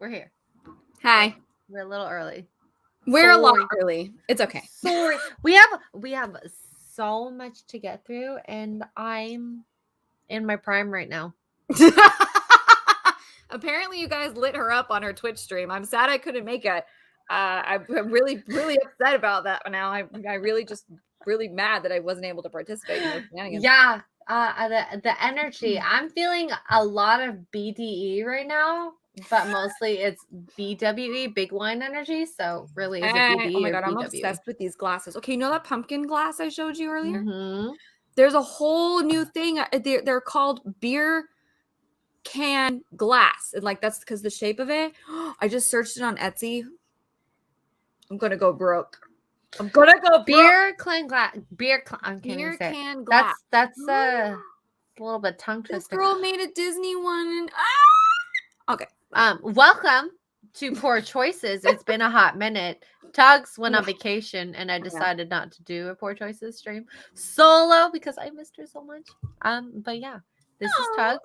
We're here. Hi. We're a little early. We're a lot early. It's okay. Sorry. We have so much to get through, and I'm in my prime right now. Apparently, you guys lit her up on her Twitch stream. I'm sad I couldn't make it. I'm really, really upset about that now. I really just really mad that I wasn't able to participate in those shenanigans. Yeah. The energy. I'm feeling a lot of BDE right now, but mostly it's BWE, big wine energy. So really, is it BDE oh my or god, I'm BWE? obsessed with these glasses. Okay, you know that pumpkin glass I showed you earlier? Mm-hmm. There's a whole new thing. They're called beer can glass, and like that's because the shape of it. I just searched it on Etsy. I'm gonna go broke. I'm gonna go broke. Beer can glass. I can't Beer even say can it. glass. That's a little bit tongue twisting. This girl made a Disney one. Okay. Welcome to Poor Choices. It's been a hot minute. Tuggs went on vacation, and I decided not to do a Poor Choices stream solo because I missed her so much. But yeah, this is Tuggs,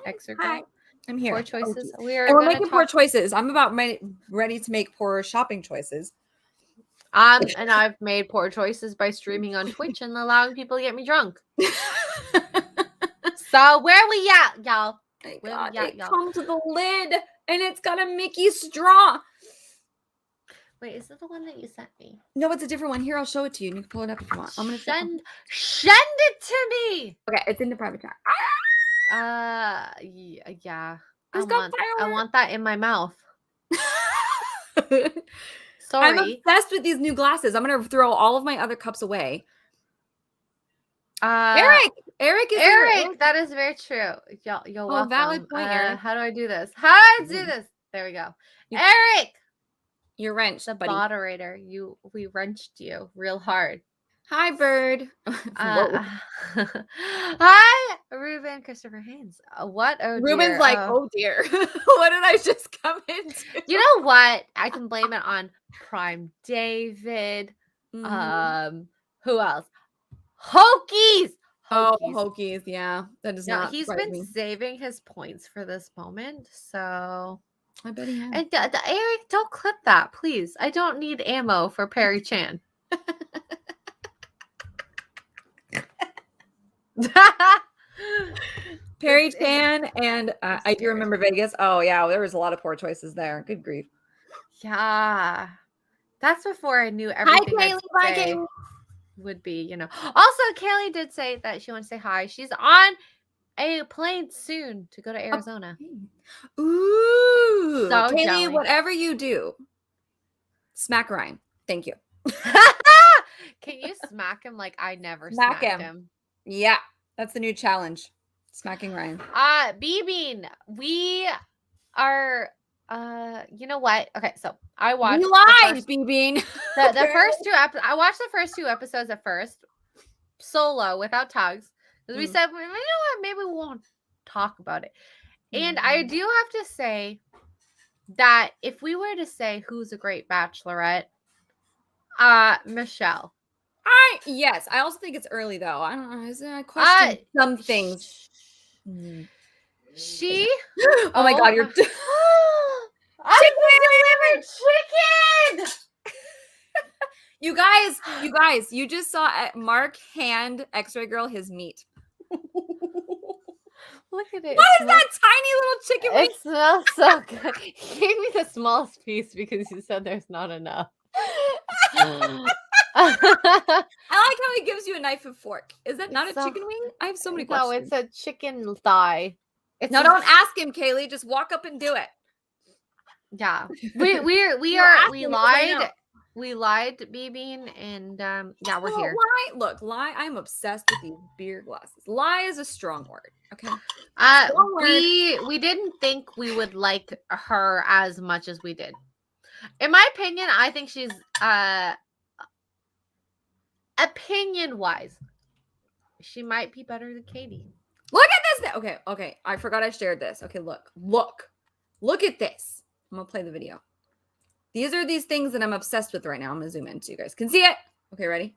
Xray Girl. Hi, I'm here. Poor Choices. We're making poor choices. I'm about ready to make poor shopping choices. And I've made poor choices by streaming on Twitch and allowing people to get me drunk. So where we at, y'all? God, it comes with a lid and it's got a Mickey straw. Wait, is it the one that you sent me? No, it's a different one. Here, I'll show it to you. You can pull it up if you want. I'm gonna send it to me. Okay, it's in the private chat. Yeah. I want that in my mouth. Sorry. I'm obsessed with these new glasses. I'm gonna throw all of my other cups away. Eric, that is very true. You're welcome. Valid point, Eric. How do I do this? How do I do this? There we go. Eric, you're wrenched, the buddy. Moderator. We wrenched you real hard. Hi, bird. Hi, Ruben Christopher Haynes. What? Oh, Ruben's dear. like, oh dear, what did I just come into? You know what? I can blame it on Prime David. Mm-hmm. Who else? Hokies. Hokies. Yeah, that does not. He's been saving his points for this moment, so I bet he has. And Eric, don't clip that, please. I don't need ammo for Perry Chan. Perry Chan and I do remember Vegas. Oh yeah, there was a lot of poor choices there. Good grief. Yeah, that's before I knew everything. Hi, Kaylee. Bye, Kaylee. Would be, Also, Kaylee did say that she wants to say hi. She's on a plane soon to go to Arizona. Ooh, so Kaylee, jelly. Whatever you do, smack Ryan. Thank you. Can you smack him like I never smacked him? Yeah, that's the new challenge. Smacking Ryan. B-Bean, we are. You know what? Okay, so I watched. You lied, B-Bean. The first two episodes. I watched the first two episodes at first, solo without Tuggs, because we said, you know what? Maybe we won't talk about it. And I do have to say that if we were to say who's a great Bachelorette, Michelle. Yes. I also think it's early though. I don't know. I question some things. She. Oh my God! You're. I delivered chicken. You guys, you just saw Mark hand Xray Girl his meat. Look at it. What is that tiny little chicken wing? It smells so good. He gave me the smallest piece because you said there's not enough. I like how he gives you a knife and fork. Is that not a chicken wing? I have so many questions. No, it's a chicken thigh. Don't ask him, Kaylee. Just walk up and do it. Yeah, we lied, B-Bean, and yeah, we're here. Lie. I'm obsessed with these beer glasses. Lie is a strong word. Okay. We didn't think we would like her as much as we did. In my opinion, I think she's opinion-wise, she might be better than Katie. Look at this. Okay. I forgot I shared this. Okay, look at this. I'm gonna play the video. These are these things that I'm obsessed with right now. I'm gonna zoom in so you guys can see it. Okay, ready?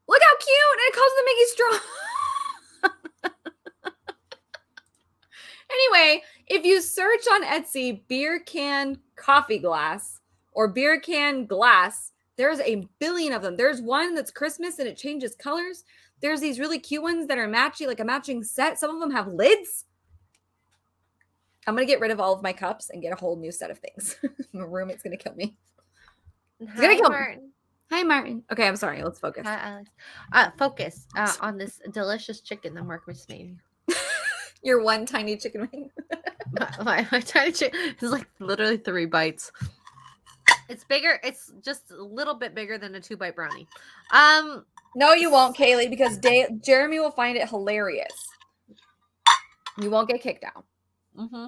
Look how cute! And it comes with the Mickey straw. Anyway, If you search on Etsy beer can coffee glass or beer can glass, there's a billion of them. There's one that's Christmas and it changes colors. There's these really cute ones that are matchy, like a matching set. Some of them have lids. I'm going to get rid of all of my cups and get a whole new set of things. My roommate's going to kill me. Hi, Martin. Hi, Martin. Okay, I'm sorry. Let's focus. Hi, Alex. Focus on this delicious chicken that Mark was made. Your one tiny chicken wing. my tiny chicken is like literally 3 bites. It's bigger. It's just a little bit bigger than a 2-bite brownie. No, you won't, Kaylee, because Jeremy will find it hilarious. You won't get kicked out. Mm-hmm.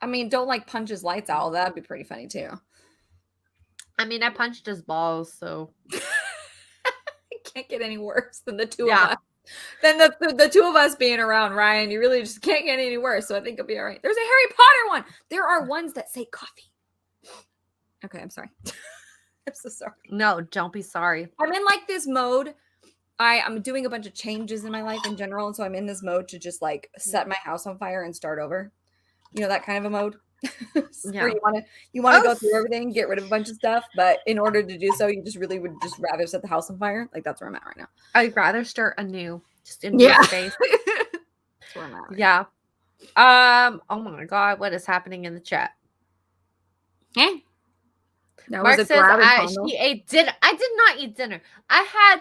I mean, don't like punch his lights out. That'd be pretty funny too. I mean, I punched his balls, so it can't get any worse than the two of us. Then the two of us being around Ryan, you really just can't get any worse. So I think it'll be all right. There's a Harry Potter one. There are ones that say coffee. Okay, I'm sorry. I'm so sorry. No, don't be sorry. I'm in like this mode. I'm doing a bunch of changes in my life in general, and so I'm in this mode to just like set my house on fire and start over. You know, that kind of a mode. Where you want to go through everything, get rid of a bunch of stuff, but in order to do so, you just really would just rather set the house on fire. Like that's where I'm at right now. I'd rather start anew, just in new space. That's where I'm at right now. Oh my god, what is happening in the chat? Hey. Mark says she ate dinner. I did not eat dinner. I had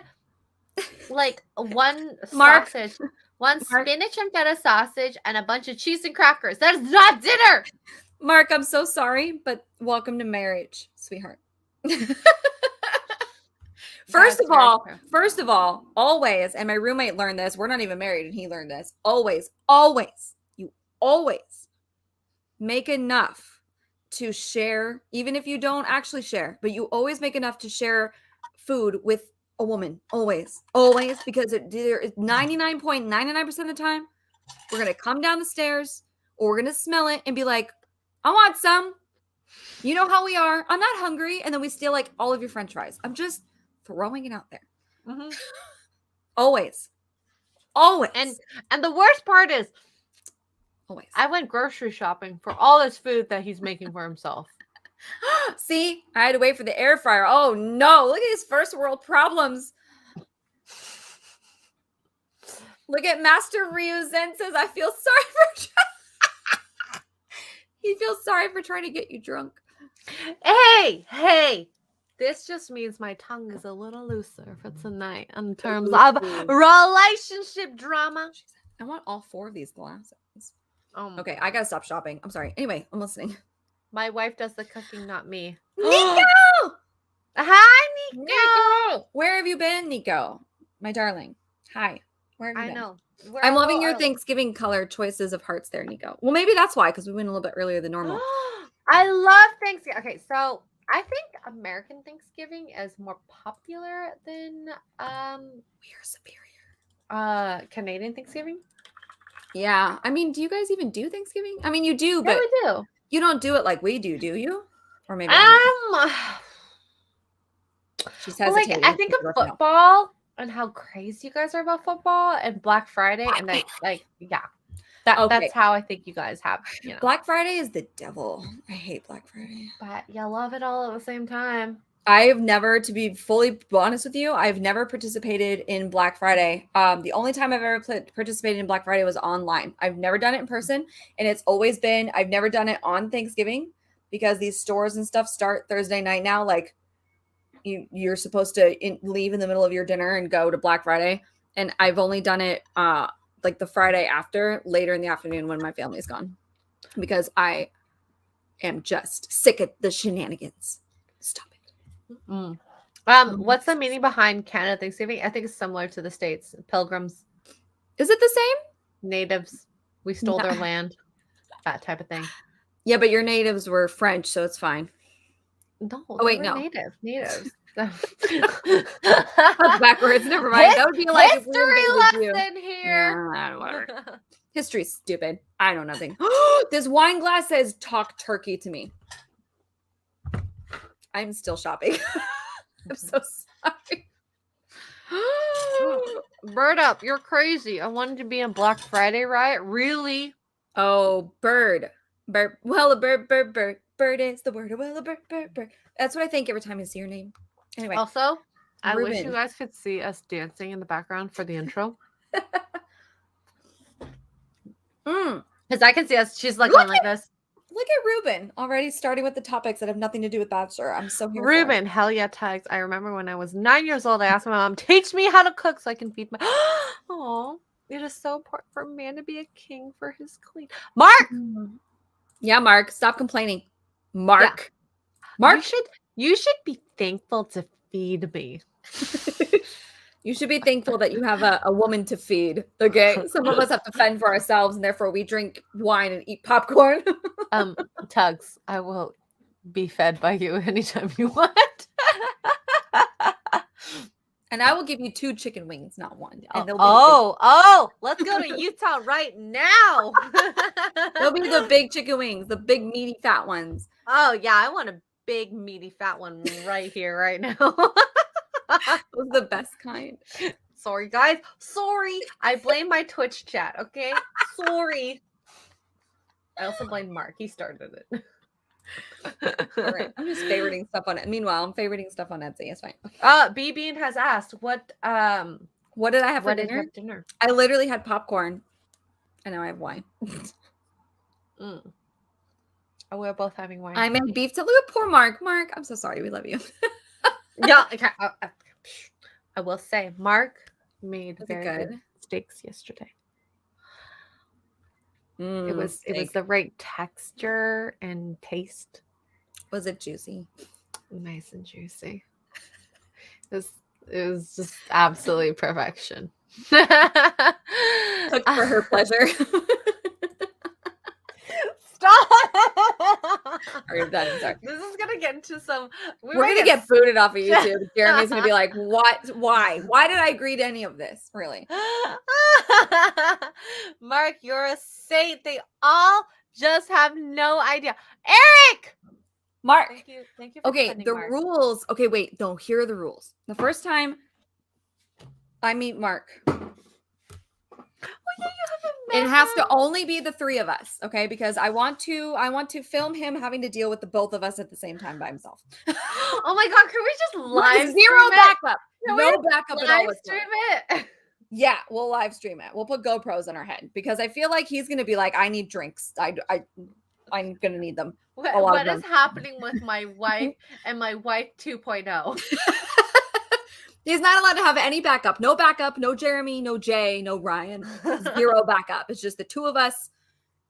like one sausage, one spinach and feta sausage, and a bunch of cheese and crackers. That is not dinner. Mark, I'm so sorry, but welcome to marriage, sweetheart. First of all, always, and my roommate learned this. We're not even married, and he learned this. Always, you always make enough to share, even if you don't actually share, but you always make enough to share food with a woman. Always, because there is 99.99% of the time, we're going to come down the stairs or we're going to smell it and be like, I want some. You know how we are. I'm not hungry. And then we steal like all of your French fries. I'm just throwing it out there. Mm-hmm. Always. And the worst part is, always. I went grocery shopping for all this food that he's making for himself. See, I had to wait for the air fryer. Oh no, look at his first world problems. Look at Master Ryu Zen says, I feel sorry for he feels sorry for trying to get you drunk. Hey. This just means my tongue is a little looser for tonight in terms of relationship drama. I want all 4 of these glasses. Okay, I gotta stop shopping. I'm sorry. Anyway, I'm listening. My wife does the cooking, not me. Nico! Hi, Nico! Where have you been, Nico? My darling. Hi. Where have you been? I know. I'm loving your Thanksgiving color choices of hearts there, Nico. Well, maybe that's why, because we went a little bit earlier than normal. I love Thanksgiving. Okay, so I think American Thanksgiving is more popular than we are superior. Canadian Thanksgiving. Yeah. I mean, do you guys even do Thanksgiving? I mean, you do, but we do. You don't do it like we do you? Or maybe she's hesitating. Like, I think of football and how crazy you guys are about football and Black Friday and that's how I think you guys have. You know. Black Friday is the devil. I hate Black Friday, but you love it all at the same time. I've never, to be fully honest with you, I've never participated in Black Friday. The only time I've ever participated in Black Friday was online. I've never done it in person, and it's always been, I've never done it on Thanksgiving because these stores and stuff start Thursday night now. Like you're supposed to leave in the middle of your dinner and go to Black Friday. And I've only done it like the Friday after, later in the afternoon when my family's gone, because I am just sick of the shenanigans. Stop it. What's the meaning behind Canada Thanksgiving? I think it's similar to the States. Pilgrims. Is it the same? Natives. We stole their land. That type of thing. Yeah, but your natives were French, so it's fine. No. Oh wait, no. Natives. That's backwards. Never mind. That would be like history lesson here. Yeah, whatever. History's stupid. I know nothing. This wine glass says "Talk Turkey" to me. I'm still shopping. I'm so sorry. Bird up, you're crazy. I wanted to be in Black Friday riot. Really? Oh, Bird. Bird. Well, a bird, bird, bird. Bird is the word. Well, a bird, bird, bird. That's what I think every time I see your name. Anyway. Also, I wish you Ruben. guys could see us dancing in the background for the intro. Because I can see us. She's like going like this. Look at Ruben already starting with the topics that have nothing to do with Bachelor. I'm so here Ruben, hell yeah, Tuggs. I remember when I was 9 years old, I asked my mom, teach me how to cook so I can feed my. Oh, it is so important for a man to be a king for his queen. Mark! Yeah, Mark. Stop complaining. Mark. Yeah. Mark. You should be thankful to feed me. You should be thankful that you have a woman to feed. Okay. Some of us have to fend for ourselves, and therefore we drink wine and eat popcorn. Tuggs, I will be fed by you anytime you want. And I will give you 2 chicken wings, not 1. And Let's go to Utah right now. They'll be the big chicken wings, the big meaty fat ones. Oh yeah, I want a big meaty fat one right here, right now. Those are the best kind. Sorry, guys. Sorry. I blame my Twitch chat, okay? Sorry. I also blame Mark. He started it. All right. I'm just favoriting stuff on it. Meanwhile, I'm favoriting stuff on Etsy. It's fine. B Bean has asked, what did I have for dinner? I literally had popcorn, and now I have wine. Oh, we're both having wine. I made beef. Look at poor Mark. Mark, I'm so sorry. We love you. Yeah, okay. I will say, Mark made very good steaks yesterday. It was the right texture and taste. Was it juicy? Nice and juicy. It was just absolutely perfection. Cooked for her pleasure. Stop! Sorry. This is gonna get into some. We're gonna get booted off of YouTube. Jeremy's gonna be like, "What? Why? Why did I agree to any of this? Really?" Mark, you're a saint. They all just have no idea. Eric, Mark. Thank you. Okay, the Mark. rules. Okay, wait. Don't hear the rules. The first time I meet Mark. It has to only be the 3 of us, okay? Because I want to film him having to deal with the both of us at the same time by himself. Oh my god, can we just live zero backup? No backup at all. Live stream it. Yeah, we'll live stream it. We'll put GoPros on our head because I feel like he's gonna be like, I need drinks. I'm gonna need them. What is happening with my wife and my wife 2.0? He's not allowed to have any backup. No backup. No Jeremy. No Jay. No Ryan. 0 backup. It's just the 2 of us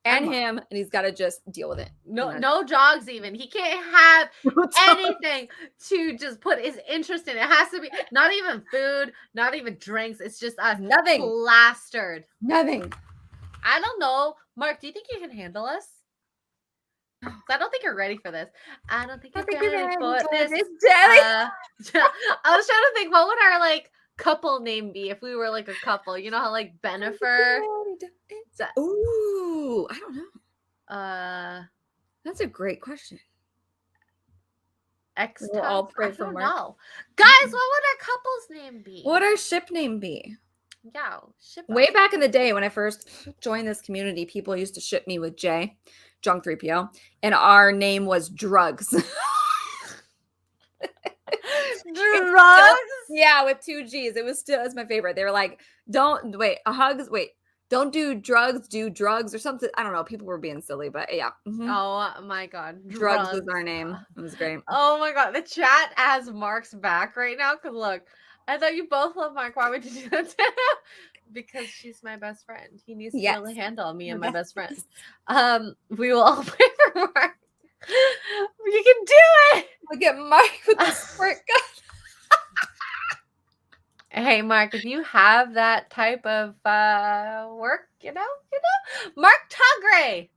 and him, and he's got to just deal with it. No jogs even. He can't have anything to just put his interest in. It has to be not even food, not even drinks. It's just us. Nothing. Plastered. Nothing. I don't know. Mark, do you think you can handle us? I don't think you're ready for this. I don't think you're ready for this. I was trying to think, what would our couple name be if we were like a couple? You know how Benifer? Ooh, I don't know. That's a great question. We'll all pray for Mark. Guys, what would our couple's name be? What would our ship name be? Yeah, way back in the day when I first joined this community, people used to ship me with Jay. Drunk 3PO, and our name was Drugs. Drugs? Yeah, with 2 G's. It was my favorite. They were like, don't do drugs, do drugs or something. I don't know. People were being silly, but yeah. Mm-hmm. Oh my god. Drugs was our name. It was great. Oh my god. The chat has Mark's back right now. Because look, I thought you both love Mark. Why would you do that to him? Because she's my best friend. He needs to really handle me and my best friend. We will all pray for Mark. You can do it. Look at Mark with the squirt gun. Hey, Mark, if you have that type of work, you know, Mark Tugray.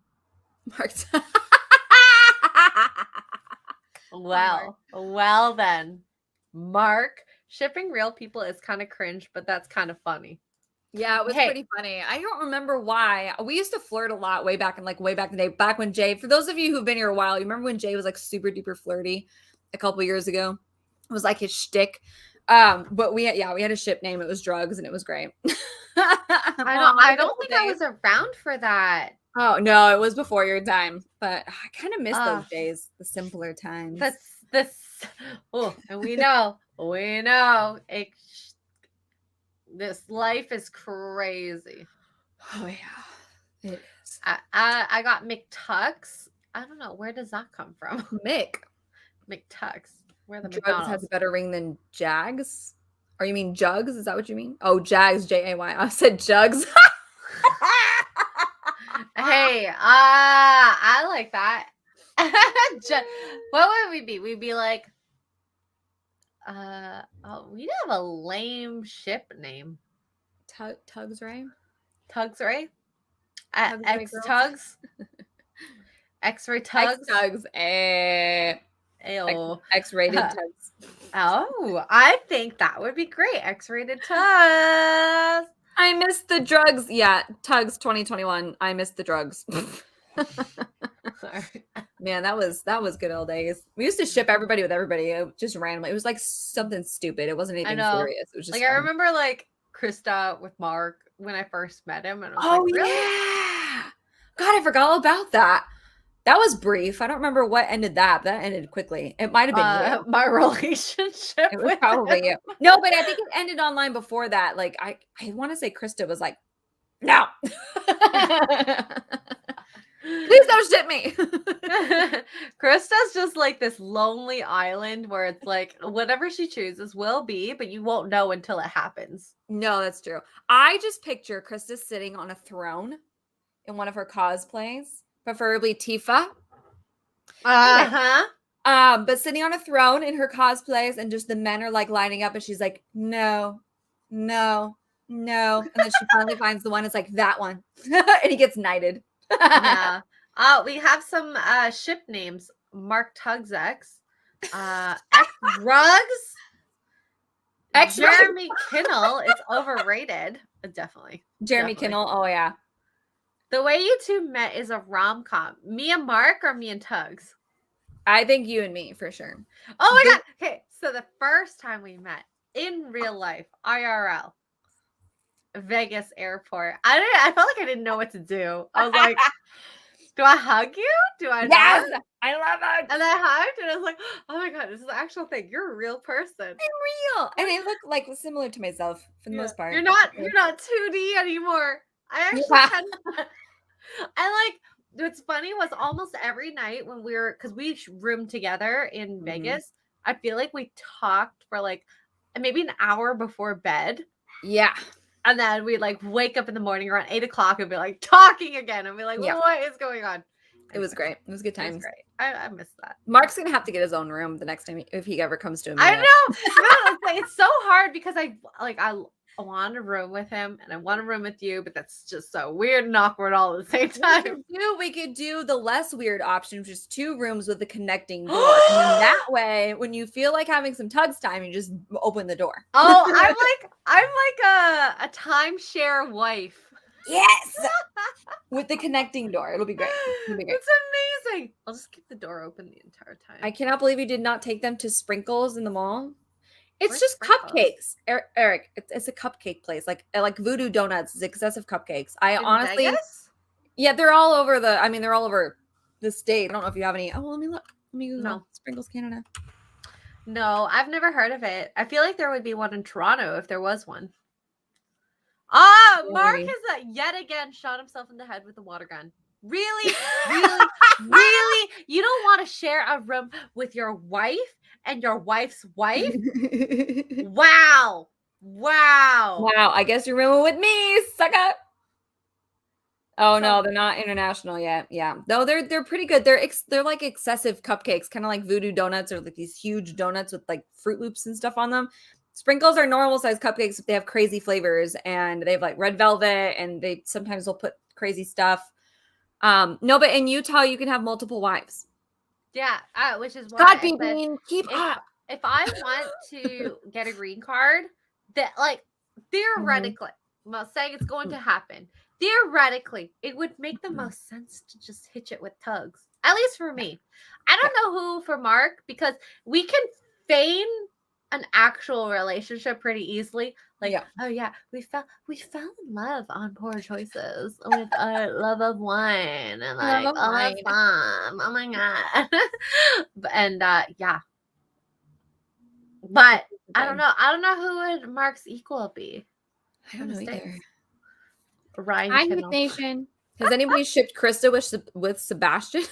Well then, Mark, shipping real people is kind of cringe, but that's kind of funny. Yeah, it was pretty funny. I don't remember why. We used to flirt a lot way back in the day. Back when Jay, for those of you who've been here a while, you remember when Jay was super duper flirty a couple years ago? It was like his shtick. But we had a ship name. It was Drugs, and it was great. I don't think I was around for that. Oh no, it was before your time, but I kind of miss those Ah, days, the simpler times. that's oh, and we know this life is crazy. Oh yeah, it is. I got McTucks. I don't know, where does that come from? Mick, McTucks. Where the drugs has a McDonald's? better ring than Jags. Or you mean Jugs? Is that what you mean? Oh, Jags, Jay. I said Jugs. Hey, I like that. What would we be? We'd be like, we'd have a lame ship name. Tuggs, right? Tugs, right? Tuggs and Xray X Girl. Tugs, X-ray Tugs. Tugs. Ayo. X-rated Tugs. Oh, I think that would be great. X-rated Tugs. I missed the drugs. Yeah, Tugs 2021. I missed the drugs. Sorry. Man, that was good old days. We used to ship everybody with everybody, just randomly. It was like something stupid. It wasn't anything serious. It was just like fun. I remember like Krista with Mark when I first met him, and I was Oh like, really? yeah, God, I forgot all about that. That was brief. I don't remember what ended that. That ended quickly. It might have been you. My relationship. It was with probably him. you. No, but I think it ended online before that. Like I want to say Krista was like, no. Please don't ship me. Krista's just like this lonely island where it's like whatever she chooses will be, but you won't know until it happens. No, that's true. I just picture Krista sitting on a throne in one of her cosplays, preferably Tifa. Uh-huh. But sitting on a throne in her cosplays, and just the men are like lining up, and she's like, no, no, no. And then she finally finds the one. It's like that one. And he gets knighted. Yeah. We have some ship names. Mark Tuggs X. X Rugs. Jeremy Kinnell. It's overrated. Definitely. Jeremy Kinnell. Oh yeah. The Way You Two Met is a rom-com. Me and Mark or me and Tuggs? I think you and me for sure. Oh my god. Okay, so the first time we met in real life, IRL, Vegas airport. I felt like I didn't know what to do. I was like, do I hug you? Do I Yes, not? I love it. And I hugged, and I was like, oh my god, this is the actual thing. You're a real person. I'm real. And I look like similar to myself for the most part. You're not 2D anymore. I actually I like what's funny was almost every night when we were, because we roomed together in Vegas, I feel like we talked for like maybe an hour before bed. Yeah. And then we'd like wake up in the morning around 8 o'clock and be like talking again and be like, what is going on? It was great. It was good times. It was great. I miss that. Mark's gonna have to get his own room the next time if he ever comes to a I know. It's so hard because I want a room with him and I want a room with you, but that's just so weird and awkward all at the same time. We could do the less weird option, which is 2 rooms with a connecting door. And that way, when you feel like having some Tugs time, you just open the door. Oh, I'm like a timeshare wife. Yes. With the connecting door. It'll be great. It's amazing. I'll just keep the door open the entire time. I cannot believe you did not take them to Sprinkles in the mall. It's Where's just Sprinkles? cupcakes. Eric, it's a cupcake place. Like Voodoo Donuts is excessive cupcakes. In honestly Vegas? Yeah, they're all over they're all over the state. I don't know if you have any. Oh, let me look. Let me Google. No. Sprinkles Canada. No, I've never heard of it. I feel like there would be one in Toronto if there was one. Oh, Mark has yet again shot himself in the head with a water gun. Really? Really? You don't want to share a room with your wife and your wife's wife? Wow. I guess you're rooming with me, sucker. Oh no, they're not international yet. Yeah, no, they're pretty good. They're like excessive cupcakes, kind of like Voodoo Donuts, or like these huge donuts with like Fruit Loops and stuff on them. Sprinkles are normal size cupcakes, but they have crazy flavors, and they have like red velvet, and they sometimes will put crazy stuff. No, but in Utah you can have multiple wives. Yeah, which is why God, baby, keep up. If I want to get a green card, that like theoretically, I'm not saying it's going to happen. Theoretically, it would make the most sense to just hitch it with Tugs. At least for me. I don't know who for Mark, because we can feign an actual relationship pretty easily. Like, Yeah. oh yeah, we fell in love on Poor Choices with our love of wine and like, Love of oh that's wine. fun. Oh my god. And yeah. But I don't know who would Mark's equal be. I don't know either. Ryan Hi, Kindle. Youth Nation. Has anybody shipped Krista with Sebastian?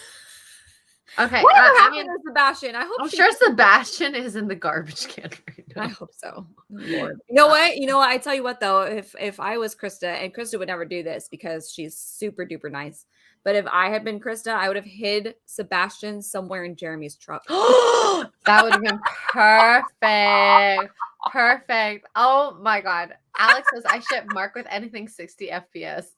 Okay. Whatever I happened mean, to Sebastian? I hope I'm she- sure Sebastian is in the garbage can right now. I hope so. Lord. You know what? I tell you what though, if I was Krista, and Krista would never do this because she's super duper nice. But if I had been Krista, I would have hid Sebastian somewhere in Jeremy's truck. That would have been perfect. Perfect. Oh my god. Alex says I ship Mark with anything 60 FPS.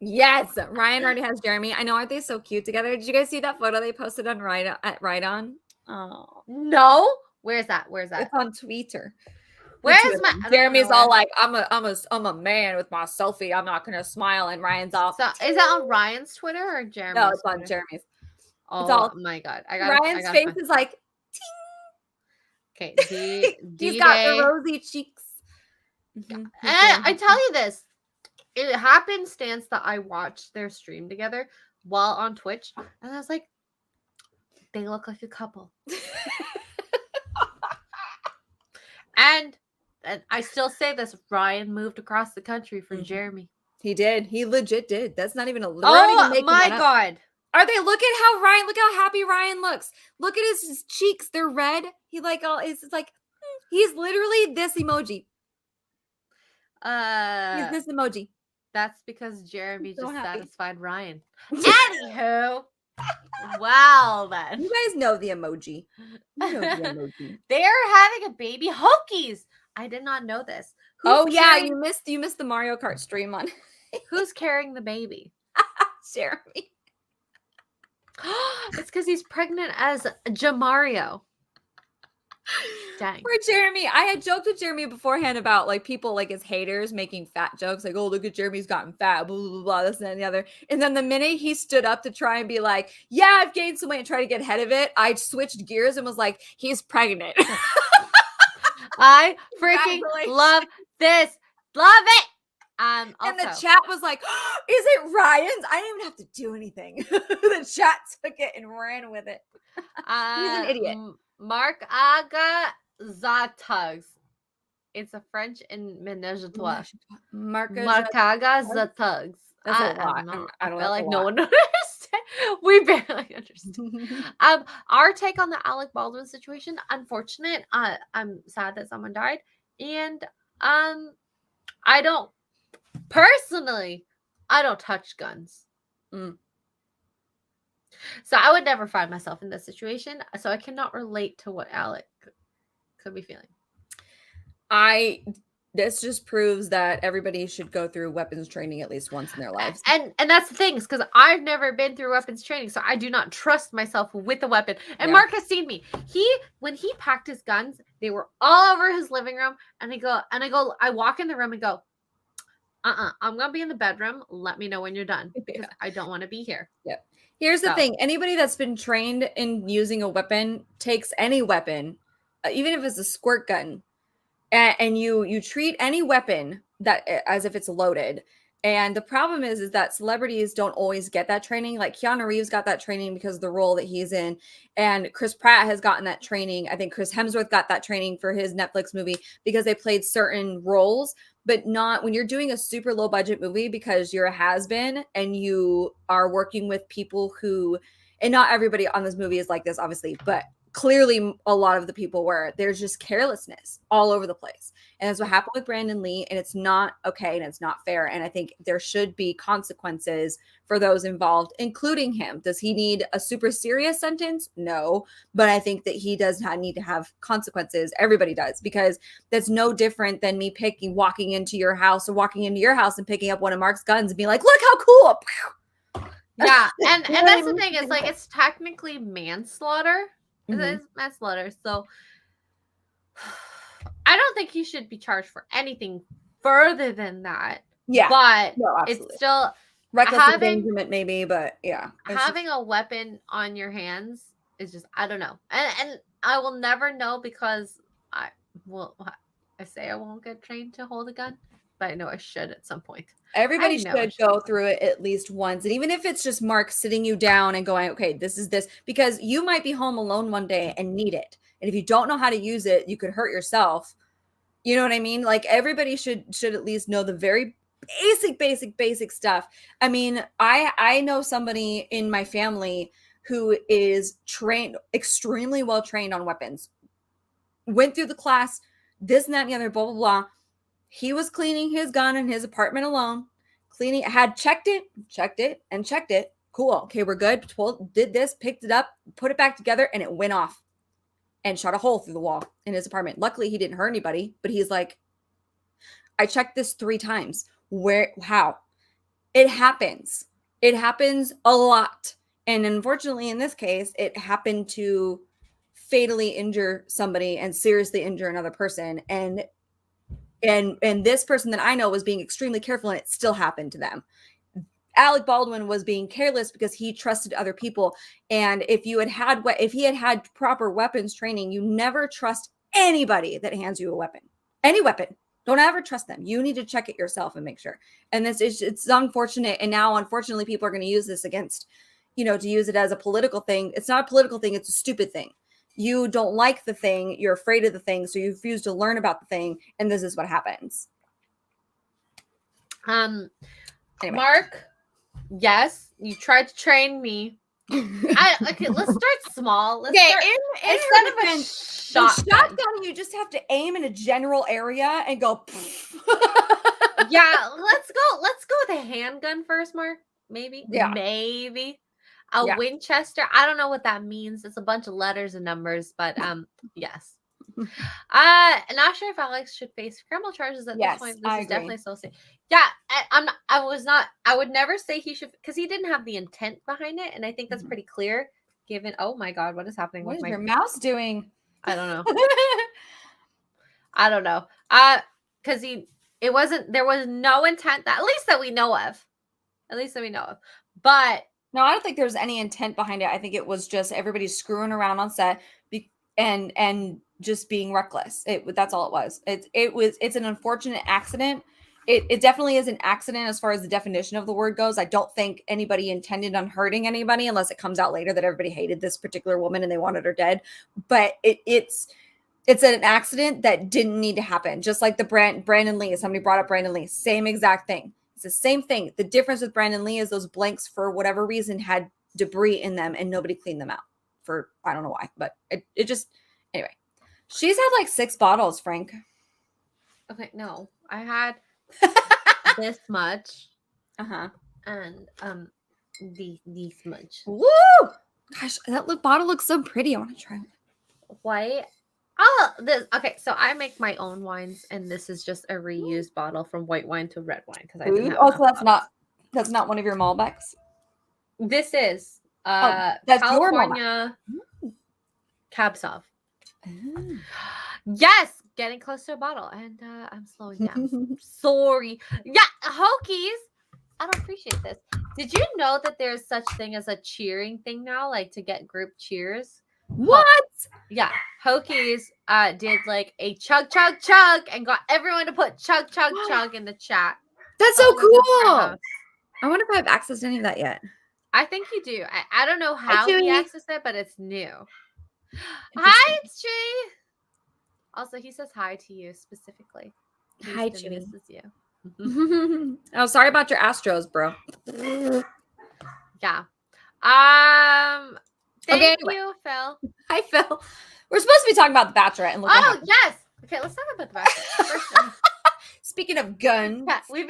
Yes, Ryan already has Jeremy. I know, aren't they so cute together? Did you guys see that photo they posted on Right On? Oh No. Where's that? it's on Twitter. Where's my Jeremy's all like, I'm a man with my selfie. I'm not gonna smile. And Ryan's all, so is that on Ryan's Twitter or Jeremy's? no, it's on Twitter? Jeremy's. Oh It's all my god. Ryan's face is like, okay. he's got the rosy cheeks. And I tell you this, it happenstance that I watched their stream together while on Twitch, and I was like, they look like a couple. And I still say this, Ryan moved across the country for Jeremy. He did. He legit did. That's not even a. Oh my god! Are they? Look how happy Ryan looks. Look at his cheeks. They're red. He like all. It's like he's literally this emoji. He's this emoji. That's because Jeremy so just happy. satisfied Ryan. Anywho, well then, you guys know the emoji. You know the emoji. They are having a baby. Hokies. I did not know this. You missed the Mario Kart stream on. Who's carrying the baby? Jeremy. It's because he's pregnant as Jamario. Dang. Poor Jeremy. I had joked with Jeremy beforehand about like people like his haters making fat jokes, like, oh, look at Jeremy's gotten fat, blah, blah, blah, blah, this and the other. And then the minute he stood up to try and be like, yeah, I've gained some weight and try to get ahead of it, I switched gears and was like, he's pregnant. I freaking love this. Love it. And the chat was like, oh, is it Ryan's? I didn't even have to do anything. The chat took it and ran with it. He's an idiot. Mark Aga Zatugs. It's a French in ménage à trois. Marcaga Zatugs. That's a lot. I feel like no one understands. We barely understand. Our take on the Alec Baldwin situation, unfortunate. I'm sad that someone died. And I don't touch guns. So I would never find myself in this situation. So I cannot relate to what Alec could be feeling. This just proves that everybody should go through weapons training at least once in their lives. And that's the thing, is because I've never been through weapons training, so I do not trust myself with a weapon. And Mark has seen me. When he packed his guns, they were all over his living room. And I walk in the room and go, I'm gonna be in the bedroom. Let me know when you're done because I don't want to be here. Yep. Here's the thing. Anybody that's been trained in using a weapon takes any weapon, even if it's a squirt gun, and you treat any weapon that as if it's loaded. And the problem is that celebrities don't always get that training. Like Keanu Reeves got that training because of the role that he's in. And Chris Pratt has gotten that training. I think Chris Hemsworth got that training for his Netflix movie because they played certain roles, but not when you're doing a super low budget movie because you're a has-been and you are working with people who, and not everybody on this movie is like this, obviously, but clearly a lot of the people were, there's just carelessness all over the place. And that's what happened with Brandon Lee. And it's not okay. And it's not fair. And I think there should be consequences for those involved, including him. Does he need a super serious sentence? No. But I think that he does not need to have consequences. Everybody does, because that's no different than me walking into your house and picking up one of Mark's guns and being like, look how cool. Yeah. And that's the thing. It's like, it's technically manslaughter. It's manslaughter. So I don't think he should be charged for anything further than that. Yeah. But it's still reckless endangerment, maybe, but yeah. Having a weapon on your hands is just, I don't know. And I will never know because I say I won't get trained to hold a gun, but I know I should at some point. Everybody I know I should should. go through it at least once. And even if it's just Mark sitting you down and going, okay, this is this, because you might be home alone one day and need it. And if you don't know how to use it, you could hurt yourself. You know what I mean? Like everybody should at least know the very basic stuff. I mean, I know somebody in my family who is trained, extremely well trained on weapons. Went through the class, this and that and the other, blah, blah, blah. He was cleaning his gun in his apartment alone, had checked it. Cool. Okay, we're good. Did this, picked it up, put it back together, and it went off and shot a hole through the wall in his apartment. Luckily, he didn't hurt anybody, but he's like, I checked this 3 times. How? It happens. It happens a lot. And unfortunately, in this case, it happened to fatally injure somebody and seriously injure another person. And this person that I know was being extremely careful, and it still happened to them. Alec Baldwin was being careless because he trusted other people. And if he had had proper weapons training, you never trust anybody that hands you a weapon, any weapon. Don't ever trust them. You need to check it yourself and make sure. And it's unfortunate. And now, unfortunately, people are going to use this against, to use it as a political thing. It's not a political thing. It's a stupid thing. You don't like the thing. You're afraid of the thing. So you refuse to learn about the thing. And this is what happens. Anyway. Mark, yes, you tried to train me. Okay, let's start small. Instead of a shotgun, you just have to aim in a general area and go. Yeah, let's go with a handgun first, Mark. Maybe. Yeah. Maybe. A Winchester. I don't know what that means. It's a bunch of letters and numbers, but yes. Not sure if Alex should face criminal charges at this point. This is definitely associated. Yeah, I would never say he should, because he didn't have the intent behind it, and I think that's pretty clear. Given, oh my God, what is happening? What is your mouse doing? I don't know. I don't know. Because there was no intent at least that we know of. But no, I don't think there's any intent behind it. I think it was just everybody screwing around on set and just being reckless. That's all it was. It's an unfortunate accident. It definitely is an accident as far as the definition of the word goes. I don't think anybody intended on hurting anybody unless it comes out later that everybody hated this particular woman and they wanted her dead. But it's an accident that didn't need to happen. Just like the Brandon Lee. Somebody brought up Brandon Lee. Same exact thing. It's the same thing. The difference with Brandon Lee is those blanks, for whatever reason, had debris in them and nobody cleaned them out. For I don't know why, but it just anyway. She's had like 6 bottles, Frank. Okay, no, I had this much. And this much. Woo! Gosh, that bottle looks so pretty. I want to try it. White. Okay, so I make my own wines, and this is just a reused bottle from white wine to red wine because I didn't have so that's not one of your Malbecs. This is that's California Cab Sauv. Oh. Yes, getting close to a bottle, and I'm slowing down. Sorry. Yeah, Hokies. I don't appreciate this. Did you know that there's such thing as a cheering thing now, like to get group cheers? What? Yeah, Hokies did like a chug and got everyone to put chug in the chat. That's so cool. I wonder if I have access to any of that yet. I think you do. I don't know how he accessed it, but it's new. Hi, Chewy. Also, he says hi to you specifically. Hi, Chewy. Misses you. Oh, sorry about your Astros, bro. Yeah. Thank you, Phil. Hi, Phil. We're supposed to be talking about the Bachelorette. And yes. Okay, let's talk about the Bachelorette. Speaking of guns, yeah, we've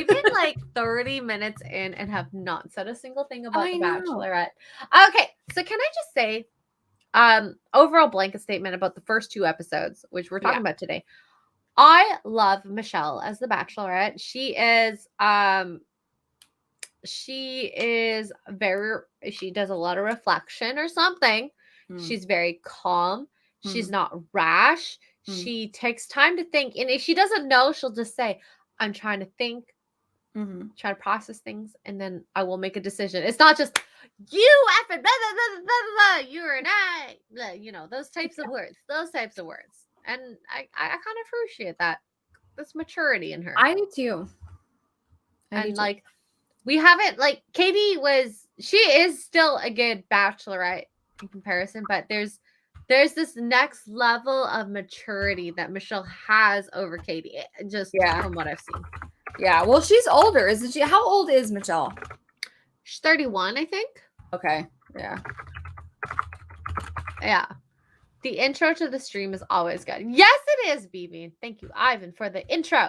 been like 30 minutes in and have not said a single thing about the Bachelorette. Okay, so can I just say, overall blanket statement about the first 2 episodes, which we're talking about today. I love Michelle as the Bachelorette. She does a lot of reflection or something. She's very calm. She's not rash. She takes time to think. And if she doesn't know, she'll just say, I'm trying to think, try to process things, and then I will make a decision. It's not just, you effing blah, blah, blah, blah, blah, you're an I, those types of words. and I kind of appreciate that. This maturity in her. I do too. And like we haven't like she is still a good bachelorette in comparison, but there's this next level of maturity that Michelle has over Katie, just from what I've seen. Yeah, well, she's older, isn't she? How old is Michelle? She's 31, I think. Okay. Yeah. Yeah. The intro to the stream is always good. Yes, it is, BB. Thank you, Ivan, for the intro.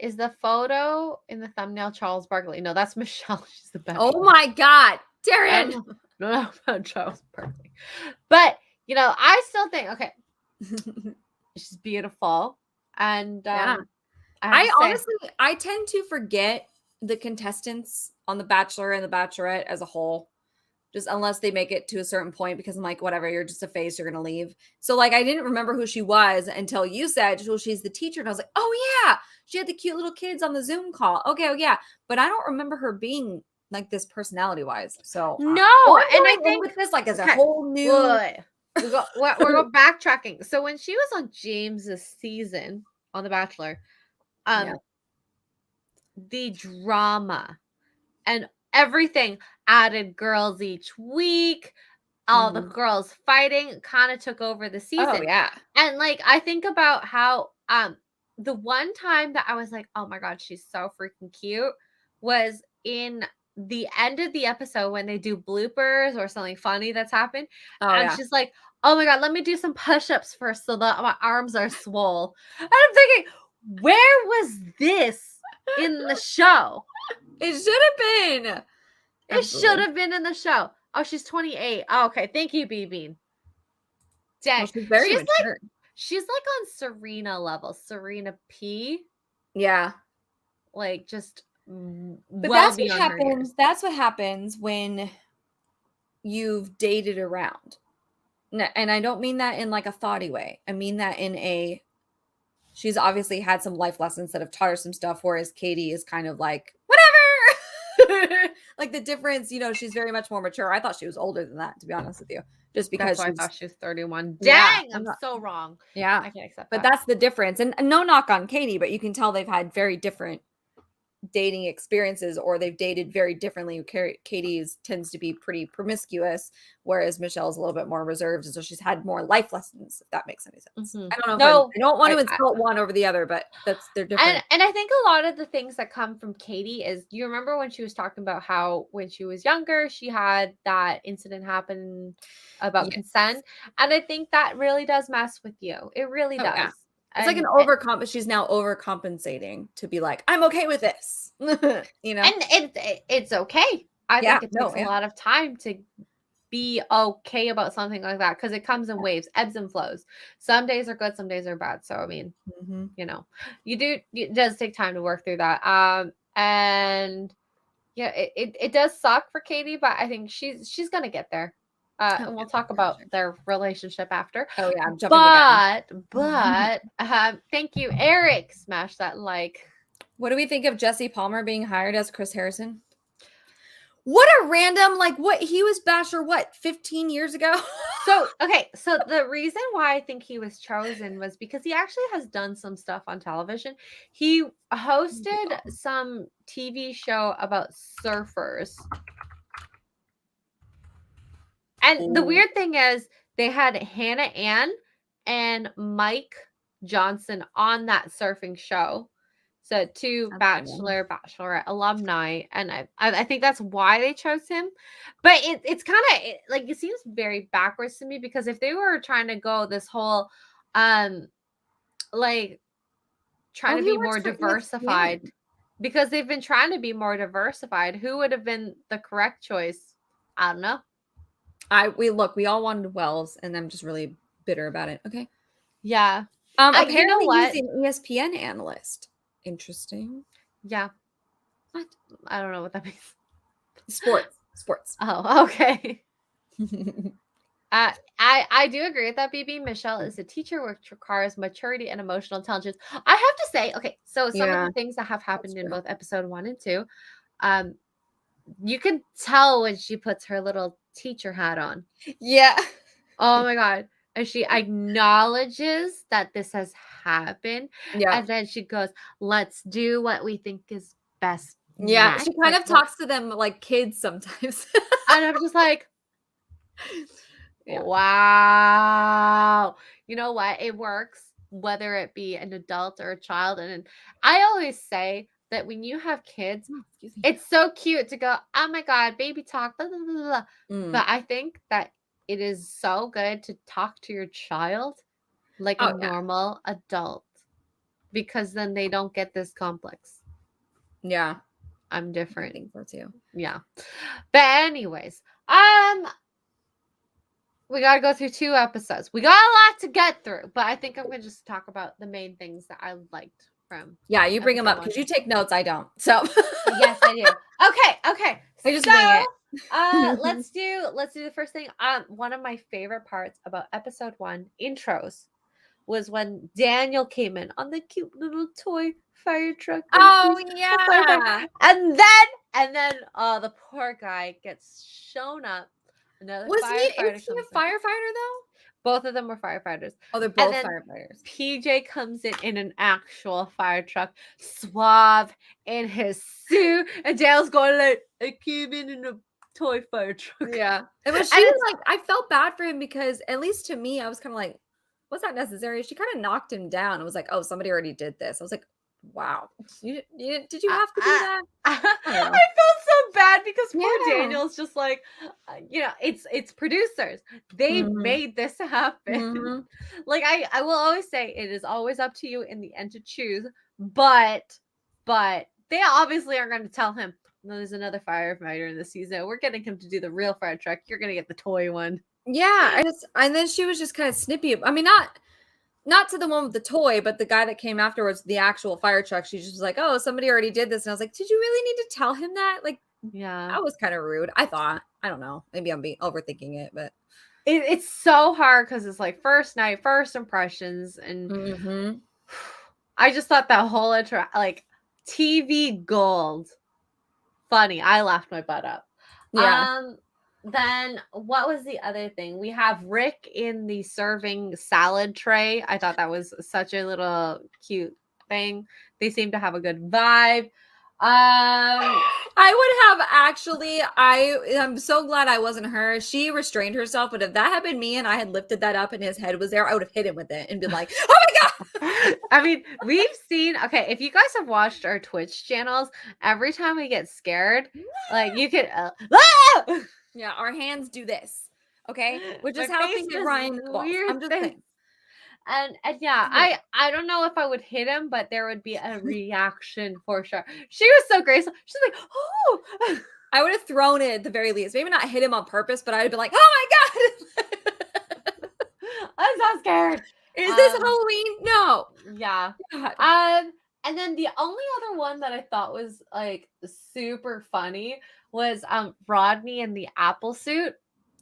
Is the photo in the thumbnail Charles Barkley? No, that's Michelle. She's the best. Oh my God, Darren. No, about Charles Barkley. But I still think she's beautiful, and I honestly tend to forget the contestants on The Bachelor and The Bachelorette as a whole. Just unless they make it to a certain point, because I'm like, whatever, you're just a face, you're going to leave. So like, I didn't remember who she was until you said, well, she's the teacher. And I was like, oh yeah, she had the cute little kids on the Zoom call. Okay. Oh yeah. But I don't remember her being like this personality wise. So no. And I think with this, like, as a whole new, we're backtracking. So when she was on James's season on The Bachelor, the drama and everything, added girls each week, all the girls fighting, kind of took over the season. Oh yeah. And like I think about how the one time that I was like, oh my God, she's so freaking cute, was in the end of the episode when they do bloopers or something funny that's happened. She's like, oh my God, let me do some push-ups first so that my arms are swole. And I'm thinking, where was this in the show? It should have been. It should have been in the show. Oh, she's 28. Oh, okay. Thank you, BB. Dang. Well, she's very mature. She's like on Serena level. Serena P. Yeah. Like just but that's what happens. That's what happens when you've dated around. And I don't mean that in like a thoughty way. I mean that in she's obviously had some life lessons that have taught her some stuff, whereas Katie is kind of like, whatever. Like the difference, she's very much more mature. I thought she was older than that, to be honest with you. Just because I thought she was 31. Dang, I'm so wrong. Yeah. I can't accept that. But that's the difference. And no knock on Katie, but you can tell they've had very different dating experiences, or they've dated very differently. Katie tends to be pretty promiscuous, whereas Michelle's a little bit more reserved, and so she's had more life lessons, if that makes any sense. I don't know. I don't want to insult one over the other, but they're different. And I think a lot of the things that come from Katie is, you remember when she was talking about how when she was younger, she had that incident happen about consent, and I think that really does mess with you. It really does. Yeah. It's like she's now overcompensating to be like, I'm okay with this, And it's okay. I think it takes a lot of time to be okay about something like that, because it comes in waves, ebbs and flows. Some days are good, some days are bad. So I mean, it does take time to work through that. And yeah, it does suck for Katie, but I think she's gonna get there. And we'll talk about their relationship after. Oh yeah, I'm jumping but thank you, Eric. Smash that like. What do we think of Jesse Palmer being hired as Chris Harrison? What a random, what he was Bachelor 15 years ago? So the reason why I think he was chosen was because he actually has done some stuff on television. He hosted some TV show about surfers. And the weird thing is, they had Hannah Ann and Mike Johnson on that surfing show. So two Bachelorette alumni. And I think that's why they chose him. But it's kind of it seems very backwards to me, because if they were trying to go this whole trying to be more diversified, because they've been trying to be more diversified, who would have been the correct choice? I don't know. We all wanted Wells, and I'm just really bitter about it. Okay. Yeah. Apparently he's an ESPN analyst. Interesting. Yeah. What? I don't know what that means. Sports. Oh, okay. I do agree with that, BB. Michelle is a teacher, which requires maturity and emotional intelligence. I have to say, okay, so some of the things that have happened in both episode 1 and 2, you can tell when she puts her little teacher hat on. Yeah. Oh my God. and she acknowledges that this has happened. Yeah. And then she goes, let's do what we think is best. Yeah. next. She kind of talks to them like kids sometimes. And I'm just like, Yeah. wow. You know what? It works, whether it be an adult or a child. And I always say that when you have kids, Excuse me. it's so cute to go, oh my God, baby talk. Blah, blah, blah, blah. Mm. But I think that it is so good to talk to your child like a normal adult, because then they don't get this complex. Yeah. I'm different. I think so too. Yeah. But anyways, we got to go through 2 episodes. We got a lot to get through, but I think I'm going to just talk about the main things that I liked from. Yeah, you bring them up because you take notes. I don't. So yes, I do. Okay. I just wing it. let's do the first thing. One of my favorite parts about episode 1 intros was when Daniel came in on the cute little toy fire truck. Oh yeah. And then the poor guy gets shown up. Was he a firefighter though? Both of them were firefighters. Oh, they're both firefighters. PJ comes in an actual fire truck, suave in his suit, and Dale's going like, I came in a toy fire truck. Yeah. And was she like, I felt bad for him because at least to me, I was kind of like, was that necessary? She kind of knocked him down. It was like, oh, somebody already did this. I was like, wow. Did you have to do that? I felt so bad because poor Daniel's just like, it's producers. They made this happen. Like I will always say, it is always up to you in the end to choose, but they obviously are going to tell him, no, there's another firefighter in the season. We're getting him to do the real fire truck. You're going to get the toy one. Yeah. And then she was just kind of snippy. I mean, not to the one with the toy, but the guy that came afterwards, the actual fire truck. She just was like, oh, somebody already did this. And I was like, did you really need to tell him that? Like, yeah, that was kind of rude. I thought. I don't know. Maybe I'm overthinking it, but it's so hard because it's like first night, first impressions. And I just thought that whole like TV gold funny. I laughed my butt up. Yeah. Then what was the other thing? We have Rick in the serving salad tray. I thought that was such a little cute thing. They seem to have a good vibe. I would have actually, I'm so glad I wasn't her. She restrained herself, but if that had been me and I had lifted that up and his head was there, I would have hit him with it and been like, oh my God. I mean, we've seen, okay, if you guys have watched our Twitch channels, every time we get scared, like you could, yeah, our hands do this, okay? Which is how things get Ryan. I'm just saying. And yeah, I don't know if I would hit him, but there would be a reaction for sure. She was so graceful. She's like, oh. I would have thrown it at the very least. Maybe not hit him on purpose, but I would have been like, oh my God. I'm so scared. Is this Halloween? No. Yeah. And then the only other one that I thought was like super funny was Rodney in the apple suit.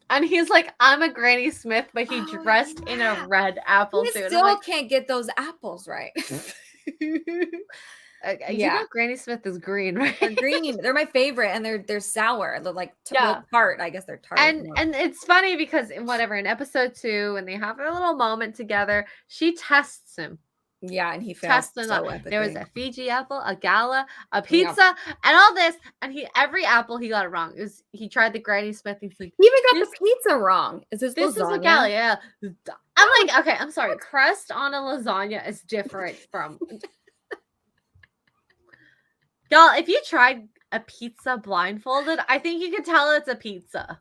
And he's like, I'm a Granny Smith, but he dressed in a red apple suit. He still can't get those apples right. You know Granny Smith is green, right? They're green. They're my favorite, and they're sour. They're like tart. I guess they're tart. And it's funny because in episode 2, when they have a little moment together, she tests him. Yeah, and he fails so epically. There was a Fiji apple, a gala, a pizza, and all this. And every apple he got it wrong. He tried the Granny Smith. He's like, he even got the pizza wrong. Is this is a gala? Yeah. I'm like, okay, I'm sorry. Crust on a lasagna is different from. Y'all, if you tried a pizza blindfolded, I think you could tell it's a pizza.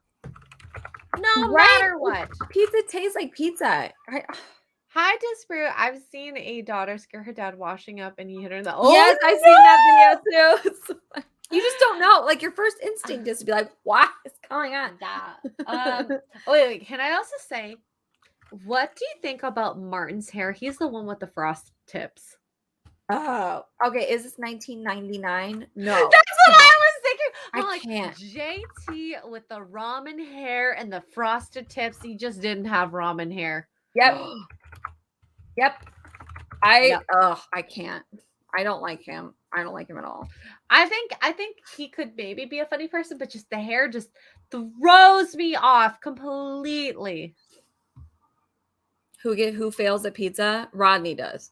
No matter what. Pizza tastes like pizza. Hi, Disprue. I've seen a daughter scare her dad washing up and he hit her in the Yes, I've seen that video too. You just don't know. Like your first instinct is to be like, what is going on? Yeah. Wait. Can I also say, what do you think about Martin's hair? He's the one with the frost tips. Oh, okay. Is this 1999? No. That's what I was thinking. I can't. JT with the ramen hair and the frosted tips. He just didn't have ramen hair. Yep. Yep. I can't. I don't like him. I don't like him at all. I think he could maybe be a funny person, but just the hair just throws me off completely. who fails at pizza? Rodney does.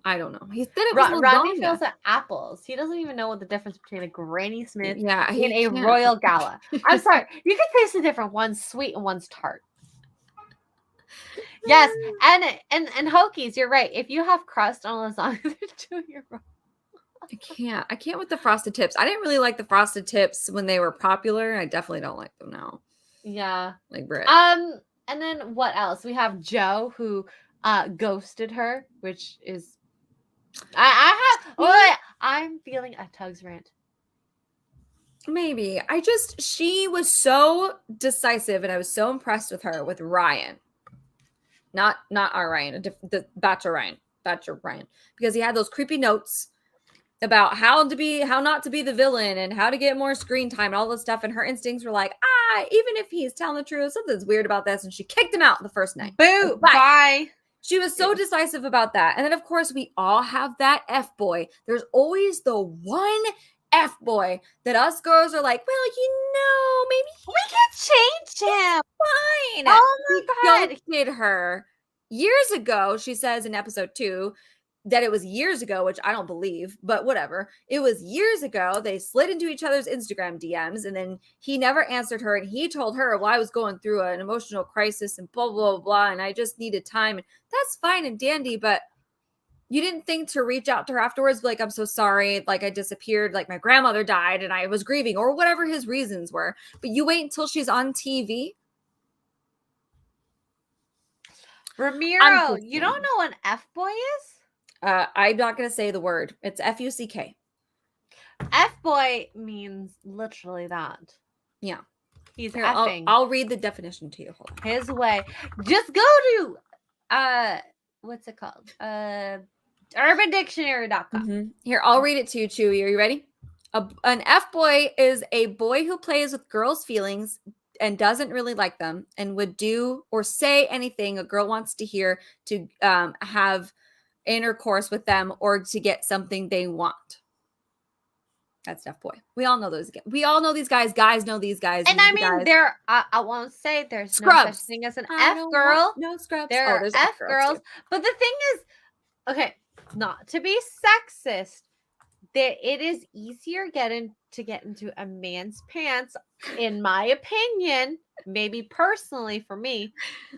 I don't know. He said it was Rodney lasagna. fails at apples. He doesn't even know what the difference between a Granny Smith and a can't. Royal Gala. I'm sorry. You can taste the difference. One's sweet and one's tart. Yes, and Hokies, you're right. If you have crust on a lasagna, they're doing it wrong. I can't with the frosted tips. I didn't really like the frosted tips when they were popular. I definitely don't like them now. Yeah. Like bread. And then what else? We have Joe who ghosted her, which is I'm feeling a Tuggs rant. Maybe. She was so decisive and I was so impressed with her with Ryan. Not our Ryan, the Bachelor Ryan, because he had those creepy notes about how not to be the villain and how to get more screen time and all this stuff. And her instincts were like, even if he's telling the truth, something's weird about this. And she kicked him out the first night. Boo! Bye. She was so decisive about that. And then, of course, we all have that F-boy. There's always the one F-boy that us girls are like, well, maybe we can change him. Fine. Oh my God. Ghosted her years ago. She says in episode 2 that it was years ago, which I don't believe, but whatever. It was years ago. They slid into each other's Instagram DMs, and then he never answered her. And he told her, well, I was going through an emotional crisis and blah, blah, blah, blah, and I just needed time. And that's fine and dandy, but you didn't think to reach out to her afterwards, like, I'm so sorry, like I disappeared, like my grandmother died and I was grieving, or whatever his reasons were. But you wait until she's on TV. Ramiro, you don't know what an F-boy is? I'm not going to say the word. It's F-U-C-K. F-boy means literally that. Yeah. He's effing. I'll read the definition to you. Hold on. His way. Just go to, what's it called? UrbanDictionary.com. Mm-hmm. Here, I'll read it to you, Chewy. Are you ready? An F-boy is a boy who plays with girls' feelings and doesn't really like them and would do or say anything a girl wants to hear to have intercourse with them or to get something they want. That's F-boy. We all know those. We all know these guys. Guys know these guys. And I mean, I won't say there's scrubs. No such thing as an F-girl. No scrubs. There are F-girls. But the thing is, okay, not to be sexist, that it is easier to get into a man's pants, in my opinion, maybe personally for me,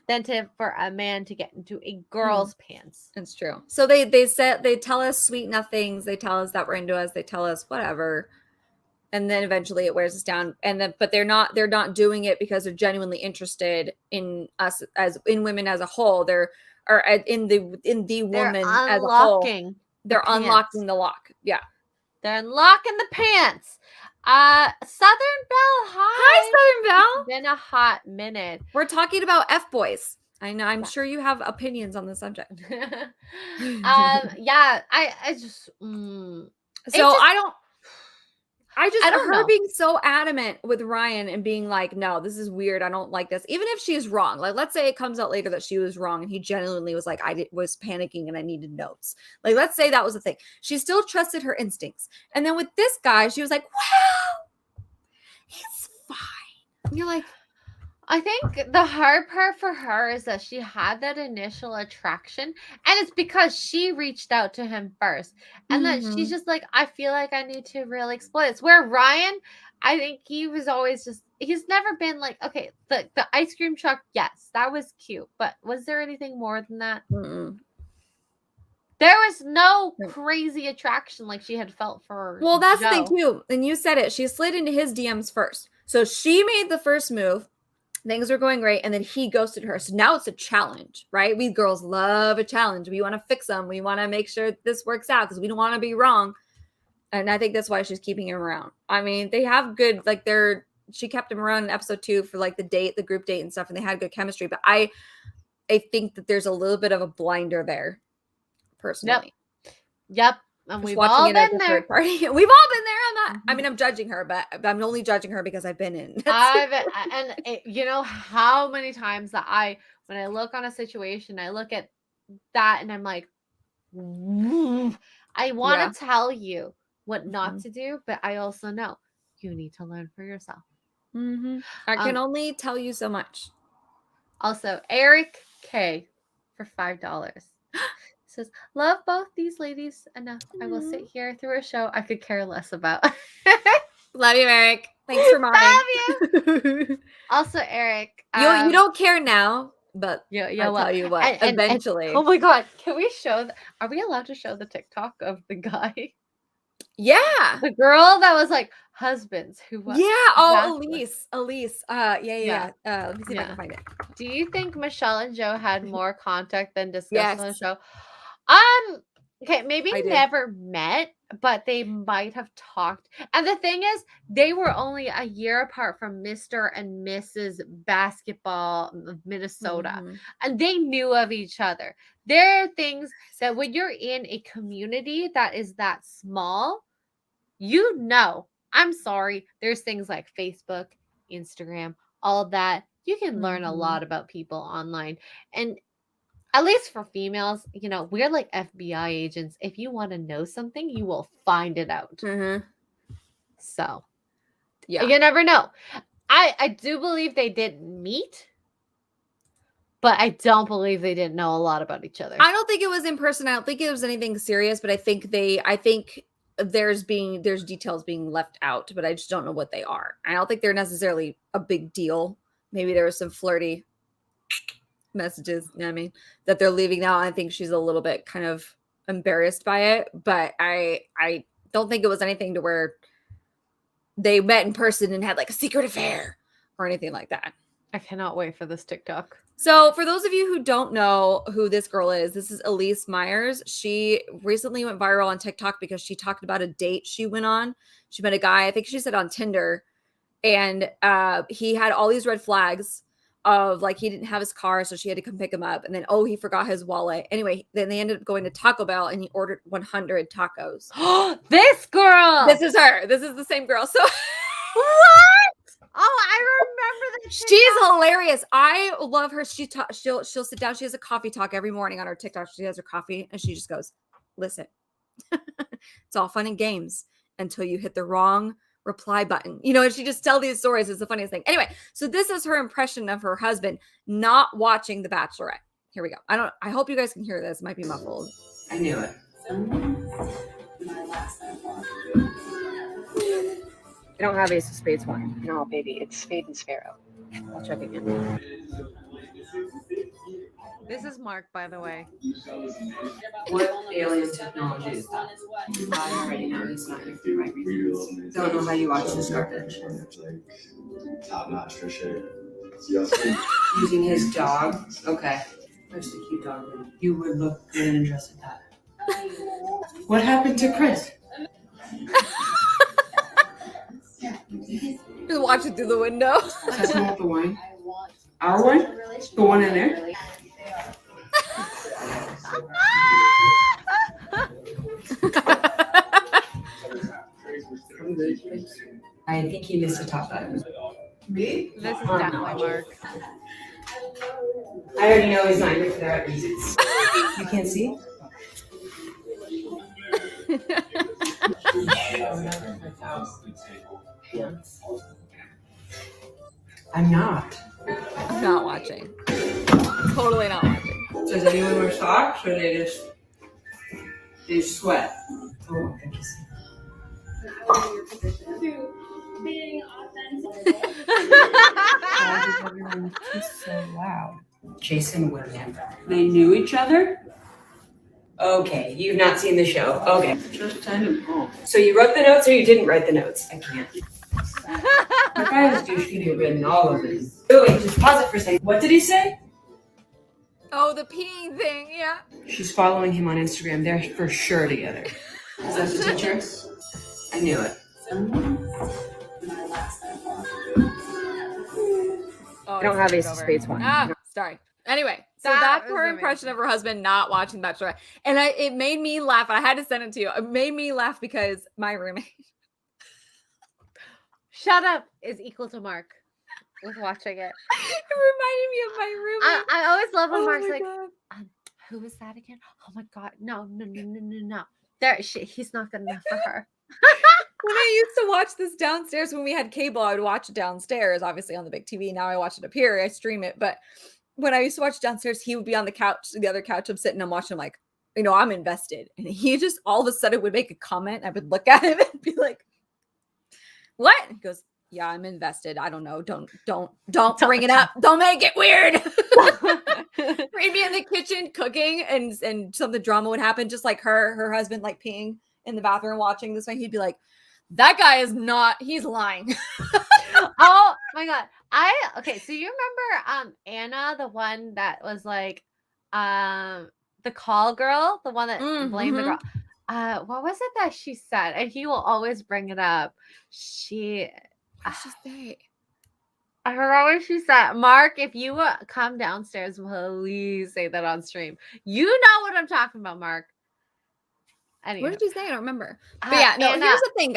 than for a man to get into a girl's pants. It's true. So they tell us sweet nothings. They tell us that we're into us. They tell us whatever, and then eventually it wears us down. But they're not doing it because they're genuinely interested in us as in women as a whole. They're in the woman as a whole. They're unlocking the lock. Yeah. They're unlocking the pants. Southern Belle, hi. Hi, Southern Belle. It's been a hot minute. We're talking about F-boys. I know. I'm sure you have opinions on the subject. Yeah. I just. I don't her know. Being so adamant with Ryan and being like, no, this is weird. I don't like this. Even if she's wrong. Like, let's say it comes out later that she was wrong and he genuinely was like, I was panicking and I needed notes. Like, let's say that was the thing. She still trusted her instincts. And then with this guy, she was like, well, he's fine. And you're like, I think the hard part for her is that she had that initial attraction, and it's because she reached out to him first, and that she's just like, I feel like I need to really explore this. Where Ryan, I think he was always he's never been like, okay, the ice cream truck, yes, that was cute, but was there anything more than that? Mm-mm. There was no crazy attraction like she had felt for Well, that's Joe. the thing too, and you said it. She slid into his DMs first, so she made the first move. Things were going great, and then he ghosted her. So now it's a challenge, right? We girls love a challenge. We want to fix them. We want to make sure this works out because we don't want to be wrong. And I think that's why she's keeping him around. I mean, they have good, like she kept him around in episode 2 for like the group date and stuff, and they had good chemistry. But I think that there's a little bit of a blinder there, personally. Yep. And we've all been there. We've all been there. I'm judging her, but I'm only judging her because I've been in. You know how many times that when I look on a situation, I look at that and I'm like, I want to tell you what not to do, but I also know you need to learn for yourself. I can only tell you so much. Also, Eric K. for $5. Says, love both these ladies enough. I will sit here through a show I could care less about. Love you, Eric. Thanks for modding. Love you. Also, Eric. You don't care now, but I'll well, tell you what, and eventually. oh my God. Can we show, are we allowed to show the TikTok of the guy? Yeah. The girl that was like husbands who was. Yeah. Oh, Elise. Yeah. Let me see if I can find it. Do you think Michelle and Joe had more contact than discussed Yes. on the show? Okay, maybe I did. never met, but they might have talked. And the thing is, they were only a year apart from Mr. and Mrs. Basketball of Minnesota, and they knew of each other. There are things that when you're in a community that is that small, you know, I'm sorry, there's things like Facebook, Instagram, all of that. You can learn a lot about people online. And at least for females, you know, we're like FBI agents. If you want to know something, you will find it out. So, yeah, you never know. I do believe they didn't meet, but I don't believe they didn't know a lot about each other. I don't think it was in person. I don't think it was anything serious, but I think there's details being left out, but I just don't know what they are. I don't think they're necessarily a big deal. Maybe there was some flirty messages, you know what I mean, that they're leaving out. I think she's a little bit kind of embarrassed by it, but I don't think it was anything to where they met in person and had like a secret affair or anything like that. I cannot wait for this TikTok. So for those of you who don't know who this girl is, this is Elise Myers. She recently went viral on TikTok because she talked about a date she went on. She met a guy, I think she said on Tinder, and he had all these red flags of like he didn't have his car, so she had to come pick him up. And then, he forgot his wallet. Anyway, then they ended up going to Taco Bell and he ordered 100 tacos. This girl! This is her. This is the same girl. So what? Oh, I remember that. She's hilarious. I love her. She'll sit down. She has a coffee talk every morning on her TikTok. She has her coffee and she just goes, listen, it's all fun and games until you hit the wrong reply button. You know, and she just tells these stories. It's the funniest thing. Anyway, so this is her impression of her husband not watching The Bachelorette. Here we go. I hope you guys can hear this. It might be muffled. I knew it. I don't have Ace of Spades one. No, baby, it's Spade and Sparrow. I'll check again. This is Mark, by the way. What alien technology is that? I already know it's not your for right reasons. Don't know how you watch this garbage. Top notch for sure. Using his dog? Okay. Where's the cute dog? You would look good and dress like that. What happened to Chris? Just watch it through the window. That's not the wine. Our wine? The one in there? I think he missed a top dive. Me? This is definitely Mark. I already know he's not here for the right reasons. You can't see? I'm not. I'm not watching. Totally not watching. Does anyone wear socks or they just sweat? Oh, I can see. Why is everyone just so loud? Jason William. They knew each other? Okay, you've not seen the show. Okay. Just send him home. So you wrote the notes or you didn't write the notes? I can't. That guy has douchey written all of it. Oh, wait, just pause it for a second. What did he say? Oh, the peeing thing, yeah. She's following him on Instagram. They're for sure together. Is that the teacher? I knew it. I don't have Ace of Spades one. Sorry. Anyway, so that's her impression of her husband not watching The Bachelorette. And it made me laugh. I had to send it to you. It made me laugh because my roommate. Shut up is equal to Mark with watching it. It reminded me of my roommate. I always love when Mark's like, who is that again? Oh my God. No. He's not good enough for her. When I used to watch this downstairs when we had cable, I would watch it downstairs, obviously on the big TV. Now I watch it up here. I stream it. But when I used to watch downstairs, he would be on the couch, the other couch. I'm sitting, I'm watching, I'm like, I'm invested. And he just all of a sudden would make a comment. I would look at him and be like, what? He goes, yeah, I'm invested. I don't know. Don't bring it up. Don't make it weird. He'd be in the kitchen cooking and something drama would happen, just like her husband like peeing in the bathroom watching this one. He'd be like, that guy is not, he's lying. Oh my god. Okay, so you remember Anna, the one that was like the call girl, the one that blamed the girl. What was it that she said? And he will always bring it up. What did she say? I forgot what she said. Mark, if you come downstairs, please say that on stream. You know what I'm talking about, Mark. Anyway. What did you say? I don't remember. But yeah, no, here's the thing,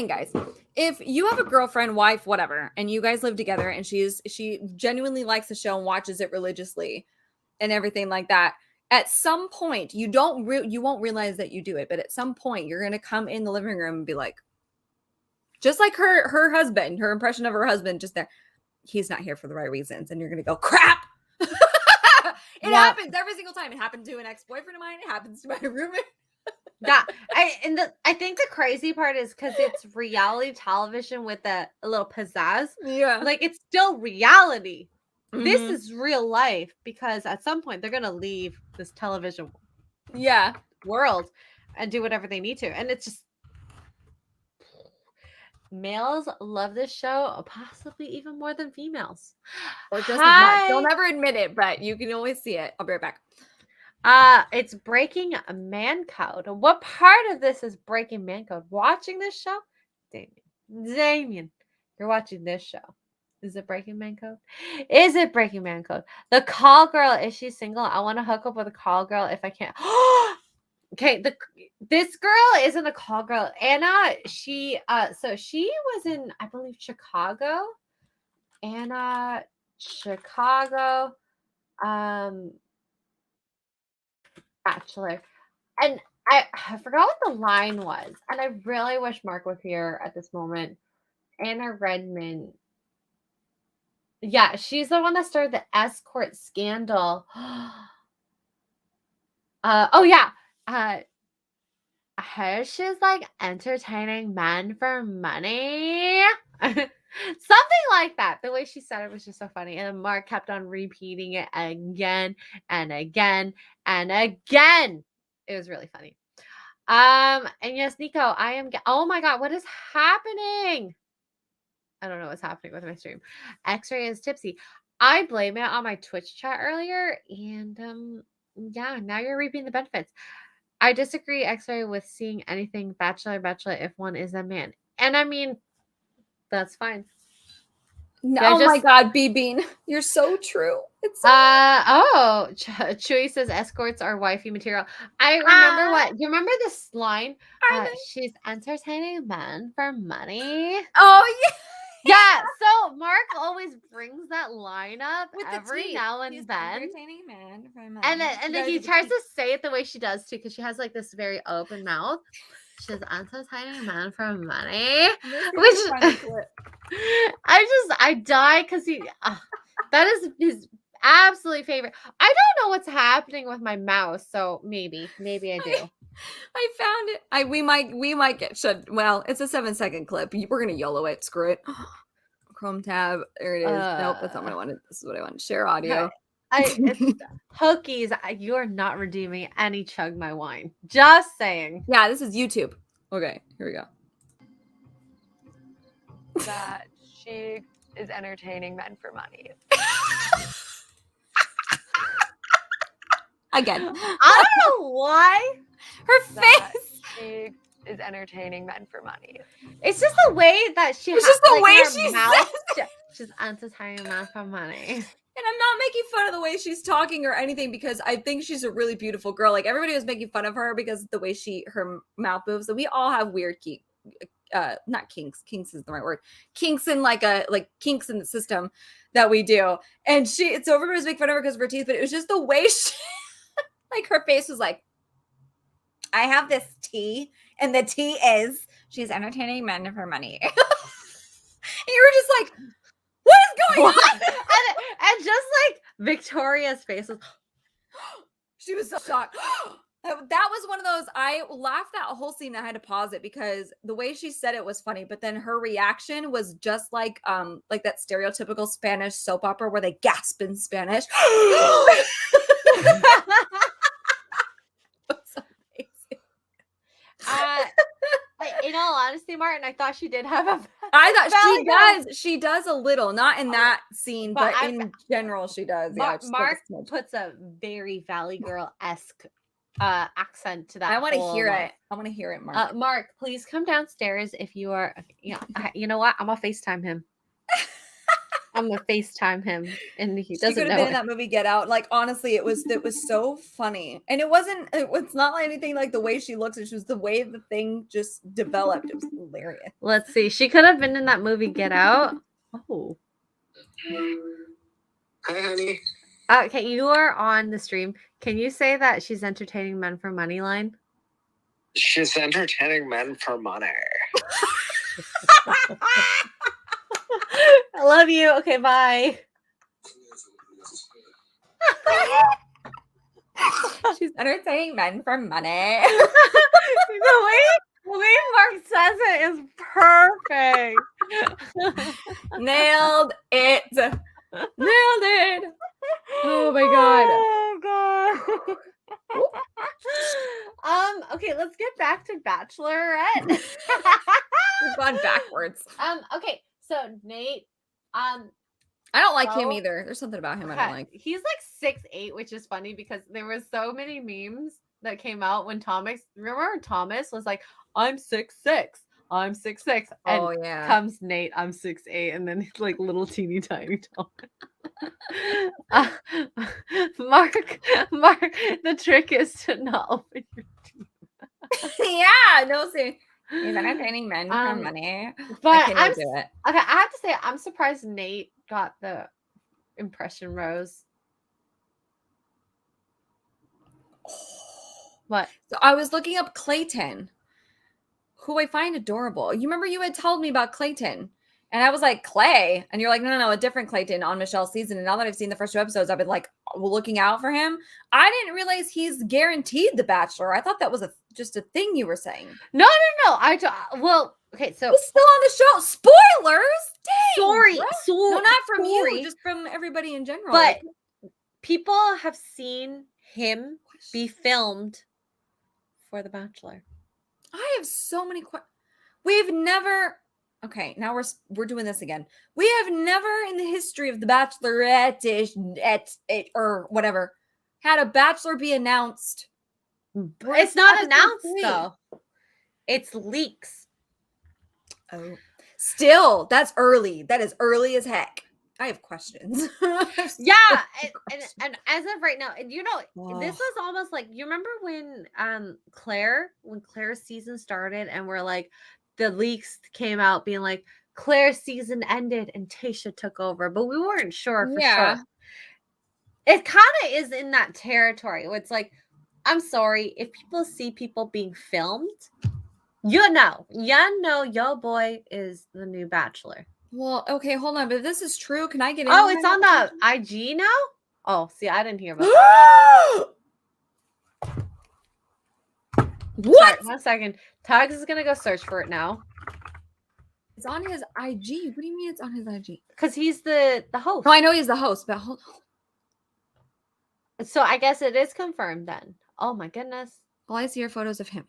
guys. If you have a girlfriend, wife, whatever, and you guys live together and she genuinely likes the show and watches it religiously and everything like that, at some point, you won't realize that you do it, but at some point you're going to come in the living room and be like, just like her husband, her impression of her husband just there, he's not here for the right reasons. And you're going to go, crap. It happens every single time. It happened to an ex-boyfriend of mine. It happens to my roommate. Yeah, I think the crazy part is because it's reality television with a little pizzazz. Yeah, like it's still reality. This is real life because at some point they're gonna leave this television world and do whatever they need to, and it's just males love this show possibly even more than females, or just as much. They'll never admit it, but you can always see it. I'll be right back. It's breaking a man code. What part of this is breaking man code? Watching this show? Damien, you're watching this show. Is it breaking man code? Is it breaking man code? The call girl, is she single? I want to hook up with a call girl if I can. Okay, this girl isn't a call girl. Anna, she was in, I believe, Chicago. Anna, Chicago. Bachelor, and I forgot what the line was, and I really wish Mark was here at this moment. Anna Redmond, yeah, she's the one that started the escort scandal. Oh yeah, she's like entertaining men for money. Something like that. The way she said it was just so funny. And Mark kept on repeating it again and again and again. It was really funny. And yes, Nico, I am. Oh my God, what is happening? I don't know what's happening with my stream. Xray is tipsy. I blame it on my Twitch chat earlier. And yeah, now you're reaping the benefits. I disagree, Xray, with seeing anything Bachelorette if one is a man. And I mean, that's fine. No, oh my God, B-Bean, you're so true. It's so Chewy says escorts are wifey material. I remember you remember this line? She's entertaining men for money. Oh yeah. Yeah, so Mark always brings that line up with every now and then. Entertaining man for money. And then he tries to say it the way she does too, because she has like this very open mouth. She's entertaining man for money. Which I die because that is his absolute favorite. I don't know what's happening with my mouse, so maybe I do. I found it. We might get shut. Well, it's a 7-second clip. We're gonna YOLO it. Screw it. Chrome tab. There it is. Nope, that's not what I wanted. This is what I wanted. Share audio. Hookies, you're not redeeming any Chug My Wine. Just saying. Yeah, this is YouTube. Okay, here we go. That she is entertaining men for money. Again. I don't know why. Her face. She is entertaining men for money. It's just the way that she. It's just the way she says. She's entertaining men for money. And I'm not making fun of the way she's talking or anything, because I think she's a really beautiful girl. Like, everybody was making fun of her because of the way her mouth moves. So we all have weird not kinks. Kinks is the right word. Kinks in like kinks in the system that we do. And so everybody was making fun of her because of her teeth, but it was just the way she, like, her face was like, I have this tea, and the tea is she's entertaining men for money. And you were just like, what is going on? And just like Victoria's face was, She was so shocked. That was one of those. I laughed that whole scene. I had to pause it because the way she said it was funny, but then her reaction was just like that stereotypical Spanish soap opera where they gasp in Spanish. in all honesty, Martin, I thought she did have a. I thought Valley she Girl. does. She does a little, not in that scene, but but I- in general, she does. Yeah, just like a Mark smidge. puts a very Valley Girl-esque accent to that. I want to whole hear line. it. I want to hear it, Mark. Mark, please come downstairs if you are. You know what? I'm gonna FaceTime him. I'm gonna FaceTime him, and he She doesn't could have know. been in that movie Get Out. Like honestly, it was so funny, and it's not like anything like the way she looks. It's just the way the thing just developed. It was hilarious. Let's see. She could have been in that movie Get Out. Oh. Hi, honey. Okay, you are on the stream. Can you say that she's entertaining men for money line? She's entertaining men for money. I love you. Okay, bye. She's entertaining men for money. The way Mark says it is perfect. Nailed it. Nailed it. Oh my god. Oh god. Okay, let's get back to Bachelorette. We've gone backwards. Okay, so Nate, I don't like him So- either. There's something about him I don't like. he's like 6'8", which is funny because there was so many memes that came out when remember Thomas was like, I'm 6'6", I'm 6'6", and Oh yeah. comes Nate, I'm 6'8", and then he's like little teeny tiny Thomas. Mark, the trick is to not open your Yeah, no, see. He's entertaining men for money. But I can't do it. Okay, I have to say, I'm surprised Nate got the impression rose. What? So I was looking up Clayton, who I find adorable. You remember you had told me about Clayton, and I was like, Clay, and you're like, no, a different Clayton on Michelle's season. And now that I've seen the first 2 episodes, I've been like looking out for him. I didn't realize he's guaranteed the Bachelor. I thought that was just a thing you were saying. No. Well, okay, so He's still on the show. Spoilers. Dang, sorry, bro. sorry, No, not from sorry, you, just from everybody in general. but people have seen him be filmed for The Bachelor. I have so many questions. We've never. Okay, now we're doing this again. We have never in the history of the Bachelorette or whatever had a Bachelor be announced. It's not Episode announced 3. though. It's leaks. Oh, still, that's early. That is early as heck. I have questions. Yeah, and as of right now, and this was almost like, you remember when Claire's season started and we're like, the leaks came out being like Claire's season ended and Tayshia took over, but we weren't sure for sure. It kind of is in that territory where it's like, I'm sorry, if people see people being filmed, you know your boy is the new Bachelor. Well, okay, hold on. But if this is true, can I get in? Oh, it's on the IG now? Oh, see, I didn't hear about that. What? Sorry, 1 second. Tuggs is gonna go search for it now It's on his IG. What do you mean it's on his IG? because he's the host. No, I know he's the host, but hold on. So I guess it is confirmed then. Oh my goodness. All I see are photos of him.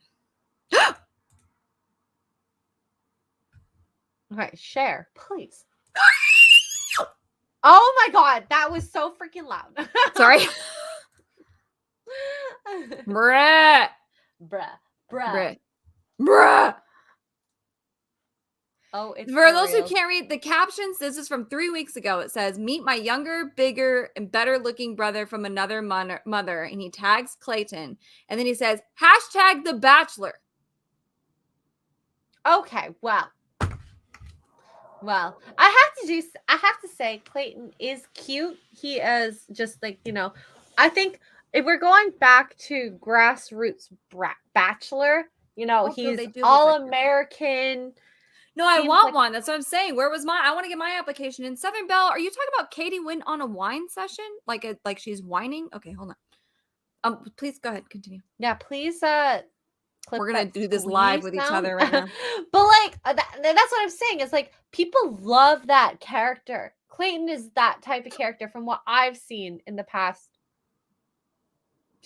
Okay, share, please. Oh my god, that was so freaking loud. Sorry. Bruh. Bruh. Oh, it's For those who can't read the captions, this is from 3 weeks ago. It says, meet my younger, bigger, and better looking brother from another mother. And he tags Clayton. And then he says, hashtag the Bachelor. Okay, well, I have to say Clayton is cute. He is just like, I think if we're going back to grassroots Bachelor, Also, he's they do look all like- American. No, I seems want like- one. That's what I'm saying. Where was I want to get my application in. Southern Belle, are you talking about Katie went on a wine session? Like she's whining? Okay, hold on. Please go ahead, continue. Yeah, please clip We're gonna that do this live squeeze with each sound. other right now. But like that's what I'm saying. It's like people love that character. Clayton is that type of character from what I've seen in the past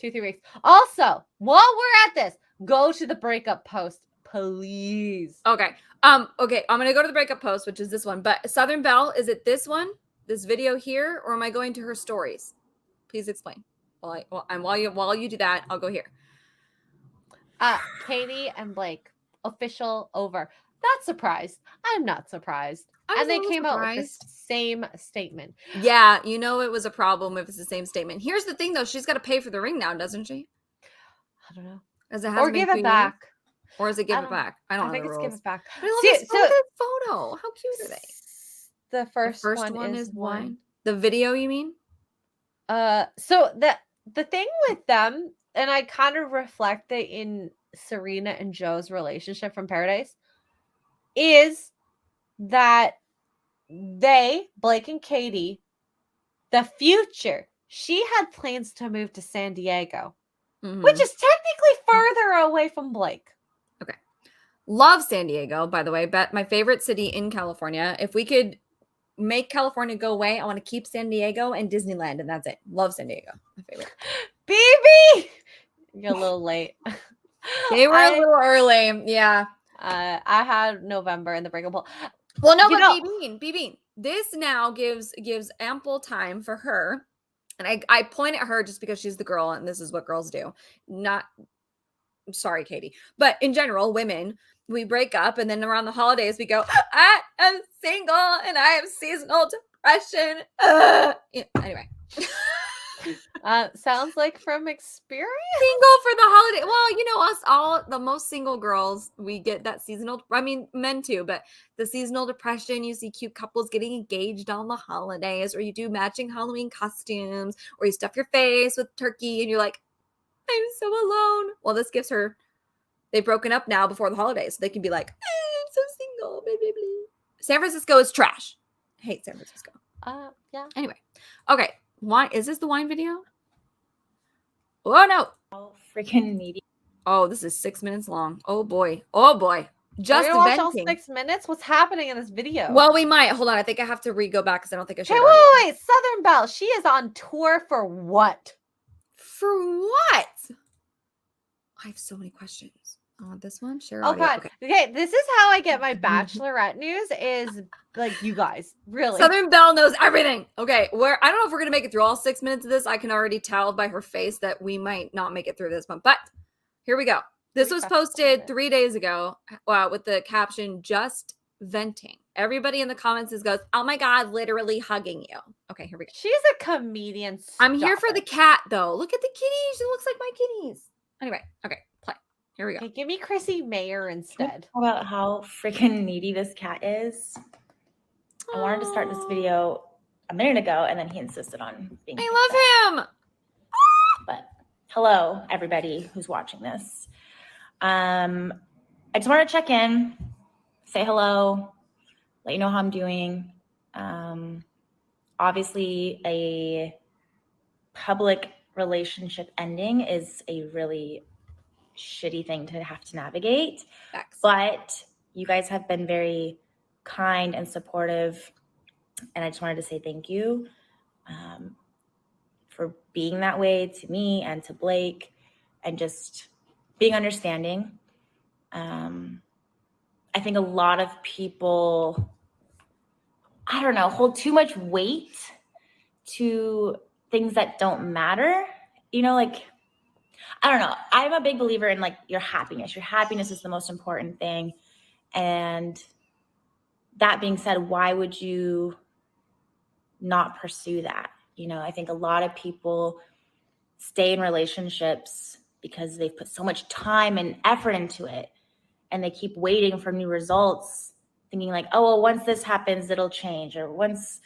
2-3 weeks. Also, while we're at this, go to the breakup post, please. Okay. Okay, I'm gonna go to the breakup post, which is this one. But Southern Belle, is it this one, this video here, or am I going to her stories? Please explain. While you do that, I'll go here. Katie and Blake, official over. Not surprised. I'm not surprised. And they came out with the same statement. Yeah, you know it was a problem if it's the same statement. Here's the thing, though. She's got to pay for the ring now, doesn't she? I don't know. As it Or hasn't been give it 3 back. years? Or is it give I it don't- back? I don't I think know it's the give rules. it back. But I love See, this photo. How cute are they? The first, The one is one. The video, you mean? So the thing with them, and I kind of reflect it in Serena and Joe's relationship from Paradise, is that Blake and Katie, the future, she had plans to move to San Diego, which is technically further away from Blake. Love San Diego, by the way. Bet my favorite city in California. If we could make California go away, I want to keep San Diego and Disneyland, and that's it. Love San Diego. My favorite. BB, you're a little late. They were a little early. Yeah. I had November in the breakup poll. Well, no, You but know- BB, this now gives ample time for her. And I point at her just because she's the girl, and this is what girls do. Not sorry, Katie. But in general, women, we break up, and then around the holidays, we go, I am single and I have seasonal depression. Yeah, anyway. Sounds like from experience. Single for the holiday. Well, you know, us all, the most single girls, we get that seasonal, I mean, men too, but the seasonal depression. You see cute couples getting engaged on the holidays, or you do matching Halloween costumes, or you stuff your face with turkey and you're like, I'm so alone. Well, this gives her, they've broken up now before the holidays. So they can be like, I'm so single. Blah, blah, blah. San Francisco is trash. I hate San Francisco. Yeah. Anyway. Okay. Why is this the wine video? Oh no. How freaking needy. Oh, this is 6 minutes long. Oh boy. Oh boy. Just We're gonna watch all venting. 6 minutes. What's happening in this video? Well, we might. Hold on. I think I have to go back because I don't think I Okay, shared audio. wait. Southern Belle. She is on tour for what? For what? I have so many questions. This one? Share Oh audio. god. Okay, this is how I get my Bachelorette news. Is like you guys really. Southern Belle knows everything. Okay, I don't know if we're gonna make it through all 6 minutes of this. I can already tell by her face that we might not make it through this one. But here we go. This was posted 3 days ago. With the caption "Just venting." Everybody in the comments goes, "Oh my god, literally hugging you." Okay, here we go. She's a comedian. I'm here Stop for the it. cat though. Look at the kitty. She looks like my kitties. Anyway, okay, play. Here we go. Okay, give me Chrissy Mayer instead. Talk about how freaking needy this cat is. I wanted to start this video a minute ago, and then he insisted on being. I love him. But hello, everybody who's watching this. I just want to check in, say hello, let you know how I'm doing. Obviously, a public relationship ending is a really shitty thing to have to navigate. Facts. But you guys have been very kind and supportive, and I just wanted to say thank you for being that way to me and to Blake, and just being understanding. I think a lot of people, I don't know, hold too much weight to things that don't matter. You know, like, I don't know. I'm a big believer in like your happiness. Your happiness is the most important thing. And that being said, why would you not pursue that? You know, I think a lot of people stay in relationships because they've put so much time and effort into it, and they keep waiting for new results, thinking like, oh, well, once this happens, it'll change. Or once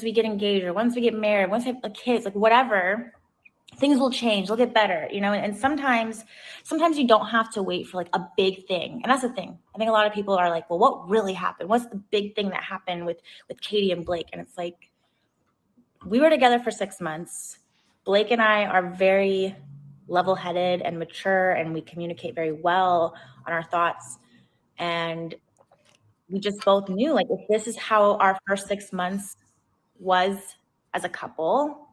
we get engaged, or once we get married, once I have kids, like whatever. things will change, they'll get better, you know, and sometimes you don't have to wait for like a big thing. And that's the thing. I think a lot of people are like, well, what really happened? What's the big thing that happened with Katie and Blake? And it's like, we were together for 6 months. Blake and I are very level-headed and mature, and we communicate very well on our thoughts. And we just both knew, like, if this is how our first 6 months was as a couple,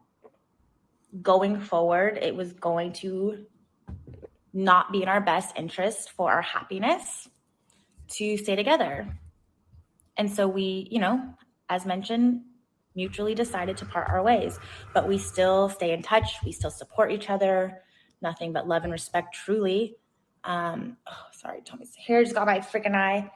going forward, it was going to not be in our best interest for our happiness to stay together. And so we, you know, as mentioned, mutually decided to part our ways, but we still stay in touch. We still support each other. Nothing but love and respect, truly. Sorry, Tommy's hair just got my freaking eye.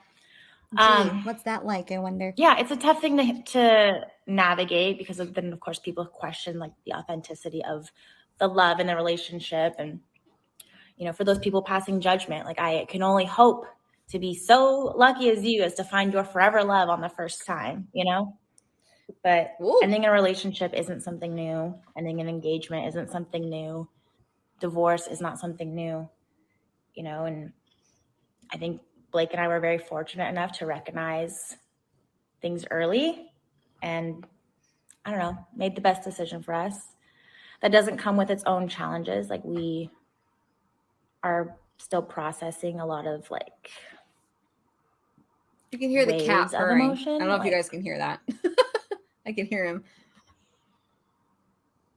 What's that like? I wonder. Yeah, it's a tough thing to navigate because then, of course, people question like the authenticity of the love in the relationship. And, you know, for those people passing judgment, like I can only hope to be so lucky as you as to find your forever love on the first time, you know? But ending a relationship isn't something new. Ending an engagement isn't something new. Divorce is not something new, you know? And I think Blake and I were very fortunate enough to recognize things early and, I don't know, made the best decision for us. That doesn't come with its own challenges. Like, we are still processing a lot of like, you can hear the cat purring. Emotion. I don't know if you guys can hear that. I can hear him.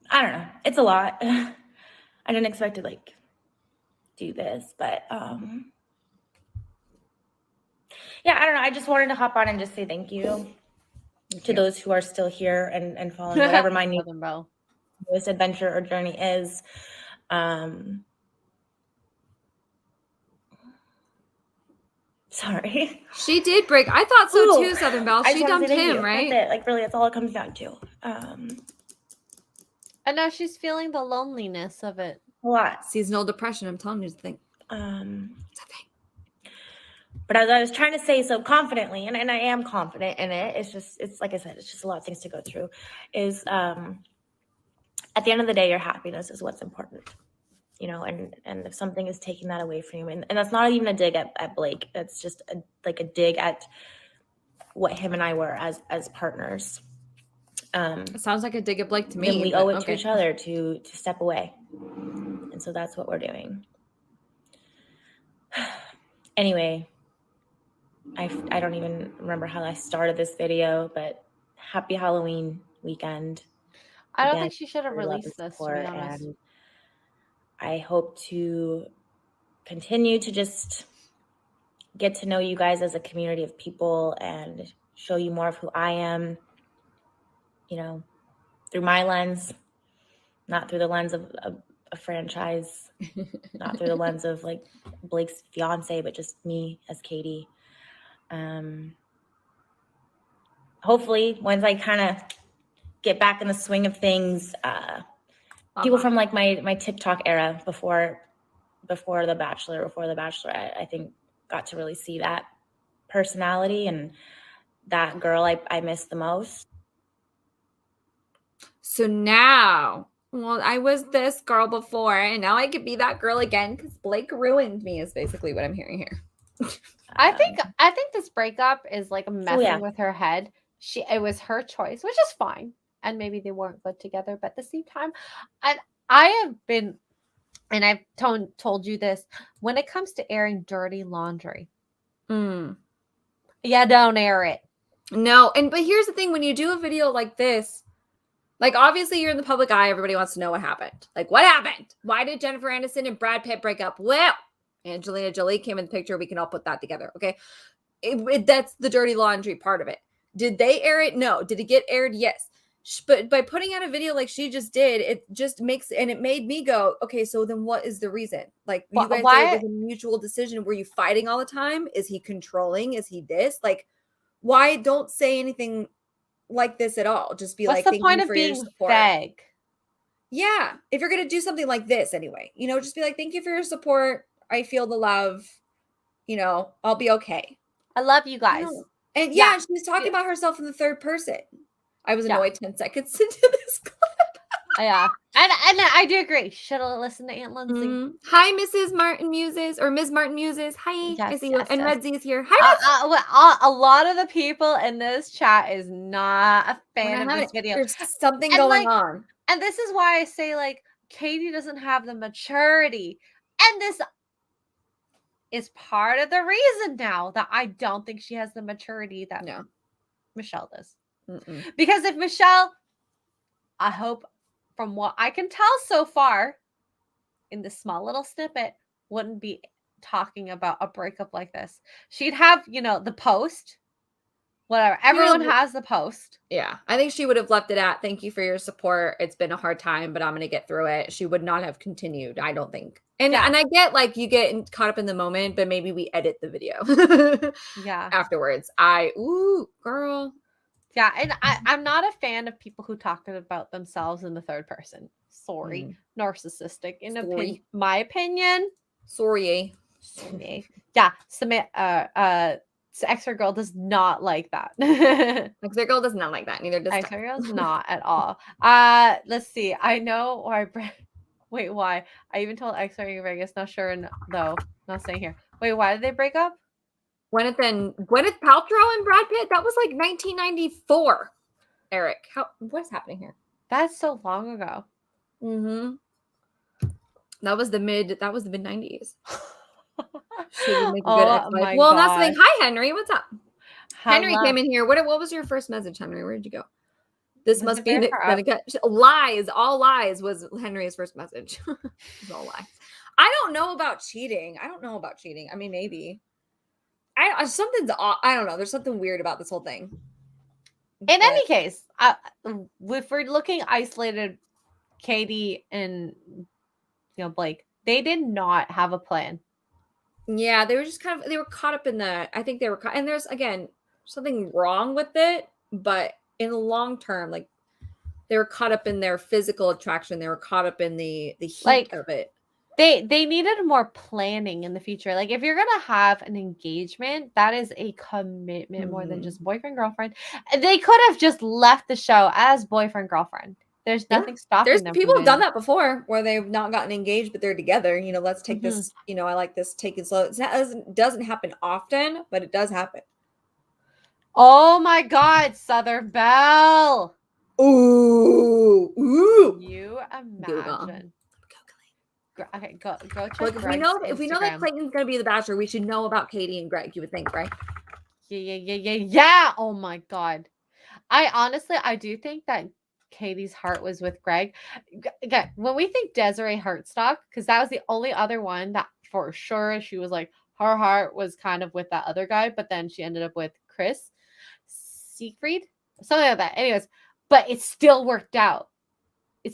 I don't know. It's a lot. I didn't expect to like do this, but yeah, I don't know. I just wanted to hop on and just say thank you to those who are still here and following whatever my newest adventure or journey is. Sorry. She did break. I thought so too, Southern Belle. She dumped him, right? That's it. Like, really, that's all it comes down to. And now she's feeling the loneliness of it. A lot. Seasonal depression. I'm telling you the thing. It's a thing. But as I was trying to say so confidently, and I am confident in it, it's like I said, it's just a lot of things to go through, is at the end of the day, your happiness is what's important. You know, and if something is taking that away from you, and that's not even a dig at Blake, it's just a dig at what him and I were as partners. It sounds like a dig at Blake to me. Then we owe it to each other to step away, and so that's what we're doing. Anyway, I don't even remember how I started this video, but happy Halloween weekend. I don't think she should have released this, to be honest. And I hope to continue to just get to know you guys as a community of people and show you more of who I am, you know, through my lens, not through the lens of a franchise, not through the lens of like Blake's fiance, but just me as Katie. Hopefully, once I kind of get back in the swing of things, people from like my TikTok era before the Bachelor, before the Bachelorette, I think got to really see that personality and that girl I miss the most. So now, well, I was this girl before, and now I could be that girl again because Blake ruined me, is basically what I'm hearing here. I think this breakup is like messing with her head. It was her choice, which is fine. And maybe they weren't good together, but at the same time, I have been, and I've told you this, when it comes to airing dirty laundry, don't air it. No, but here's the thing: when you do a video like this, like obviously you're in the public eye, everybody wants to know what happened. Like, what happened? Why did Jennifer Aniston and Brad Pitt break up? Well, Angelina Jolie came in the picture. We can all put that together, okay? That's the dirty laundry part of it. Did they air it? No. Did it get aired? Yes. But by putting out a video like she just did, it just makes, and it made me go, okay, so then what is the reason? Like, you guys say it was a mutual decision. Were you fighting all the time? Is he controlling? Is he this? Like, why don't say anything like this at all? Just be What's like, the thank point you of for your being support. vague? Yeah. If you're going to do something like this anyway, you know, just be like, thank you for your support. I feel the love. You know, I'll be okay. I love you guys. And yeah, she was talking about herself in the third person. I was annoyed 10 seconds into this clip. Yeah. And I do agree. Should have listened to Aunt Lindsay. Hi, Mrs. Martin Muses or Ms. Martin Muses. Hi, I Yes, see you. yes, And yes. Redzy is here. Hi, A lot of the people in this chat is not a We're fan not of having this it. video. There's something And, going like, on. And this is why I say, like, Katie doesn't have the maturity. And this is part of the reason now that I don't think she has the maturity that No. Michelle does. Mm-mm. Because if Michelle, I hope from what I can tell so far in this small little snippet, wouldn't be talking about a breakup like this. She'd have, the post, whatever. Everyone has the post. Yeah, I think she would have left it at thank you for your support. It's been a hard time, but I'm going to get through it. She would not have continued, I don't think. And I get like you get caught up in the moment, but maybe we edit the video. Yeah. Afterwards. Girl. Yeah, and I'm not a fan of people who talk about themselves in the third person. Sorry. Narcissistic in my opinion. Sorry. Yeah, Xray Girl does not like that. Xray Girl does not like that. Neither does Xray Girl's not at all. Let's see. I know why. Wait, why? I even told Xray Vegas. Not sure. Though. Not saying here. Wait, why did they break up? Gwyneth Paltrow and Brad Pitt. That was like 1994. Eric, what is happening here? That's so long ago. Mm-hmm. That was the mid 90s. Well, God. that's the thing. Hi, Henry. What's up? Hello. Henry came in here. What was your first message, Henry? Where did you go? This must be lies. All lies was Henry's first message. It's all lies. I don't know about cheating. I mean, maybe. I don't know. There's something weird about this whole thing. In any case, if we're looking isolated, Katie and Blake, they did not have a plan. Yeah, they were just they were caught up in the. I think they were, and there's again something wrong with it, but in the long term, like they were caught up in their physical attraction. They were caught up in the heat of it. They needed more planning in the future. Like if you're gonna have an engagement, that is a commitment more than just boyfriend girlfriend. They could have just left the show as boyfriend girlfriend. There's nothing stopping them. There's people have done that before where they've not gotten engaged, but they're together. Let's take this. I like this. Take it slow. It doesn't happen often, but it does happen. Oh my God, Southern Belle. Ooh. You imagine. Okay, go check. Look, if we know that Clayton's gonna be the Bachelor, we should know about Katie and Greg. You would think, right? Yeah. Oh my God. I do think that Katie's heart was with Greg. Again, when we think Desiree Hartstock, because that was the only other one that for sure she was like her heart was kind of with that other guy, but then she ended up with Chris Siegfried, something like that. Anyways, but it still worked out. I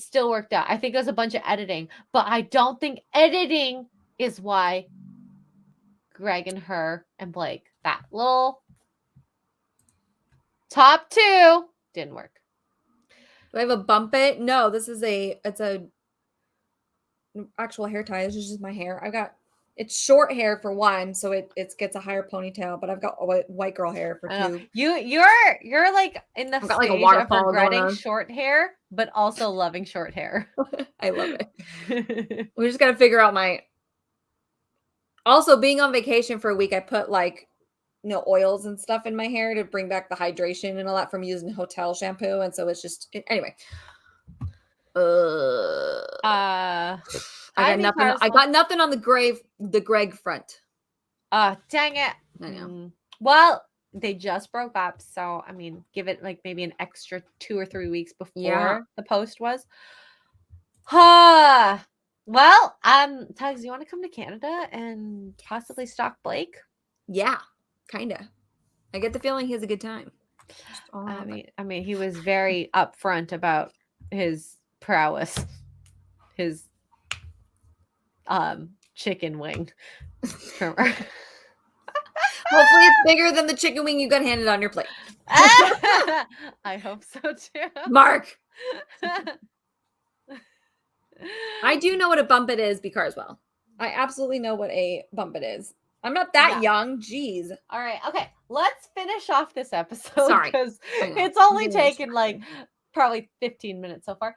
think it was a bunch of editing, but I don't think editing is why Greg and her and Blake, that little top two, didn't work. Do I have a bump it? No, it's a actual hair tie. This is just my hair. It's short hair for one, so it gets a higher ponytail, but I've got white girl hair for two. You're like in the stage of regretting short hair, but also loving short hair. I love it. We just got to figure out also being on vacation for a week, I put oils and stuff in my hair to bring back the hydration and all that from using hotel shampoo. And so it's just, anyway. I got nothing on the Greg front. Dang it. I know. Well, they just broke up. So, I mean, give it maybe an extra 2 or 3 weeks before the post was. Well, Tuggs, you want to come to Canada and possibly stalk Blake? Yeah, kind of. I get the feeling he has a good time. I mean, he was very upfront about his prowess, his chicken wing. Hopefully, it's bigger than the chicken wing you got handed on your plate. I hope so too, Mark. I do know what a bump it is, B. Carswell. I absolutely know what a bump it is. I'm not that young. Jeez. All right. Okay. Let's finish off this episode. Sorry. Because it's only taken probably 15 minutes so far.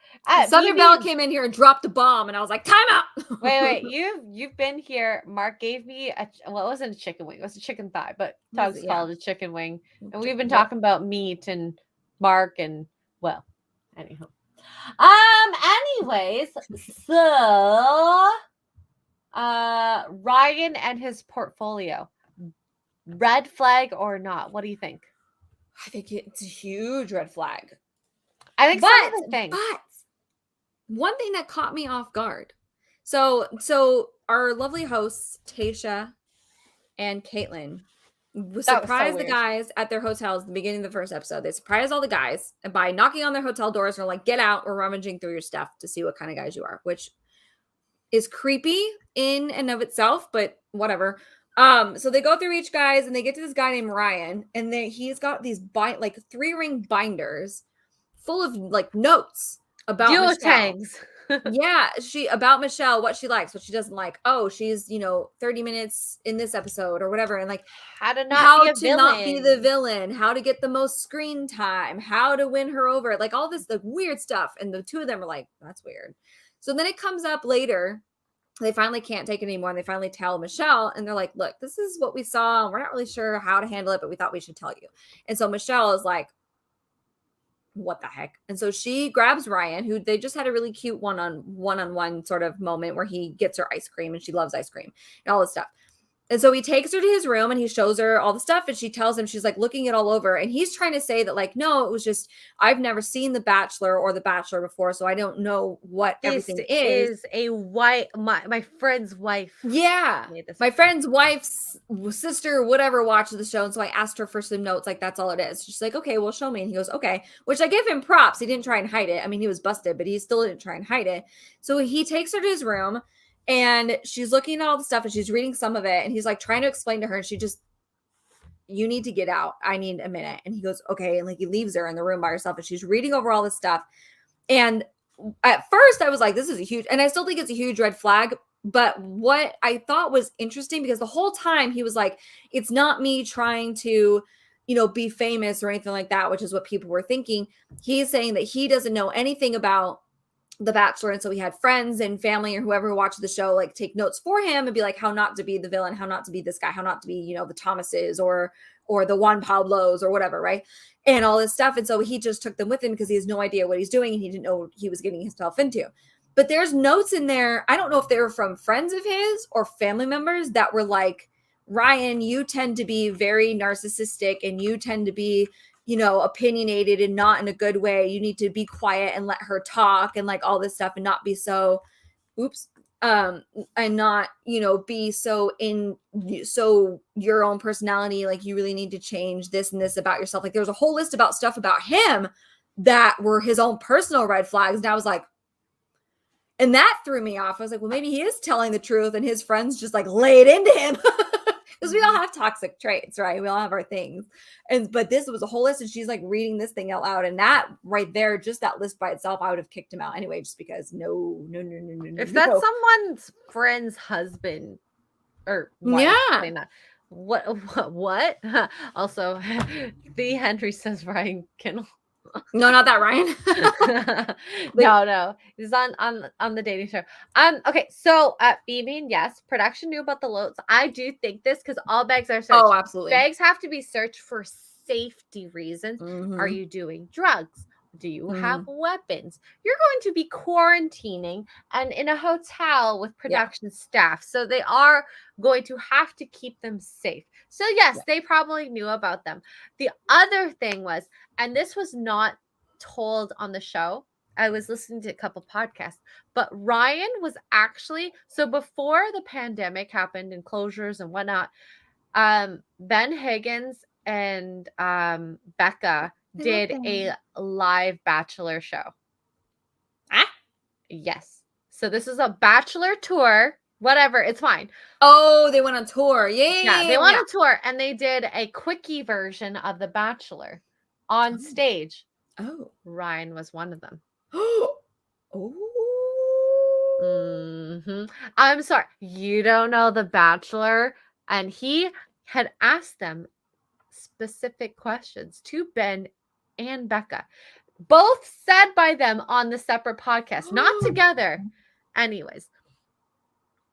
Southern Belle came in here and dropped a bomb, and I was like, time out. Wait, you've been here. Mark gave me it wasn't a chicken wing, it was a chicken thigh, but Tuggs called it a chicken wing. And we've been talking about meat and Mark and anywho. Anyways, so Ryan and his portfolio. Red flag or not? What do you think? I think it's a huge red flag. I think some of the things. But one thing that caught me off guard. So our lovely hosts, Tasha and Caitlin, surprised the guys at their hotels at the beginning of the first episode. They surprised all the guys by knocking on their hotel doors and are like, get out, we're rummaging through your stuff to see what kind of guys you are, which is creepy in and of itself, but whatever. So they go through each guys and they get to this guy named Ryan, and he's got these 3-ring binders full of like notes about Michelle. Tags. Yeah, about Michelle, what she likes, what she doesn't like. Oh, she's 30 minutes in this episode or whatever, and like how to not be the villain, how to get the most screen time, how to win her over, like all this the weird stuff. And the two of them are like, that's weird. So then it comes up later. They finally can't take it anymore, and they finally tell Michelle, and they're like, look, this is what we saw, and we're not really sure how to handle it, but we thought we should tell you. And so Michelle is like, what the heck? And so she grabs Ryan, who they just had a really cute one-on-one sort of moment where he gets her ice cream, and she loves ice cream and all this stuff. And so he takes her to his room and he shows her all the stuff, and she tells him, she's like looking it all over. And he's trying to say that like, no, it was just, I've never seen The Bachelor or The Bachelor before, so I don't know what everything is. A wife, my friend's wife. Yeah. My friend's wife's sister, whatever, watched the show. And so I asked her for some notes. Like, that's all it is. She's like, okay, well, show me. And he goes, okay, which I give him props. He didn't try and hide it. I mean, he was busted, but he still didn't try and hide it. So he takes her to his room. And she's looking at all the stuff and she's reading some of it. And he's like trying to explain to her. And she just, you need to get out. I need a minute. And he goes, okay. And like he leaves her in the room by herself. And she's reading over all this stuff. And at first I was like, this is a huge, and I still think it's a huge red flag. But what I thought was interesting, because the whole time he was like, it's not me trying to, be famous or anything like that, which is what people were thinking. He's saying that he doesn't know anything about The Bachelor, and so he had friends and family or whoever watched the show like take notes for him and be like how not to be the villain, how not to be this guy, how not to be the Thomases or the Juan Pablos or whatever, right? And all this stuff. And so he just took them with him because he has no idea what he's doing and he didn't know what he was getting himself into. But there's notes in there, I don't know if they were from friends of his or family members that were like, Ryan, you tend to be very narcissistic and you tend to be opinionated and not in a good way. You need to be quiet and let her talk and like all this stuff and not be so, and not, be so your own personality. Like you really need to change this and this about yourself. Like there was a whole list about stuff about him that were his own personal red flags. And I was like, and that threw me off. I was like, well, maybe he is telling the truth and his friends just like laid into him. Because we all have toxic traits, right? We all have our things. But this was a whole list, and she's like reading this thing out loud. And that right there, just that list by itself, I would have kicked him out anyway, just because no. If that's someone's friend's husband or wife, not, what? Also, the Henry says Ryan Kindle. No, not that Ryan. No. He's on the dating show. Okay, so Beaming, yes, production knew about the loads. I do think this because all bags are searched. Oh, absolutely. Bags have to be searched for safety reasons. Mm-hmm. Are you doing drugs? Do you have weapons? You're going to be quarantining and in a hotel with production staff. So they are going to have to keep them safe. So yes, they probably knew about them. The other thing was, and this was not told on the show, I was listening to a couple podcasts, but Ryan was actually, so before the pandemic happened and closures and whatnot, Ben Higgins and Becca did a live Bachelor show. Yes. So this is a Bachelor tour. Whatever, it's fine. Oh, they went on tour. Yeah, they went on tour, and they did a quickie version of The Bachelor on stage. Oh, Ryan was one of them. I'm sorry, you don't know The Bachelor, and he had asked them specific questions to Ben and Becca. Both said by them on the separate podcast, not together. Anyways.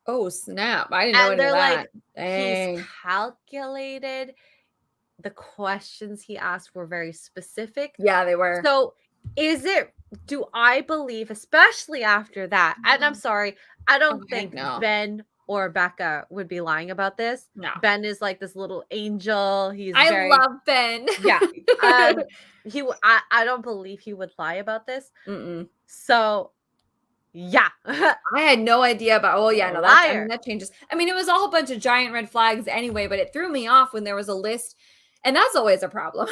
Oh, snap. I didn't know And any of they're that. like, Dang. he's calculated. The questions he asked were very specific. Yeah, they were. So do I believe, especially after that, and I'm sorry, I don't think no. Ben or Becca would be lying about this. No. Ben is like this little angel. I love Ben. Yeah. I don't believe he would lie about this. Mm-mm. So yeah. I had no idea about. Oh yeah, no, that changes. I mean, it was a whole bunch of giant red flags anyway, but it threw me off when there was a list, and that's always a problem.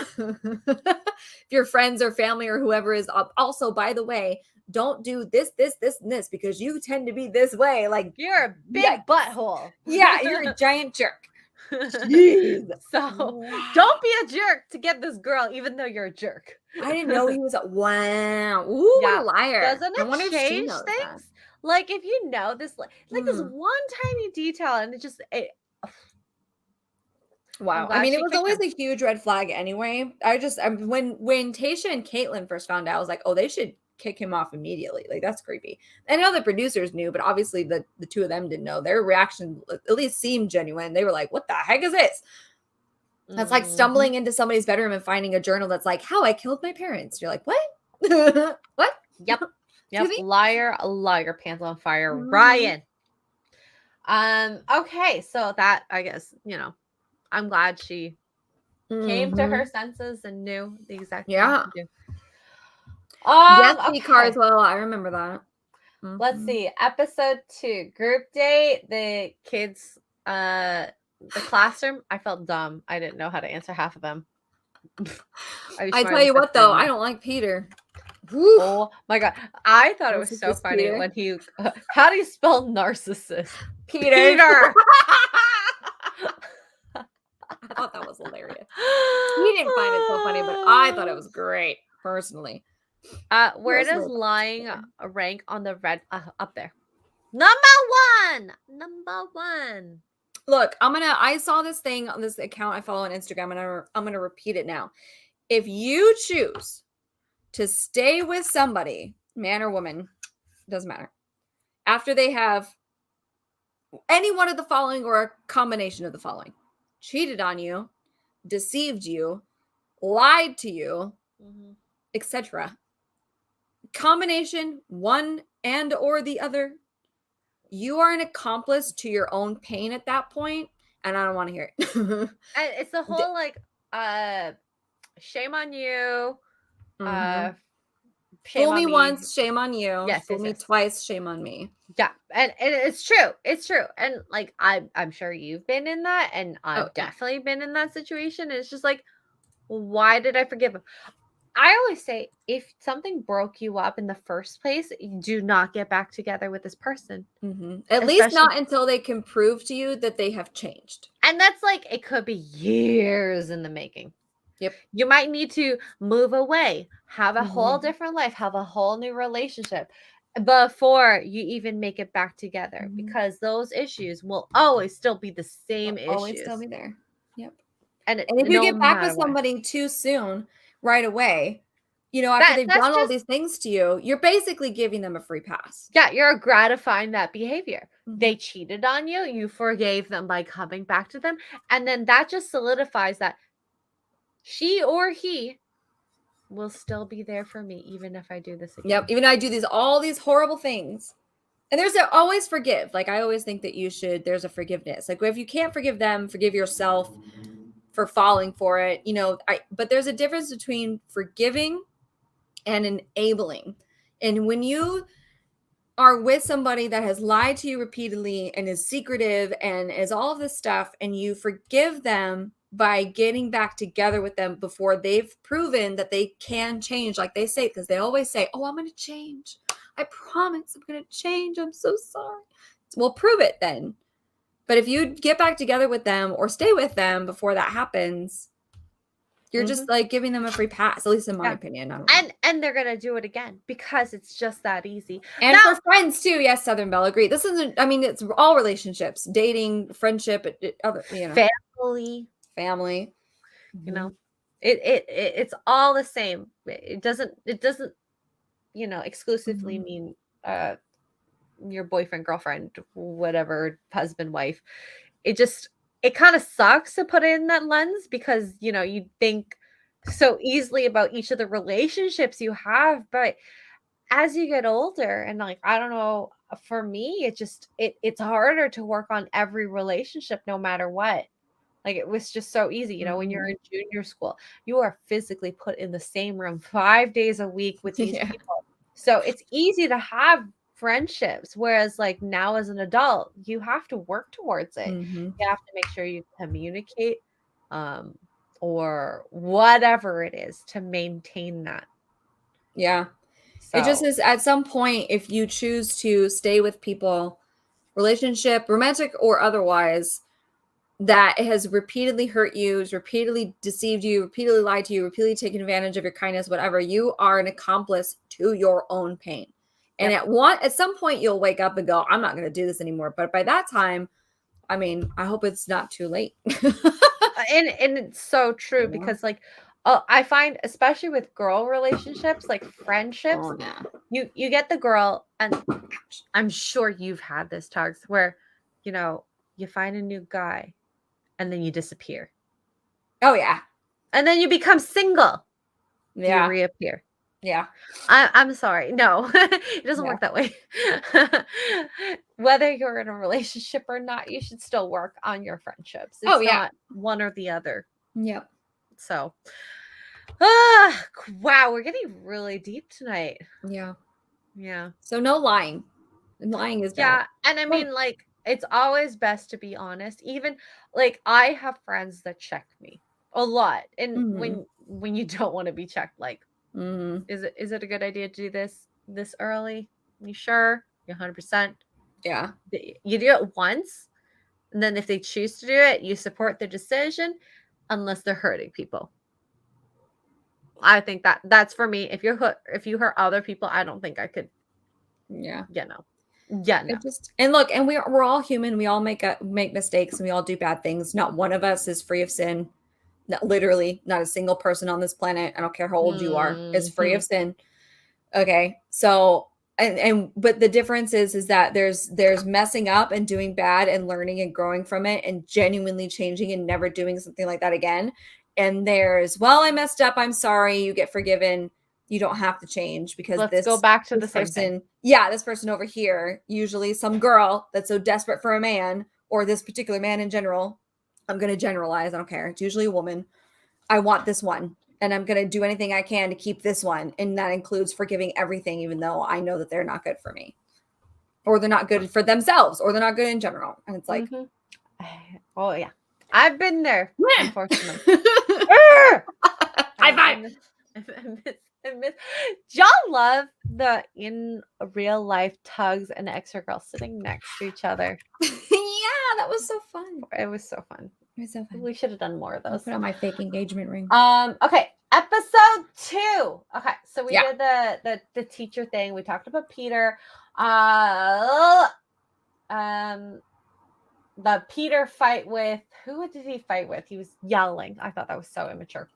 If your friends or family or whoever is up. Also, by the way, don't do this, and this because you tend to be this way. Like you're a big butthole. Yeah, you're a giant jerk. Jeez. So don't be a jerk to get this girl, even though you're a jerk. I didn't know he was a wow. Ooh, what a liar. Doesn't I wonder it if she change knows things? that. Like if you know this, like this one tiny detail, and wow. I mean, it was always a huge red flag anyway. When Tayshia and Caitlyn first found out, I was like, oh, they should kick him off immediately. Like that's creepy. I know the producers knew, but obviously the two of them didn't know. Their reaction at least seemed genuine. They were like, what the heck is this? That's like stumbling into somebody's bedroom and finding a journal that's like, how I killed my parents. You're like, what? What? Yep. Liar, pants on fire. Ryan. Okay, so that, I guess, I'm glad she came to her senses and knew the exact thing to do. Yes, Carswell. I remember that. Let's see. Episode 2, group date. The kids, the classroom. I felt dumb. I didn't know how to answer half of them. I tell you what, though, I don't like Peter. Oh my god! I thought it was so funny Peter? When he. How do you spell narcissist? Peter. I thought that was hilarious. He didn't find it so funny, but I thought it was great personally. Where does lying rank on the red up there? Number one. Look, I saw this thing on this account I follow on Instagram, and I'm gonna repeat it now. If you choose to stay with somebody, man or woman, doesn't matter, after they have any one of the following or a combination of the following: cheated on you, deceived you, lied to you, etc. Combination, one and or the other, you are an accomplice to your own pain at that point, and I don't want to hear it. And it's the whole shame on you. Fool me once, shame on you. Yes, Fool me twice, shame on me. Yeah, and it's true. It's true. And like I'm sure you've been in that, and I've definitely been in that situation. And it's just like, why did I forgive him? I always say, if something broke you up in the first place, you do not get back together with this person. At least not until they can prove to you that they have changed. And that's like, it could be years in the making. Yep. You might need to move away, have a whole different life, have a whole new relationship before you even make it back together, because those issues will always still be the same issues. Always still be there. Yep. And if you get back with somebody too soon, right away, after they've done all these things to you, you're basically giving them a free pass. Yeah, you're gratifying that behavior. They cheated on you. You forgave them by coming back to them. And then that just solidifies that she or he will still be there for me, even if I do this again. Yep, even if I do all these horrible things. And there's always forgive. Like, I always think that there's a forgiveness. Like, if you can't forgive them, forgive yourself for falling for it, but there's a difference between forgiving and enabling. And when you are with somebody that has lied to you repeatedly and is secretive and is all of this stuff, and you forgive them by getting back together with them before they've proven that they can change, like they say, because they always say, oh, I'm going to change. I promise I'm going to change. I'm so sorry. Well, prove it then. But if you get back together with them or stay with them before that happens, you're just like giving them a free pass, at least in my opinion. I don't know. And they're going to do it again because it's just that easy. And for friends too. Yes, Southern Belle, agree. This isn't, it's all relationships, dating, friendship, other, family, family. It's all the same. It doesn't exclusively Mhm. mean your boyfriend, girlfriend, whatever, husband, wife. It kind of sucks to put it in that lens because you think so easily about each of the relationships you have, but as you get older and like I don't know, for me it's harder to work on every relationship no matter what. Like it was just so easy, when you're Mhm. in junior school, you are physically put in the same room 5 days a week with these Yeah. people. So it's easy to have friendships, whereas like now as an adult, you have to work towards it. Mhm. You have to make sure you communicate, um, or whatever it is to maintain that. Yeah. It just So is at some point, if you choose to stay with people, relationship, romantic or otherwise, that has repeatedly hurt you, has repeatedly deceived you, repeatedly lied to you, repeatedly taken advantage of your kindness, whatever, you are an accomplice to your own pain. And Yep. at some point you'll wake up and go, I'm not going to do this anymore. But by that time, I mean, I hope it's not too late. And it's so true You know? because like I find especially with girl relationships, like friendships, Oh yeah. you get the girl, and I'm sure you've had this, Tugs, where you find a new guy and then you disappear. Oh yeah. And then you become single. You Yeah. reappear. Yeah. I'm sorry. No, it doesn't Yeah. work that way. Whether you're in a relationship or not, you should still work on your friendships. It's Oh yeah. not one or the other. Yep. So, wow, we're getting really deep tonight. Yeah. Yeah. So no lying. And lying is bad. Yeah. And I mean, like, it's always best to be honest. Even like I have friends that check me a lot. And Mhm. when you don't want to be checked, like, Mhm. is it a good idea to do this early? You sure? You 100%? Yeah. You do it once, and then if they choose to do it, you support their decision unless they're hurting people. I think that's for me. If you hurt other people, I don't think I could. Yeah. No. Yeah, no. It just and look, and we're all human. We all make mistakes and we all do bad things. Not one of us is free of sin. Literally, not a single person on this planet, I don't care how old you are, is free of sin. Okay. So but the difference is that there's messing up and doing bad and learning and growing from it and genuinely changing and never doing something like that again. And there's, well, I messed up, I'm sorry, you get forgiven. You don't have to change because Let's go back to the same person, thing. yeah, this person over here, usually some girl that's so desperate for a man or this particular man in general. I'm going to generalize, I don't care. It's usually a woman. I want this one. And I'm going to do anything I can to keep this one. And that includes forgiving everything, even though I know that they're not good for me. Or they're not good for themselves. Or they're not good in general. And it's like, oh, yeah. I've been there, unfortunately. High five. I miss. Y'all love the in real life Tuggs and Xray Girl sitting next to each other. Yeah, that was so fun. It was so fun. It was so fun. We should have done more of I'll those. put on my fake engagement ring. Okay, episode 2. Okay, so we Yeah. did the teacher thing. We talked about Peter. The Peter fight with, who did he fight with? He was yelling. I thought that was so immature.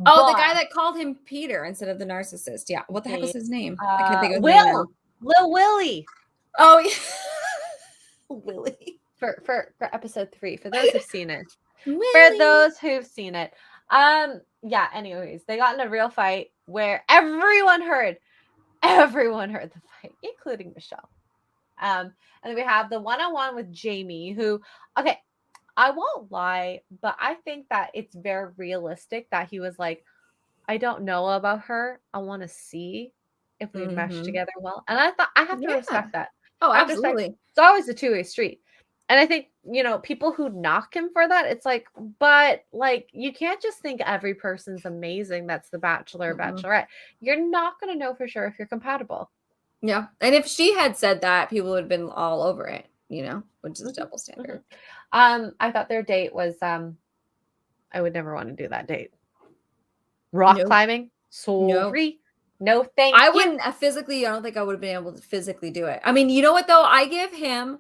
Oh, the guy that called him Peter instead of the narcissist. Yeah. What the heck was his name? I can't think of his name now. Lil Willie. Oh, yeah. Willie. For episode 3, for those who've seen it. Willie. For those who've seen it. Yeah, anyways, they got in a real fight where everyone heard the fight, including Michelle. And then we have the one-on-one with Jamie, who, okay, I won't lie, but I think that it's very realistic that he was like, I don't know about her. I want to see if we mesh together well. And I thought I have to respect that. Oh, absolutely. It's always a two-way street. And I think, people who knock him for that, it's like, but like, you can't just think every person's amazing. That's the Bachelor, Bachelorette. You're not going to know for sure if you're compatible. Yeah. And if she had said that, people would have been all over it, which is a double standard. I thought their date was, I would never want to do that date. Rock climbing? Sorry. No, thank you. I wouldn't I don't think I would have been able to physically do it. I mean, you know what though? I give him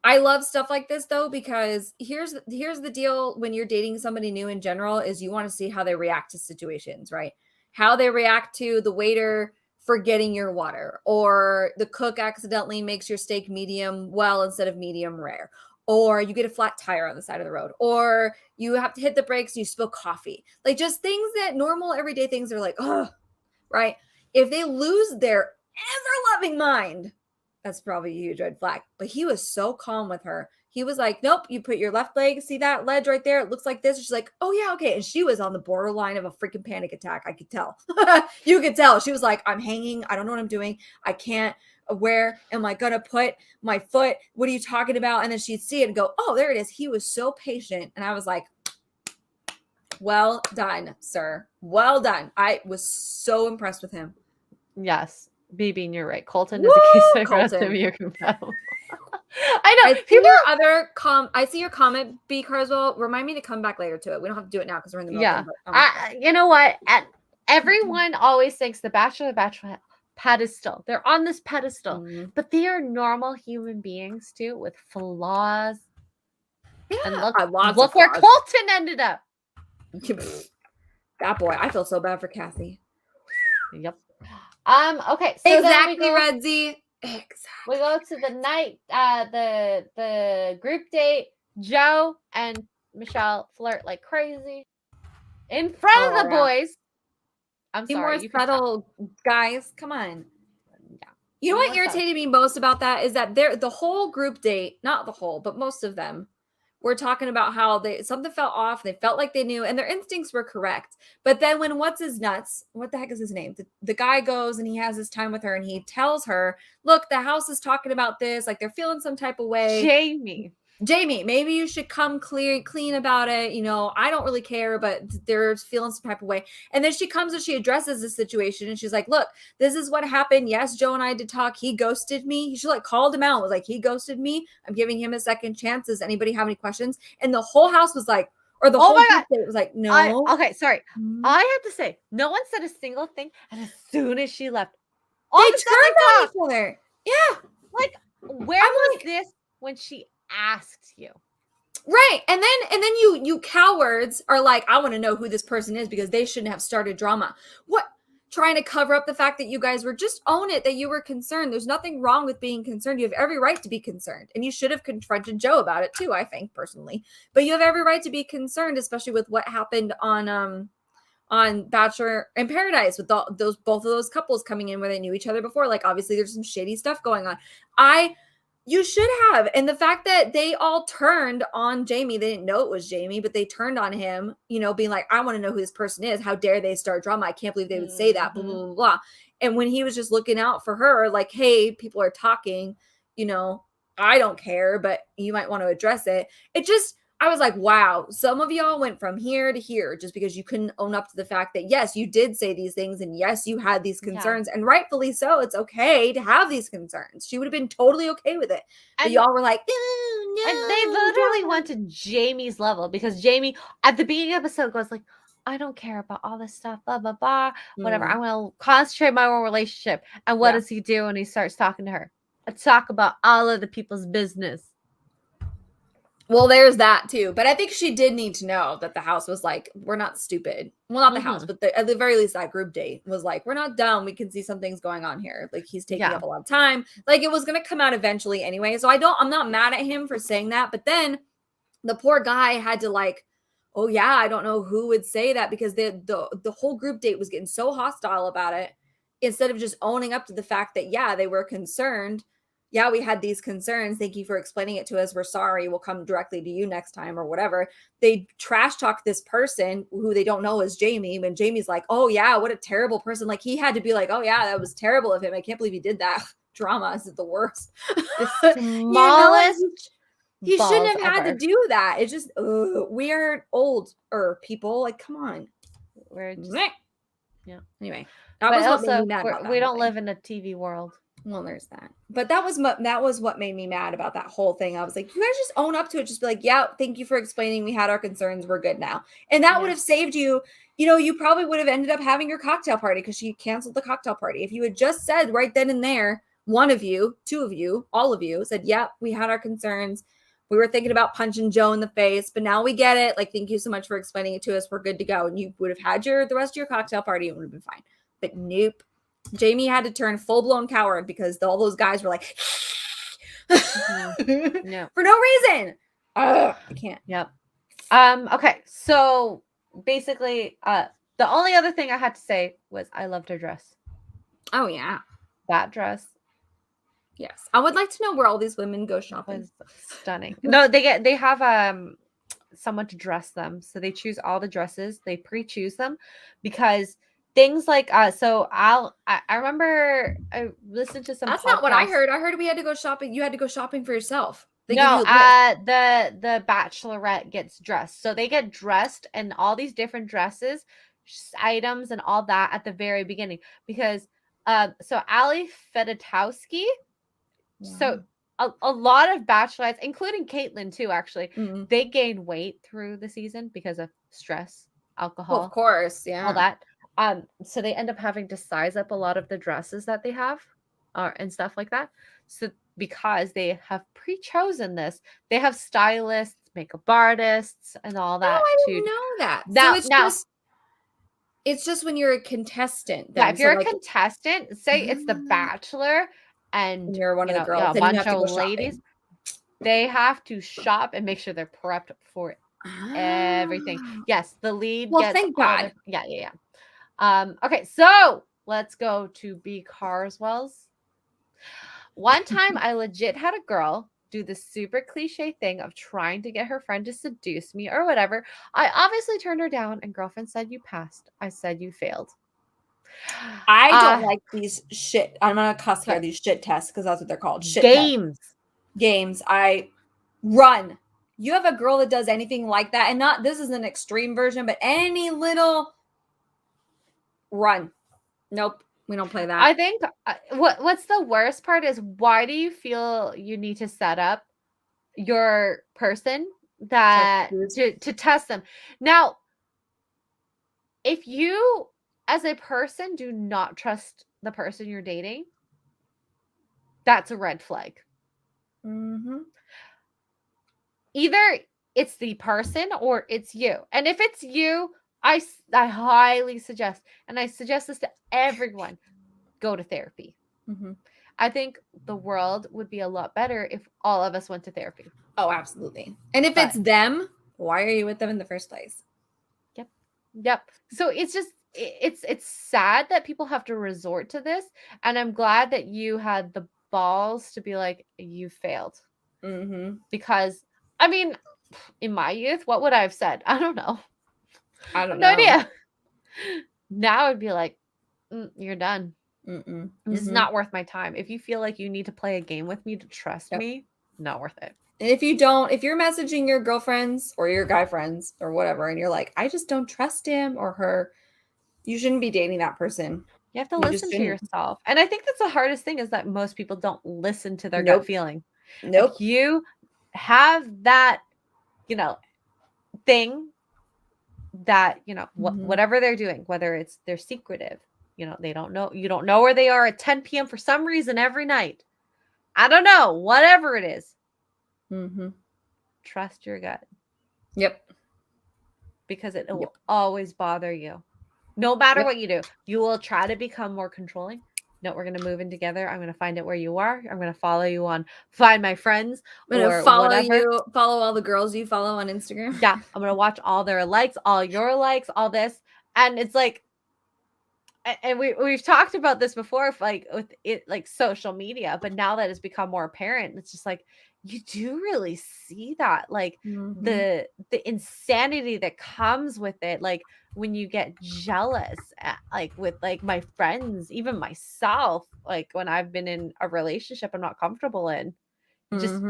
I love stuff like this though, because here's the deal when you're dating somebody new in general is you want to see how they react to situations, right? How they react to the waiter forgetting your water, or the cook accidentally makes your steak medium well instead of medium rare, or you get a flat tire on the side of the road, or you have to hit the brakes and you spill coffee. Like just things that normal everyday things are like, oh, right? If they lose their ever-loving mind, that's probably a huge red flag. But he was so calm with her. He was like, nope, you put your left leg, see that ledge right there? It looks like this. She's like, oh yeah, okay. And she was on the borderline of a freaking panic attack. I could tell. You could tell. She was like, I'm hanging. I don't know what I'm doing. I can't. Where am I going to put my foot? What are you talking about? And then she'd see it and go, oh, there it is. He was so patient. And I was like, well done, sir. Well done. I was so impressed with him. Yes. BB, you're right. Colton is a case of rest of your compatible. I know. I see your comment, B. Carswell. Remind me to come back later to it. We don't have to do it now because we're in the middle. Yeah. You know what? Everyone always thinks the Bachelor, Bachelorette pedestal. They're on this pedestal, but they are normal human beings too with flaws. Yeah, and look where Colton ended up. That boy. I feel so bad for Kathy. Yep. Okay. So exactly, Redzy. Exactly. We go to the night, the group date. Joe and Michelle flirt like crazy in front of the boys. I'm sorry. Be more subtle, guys. Come on. Yeah. You know what irritated me most about that is that the whole group date, not the whole, but most of them, were talking about how something felt off. They felt like they knew, and their instincts were correct. But then when what the heck is his name? The guy goes and he has his time with her, and he tells her, "Look, the house is talking about this. Like they're feeling some type of way." Jamie, maybe you should come clean about it. You know, I don't really care, but they're feeling some type of way. And then she comes and she addresses the situation and she's like, look, this is what happened. Yes, Joe and I did talk. He ghosted me. She like called him out. Was like, he ghosted me. I'm giving him a second chance. Does anybody have any questions? And the whole house was like, or the whole group was like, no. Okay, sorry. I have to say, no one said a single thing. And as soon as she left, they turned on each other. Yeah. Like, where was this when she asked you? Right. And then you cowards are like, I want to know who this person is because they shouldn't have started drama. What? Trying to cover up the fact that you guys were, just own it, that you were concerned. There's nothing wrong with being concerned. You have every right to be concerned. And you should have confronted Joe about it too, I think, personally. But you have every right to be concerned, especially with what happened on Bachelor in Paradise with both of those couples coming in where they knew each other before. Like, obviously there's some shady stuff going on. You should have. And the fact that they all turned on Jamie, they didn't know it was Jamie, but they turned on him, you know, being like, I want to know who this person is. How dare they start drama? I can't believe they would say that, blah, blah, blah, blah. And when he was just looking out for her, like, hey, people are talking, you know, I don't care, but you might want to address it. I was like, wow, some of y'all went from here to here just because you couldn't own up to the fact that, yes, you did say these things and yes, you had these concerns and rightfully so. It's okay to have these concerns. She would have been totally okay with it. But y'all were like, no. And they literally went to Jamie's level because Jamie at the beginning of the episode goes like, I don't care about all this stuff, blah, blah, blah, whatever. I'm going to concentrate my own relationship. And what does he do when he starts talking to her? Talk about all of the people's business. Well, there's that too. But I think she did need to know that the house was like, we're not stupid. Well, not the house, but at the very least, that group date was like, we're not dumb. We can see something's going on here. Like, he's taking up a lot of time. Like, it was going to come out eventually anyway. So I'm not mad at him for saying that. But then the poor guy had to like, oh yeah, I don't know who would say that because the whole group date was getting so hostile about it. Instead of just owning up to the fact that, yeah, they were concerned. Yeah, we had these concerns. Thank you for explaining it to us. We're sorry. We'll come directly to you next time or whatever. They trash talk this person who they don't know is Jamie. When Jamie's like, oh yeah, what a terrible person. Like, he had to be like, oh yeah, that was terrible of him. I can't believe he did that. Drama is the worst. The smallest he shouldn't have had to do that. It's just, we are older people. Like, come on. We're just, yeah. Anyway, that was what made me mad about that. We don't live in a TV world. Well, there's that. But that was what made me mad about that whole thing. I was like, you guys just own up to it. Just be like, yeah, thank you for explaining. We had our concerns. We're good now. And that would have saved you. You know, you probably would have ended up having your cocktail party because she canceled the cocktail party. If you had just said right then and there, one of you, two of you, all of you said, yep, we had our concerns. We were thinking about punching Joe in the face, but now we get it. Like, thank you so much for explaining it to us. We're good to go. And you would have had the rest of your cocktail party and would have been fine. But nope. Jamie had to turn full-blown coward because all those guys were like, No. for no reason. I can't. Yep. Okay. So basically, the only other thing I had to say was I loved her dress. Oh, yeah. That dress Yes. I would like to know where all these women go shopping. was stunning. No, they have someone to dress them. So they choose all the dresses. They pre-choose them because things like I remember I listened to some That's not what I podcasts. heard. I heard we had to go shopping. You had to go shopping for yourself. They give No, you a list. the Bachelorette gets dressed. So they get dressed and all these different dresses, items, and all that at the very beginning. Because so Ali Fedotowsky, so a lot of bachelorettes, including Caitlyn too, actually, Mhm. they gain weight through the season because of stress, alcohol, Well, of course, yeah. all that. So they end up having to size up a lot of the dresses that they have, and stuff like that. So because they have pre-chosen this, they have stylists, makeup artists, and all No, that. I to didn't know that. Now- So it's just when you're a contestant. Yeah, then. if you're So, a contestant, say it's the Ah. Bachelor, and And you're one of the girls, a then you bunch have to of go shopping. ladies, they have to shop and make sure they're prepped for everything. Ah. Yes, the lead Well, gets thank all God. yeah. Okay, so let's go to B. Carswell's. One time I legit had a girl do the super cliche thing of trying to get her friend to seduce me or whatever. I obviously turned her down, and girlfriend said you passed. I said you failed. I don't like these shit. I'm gonna cuss here. sorry. These shit tests because that's what they're called. Shit Games. games. I run. You have a girl that does anything like that, and not this is an extreme version, but any little run. Nope, we don't play that. I think what's the worst part is why do you feel you need to set up your person that to test them? Now, if you as a person do not trust the person you're dating, that's a red flag. Mm-hmm. Either it's the person or it's you. And if it's you, I highly suggest, and I suggest this to everyone, go to therapy. Mm-hmm. I think the world would be a lot better if all of us went to therapy. Oh, absolutely. And if it's them, why are you with them in the first place? Yep. So it's just it's sad that people have to resort to this, and I'm glad that you had the balls to be like, you failed. Mm-hmm. Because I mean, in my youth, what would I have said? I don't know. I don't No know. idea. Now I'd be like, you're done. Mm-mm. This is Mhm. not worth my time. If you feel like you need to play a game with me to trust me, not worth it. And if you're messaging your girlfriends or your guy friends or whatever, and you're like, I just don't trust him or her, you shouldn't be dating that person. You have to You just listen to shouldn't. yourself. And I think that's the hardest thing is that most people don't listen to their Nope. gut feeling. Nope. If you have that, thing that, whatever they're doing, whether it's they're secretive, they don't know, you don't know where they are at 10 p.m. for some reason every night. I don't know, whatever it is. Mm-hmm. Trust your gut. Yep. Because it will always bother you. No matter what you do, you will try to become more controlling. No, we're going to move in together. I'm going to find out where you are. I'm going to follow you on Find My Friends. I'm going to follow all the girls you follow on Instagram. Yeah. I'm going to watch all their likes, all your likes, all this. And it's like, and we've talked about this before, with it, like social media, but now that it's become more apparent, it's just like, you do really see that, like the insanity that comes with it, like when you get jealous, like with like my friends, even myself, like when I've been in a relationship I'm not comfortable in, just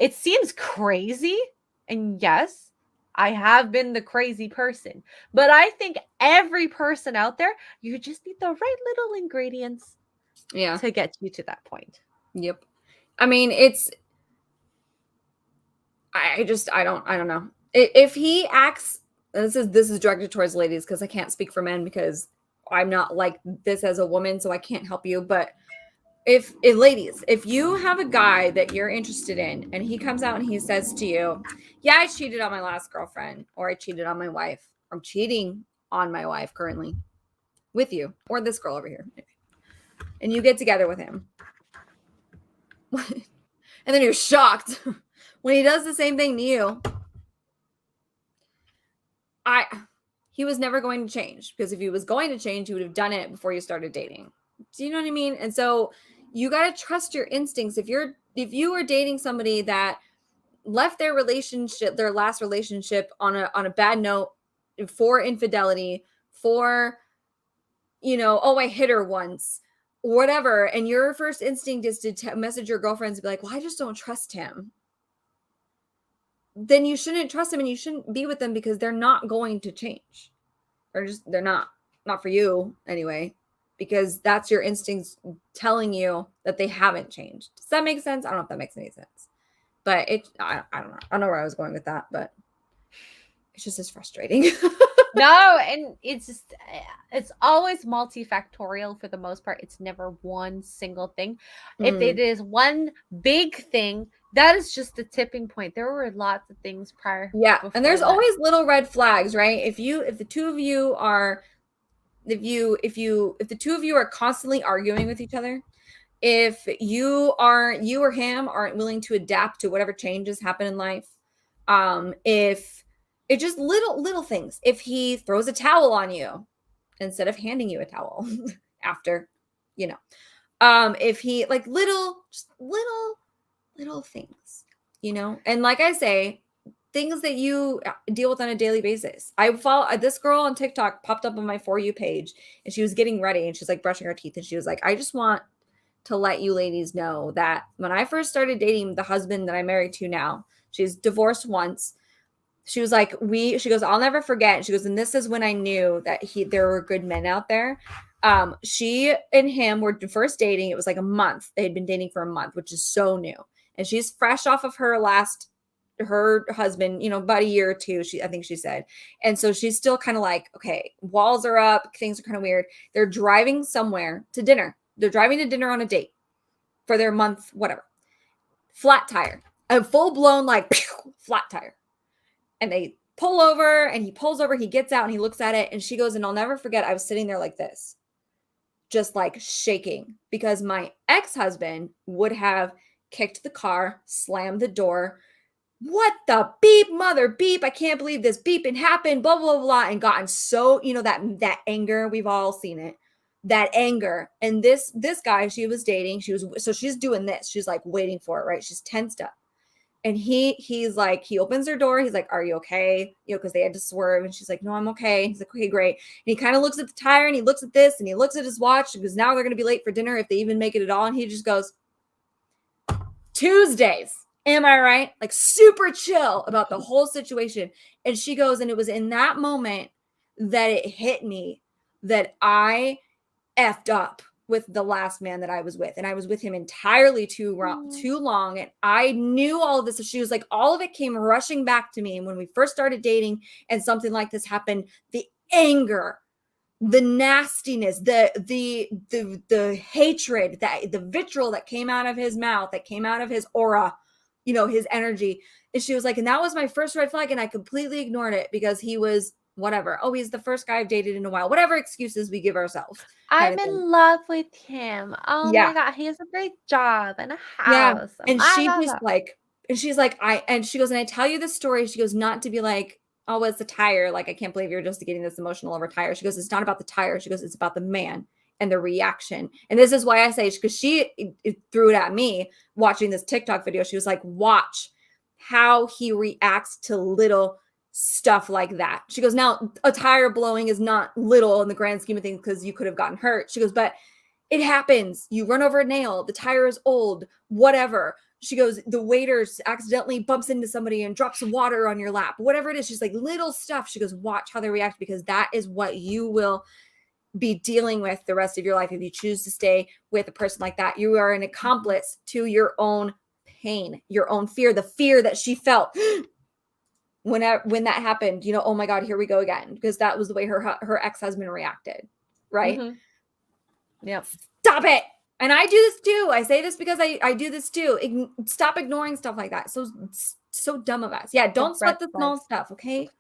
it seems crazy. And yes, I have been the crazy person, but I think every person out there, you just need the right little ingredients to get you to that point. Yep. I mean, I don't know. If he acts, this is directed towards ladies because I can't speak for men because I'm not like this as a woman, so I can't help you. But if ladies, if you have a guy that you're interested in and he comes out and he says to you, yeah, I cheated on my last girlfriend, or I cheated on my wife, I'm cheating on my wife currently with you, or this girl over here, and you get together with him, and then you're shocked when he does the same thing to you, he was never going to change, because if he was going to change, he would have done it before you started dating. Do you know what I mean? And so you got to trust your instincts. If you are dating somebody that left their last relationship on a bad note, for infidelity, for, oh, I hit her once, whatever, and your first instinct is to message your girlfriends and be like, well, I just don't trust him, then you shouldn't trust them, and you shouldn't be with them, because they're not going to change. They're not for you anyway, because that's your instincts telling you that they haven't changed. Does that make sense? I don't know if that makes any sense, but I don't know. I don't know where I was going with that, but it's just as frustrating. No, and it's always multifactorial for the most part. It's never one single thing. If it is one big thing, that is just the tipping point. There were lots of things prior. Yeah, and there's always little red flags, right? If the two of you are constantly arguing with each other, if you or him aren't willing to adapt to whatever changes happen in life, if it's just little things, if he throws a towel on you instead of handing you a towel after, if he little things, and like I say, things that you deal with on a daily basis. I follow this girl on TikTok, popped up on my For You page, and she was getting ready, and she's like brushing her teeth, and she was like, I just want to let you ladies know that when I first started dating the husband that I'm married to now, she's divorced once. She was like, she goes, I'll never forget. She goes, and this is when I knew that there were good men out there. She and him were first dating. It was like a month. They had been dating for a month, which is so new. And she's fresh off of her husband, about a year or two, I think she said. And so she's still kind of like, okay, walls are up. Things are kind of weird. They're driving somewhere to dinner. They're driving to dinner on a date for their month, whatever. Flat tire, a full blown flat tire. And they pull over, and he pulls over, he gets out, and he looks at it, and she goes, and I'll never forget, I was sitting there like this, just shaking, because my ex-husband would have kicked the car, slammed the door, what the beep, mother beep, I can't believe this beeping happened, blah, blah, blah, and gotten so, that anger, we've all seen it, that anger. And this guy she was dating, she's doing this, she's waiting for it, right? She's tensed up. And he's like, he opens her door. He's like, are you okay? Because they had to swerve. And she's like, no, I'm okay. He's like, okay, great. And he kind of looks at the tire, and he looks at this, and he looks at his watch, because now they're going to be late for dinner if they even make it at all. And he just goes, Tuesdays. Am I right? Super chill about the whole situation. And she goes, and it was in that moment that it hit me that I effed up with the last man that I was with. And I was with him entirely too long. And I knew all of this. So she was like, all of it came rushing back to me. And when we first started dating and something like this happened, the anger, the nastiness, the hatred, the vitriol that came out of his mouth, that came out of his aura, his energy. And she was like, and that was my first red flag. And I completely ignored it because he was whatever. Oh, he's the first guy I've dated in a while. Whatever excuses we give ourselves. I'm in love with him. Oh my God. He has a great job and a house. Yeah. And she goes, and I tell you this story. She goes, not to be like, oh, it's the tire. I can't believe you're just getting this emotional over tire. She goes, it's not about the tire. She goes, it's about the man and the reaction. And this is why I say, because she threw it at me watching this TikTok video. She was like, watch how he reacts to little stuff like that. She goes, now a tire blowing is not little in the grand scheme of things, because you could have gotten hurt. She goes, but it happens. You run over a nail. The tire is old, whatever. She goes, the waiter accidentally bumps into somebody and drops water on your lap, whatever it is. She's like, little stuff. She goes, watch how they react, because that is what you will be dealing with the rest of your life. If you choose to stay with a person like that, you are an accomplice to your own pain, your own fear, the fear that she felt when that happened, oh my God, here we go again, because that was the way her ex-husband reacted. Right. Mm-hmm. Yep. Stop it. And I do this too. I say this because I do this too. Stop ignoring stuff like that. So dumb of us. Yeah, don't sweat the small stuff, okay?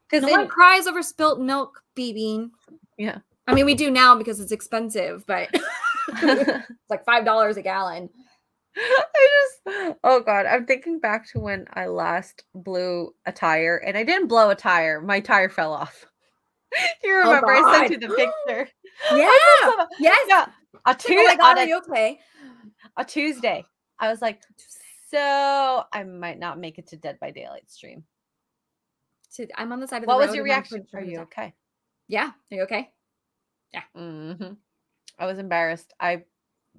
Because No one cries over spilt milk, Bean. yeah. I mean, we do now because it's expensive, but it's like $5 a gallon. Oh God, I'm thinking back to when I last blew a tire, and I didn't blow a tire. My tire fell off. You remember I sent you the picture. Yeah. Yes. Yeah. Are you okay? A Tuesday. I was like, so I might not make it to Dead by Daylight stream. I'm on the side of the What road. was your reaction? Are you okay? Yeah. Are you okay? Yeah. Mm-hmm. I was embarrassed.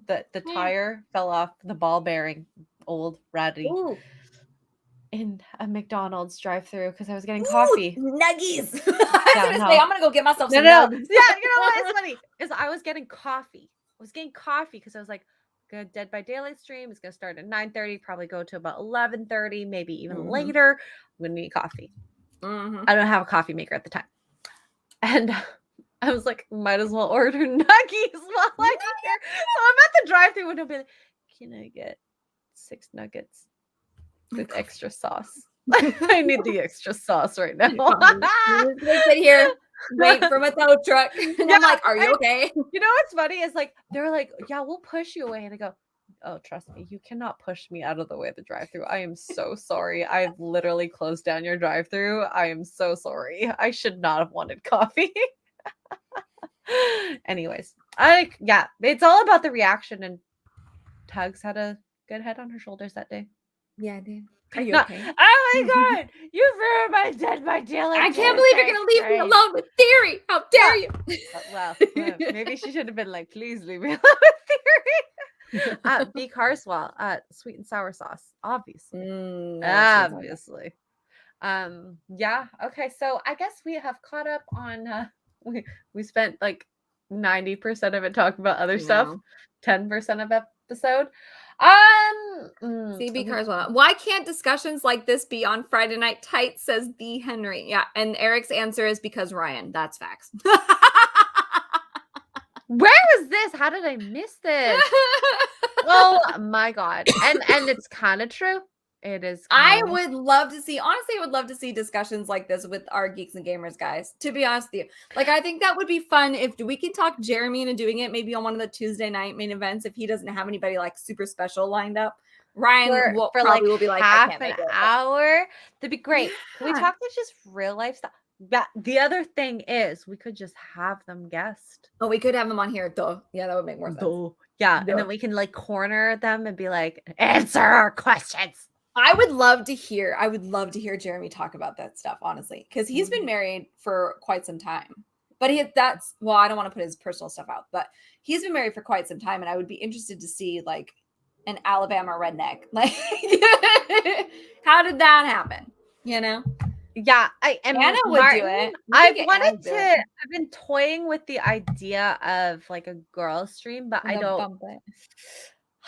The tire fell off the ball bearing, old ratty, in a McDonald's drive-through because I was getting coffee. Nuggies. I was gonna say I'm gonna go get myself some nuggies. Yeah, you know what's funny is I was getting coffee. I was getting coffee because I was like, good Dead by Daylight stream is gonna start at 9:30, probably go to about 11:30, maybe even later. I'm gonna need coffee. I don't have a coffee maker at the time, and I was like, might as well order nuggies while I'm here. So I'm at the drive-thru window, be like, can I get 6 nuggets with extra sauce? I need the extra sauce right now. Sit here, wait for my tow truck. And I'm like, are you okay? You know what's funny is like they're like, yeah, we'll push you away, and I go, oh, trust me, you cannot push me out of the way of the drive-thru. I am so sorry. I've literally closed down your drive-thru. I am so sorry. I should not have wanted coffee. Anyways, it's all about the reaction, and Tuggs had a good head on her shoulders that day. Yeah, I did. Are you okay? Oh my God, you ruined my Dead by Daylight. I can't believe you're gonna leave me alone with Theory. How dare you? Well, maybe she should have been like, please leave me alone with Theory. B. Carswell, sweet and sour sauce, obviously. Obviously. Yeah. Okay. So I guess we have caught up on. We spent like 90% of it talking about other stuff. 10% of episode. CB Carswell. Why can't discussions like this be on Friday Night Tights? Says the Henry. Yeah, and Eric's answer is because Ryan. That's facts. Where was this? How did I miss this? Oh my God. And it's kind of true. It is. I would love to see, honestly, I would love to see discussions like this with our Geeks and Gamers guys, to be honest with you. Like, I think that would be fun if we could talk Jeremy into doing it maybe on one of the Tuesday night main events if he doesn't have anybody like super special lined up. Ryan will be like half an hour. That'd be great. Can we talk to just real life stuff? The other thing is we could just have them guest. Oh, we could have them on here. Duh. Yeah, that would make more sense. Yeah. And then we can like corner them and be like, answer our questions. I would love to hear Jeremy talk about that stuff, honestly, because he's been married for quite some time. But I don't want to put his personal stuff out, but he's been married for quite some time, and I would be interested to see like an Alabama redneck. Like, how did that happen? You know? Yeah, Anna would do it. I've been toying with the idea of like a girl stream, but I don't.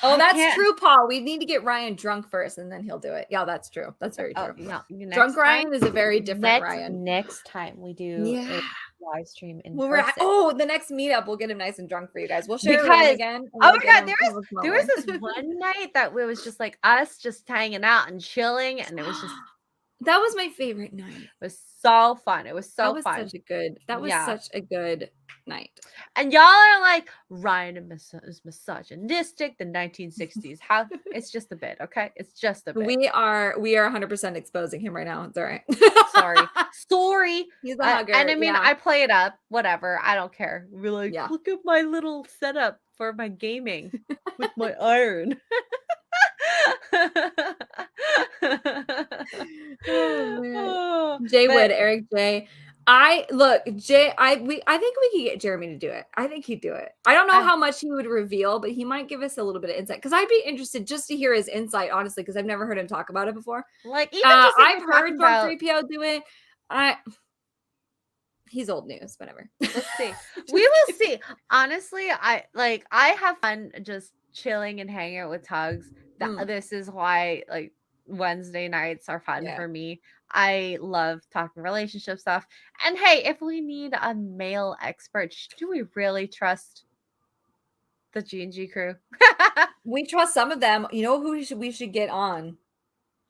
Oh, that's true, Paul. We need to get Ryan drunk first, and then he'll do it. Yeah, that's true. That's very true. Drunk Ryan is a very different Ryan. Next time we do a live stream in person. The next meetup, we'll get him nice and drunk for you guys. We'll share it again. Oh my God, there was this one night that it was just like us just hanging out and chilling, and it was just that was my favorite night. It was so fun. It was so fun. That was such a good night. And y'all are like, Ryan is misogynistic, the 1960s. How it's just a bit, okay? It's just a bit. We are 100% exposing him right now. It's all right. Sorry. He's a hugger. And I mean, I play it up, whatever. I don't care. We're like, look at my little setup for my gaming with my iron. Jay Wood, Eric J. I think we could get Jeremy to do it. I think he'd do it. I don't know how much he would reveal, but he might give us a little bit of insight because I'd be interested just to hear his insight, honestly, because I've never heard him talk about it before. Like even I've heard from 3PO do it. He's old news, whatever. Let's see. We will see. Honestly, I have fun just chilling and hanging out with Tuggs. This is why like Wednesday nights are fun for me. I love talking relationship stuff. And hey, if we need a male expert, do we really trust The G&G crew. We trust some of them. You know who we should get on?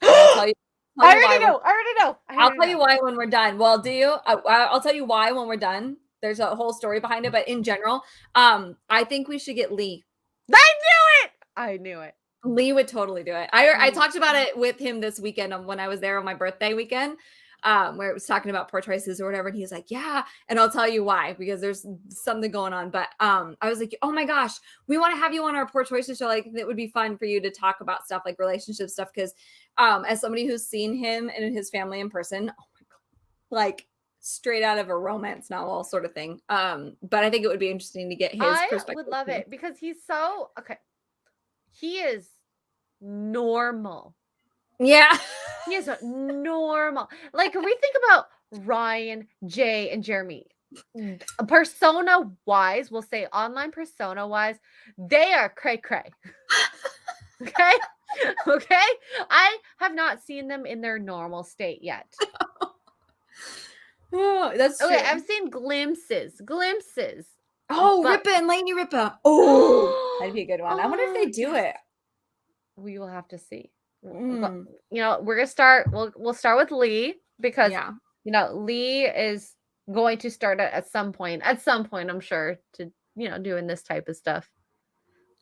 I'll tell you. I already know. I'll tell you why when we're done. Well, do you? I'll tell you why when we're done. There's a whole story behind it, but in general, I think we should get Lee. I knew it. Lee would totally do it. I talked about it with him this weekend when I was there on my birthday weekend, where it was talking about poor choices or whatever. And he was like, yeah. And I'll tell you why, because there's something going on. But I was like, oh my gosh, we want to have you on our poor choices show. Like, it would be fun for you to talk about stuff like relationship stuff. Because as somebody who's seen him and his family in person, oh my God, like straight out of a romance novel sort of thing. But I think it would be interesting to get his perspective. I would love it because he's so, okay. He is normal. Yeah. He is normal. Like, if we think about Ryan, Jay, and Jeremy, persona wise, we'll say online persona wise, they are cray cray. Okay. Okay. I have not seen them in their normal state yet. Oh, that's true. Okay, I've seen glimpses. Oh, but- Rippa and Lainey Rippa. Oh, that'd be a good one. I wonder if they do it. We will have to see. Mm. You know, we're gonna start. We'll start with Lee because Yeah. you know Lee is going to start at some point. At some point, I'm sure to doing this type of stuff.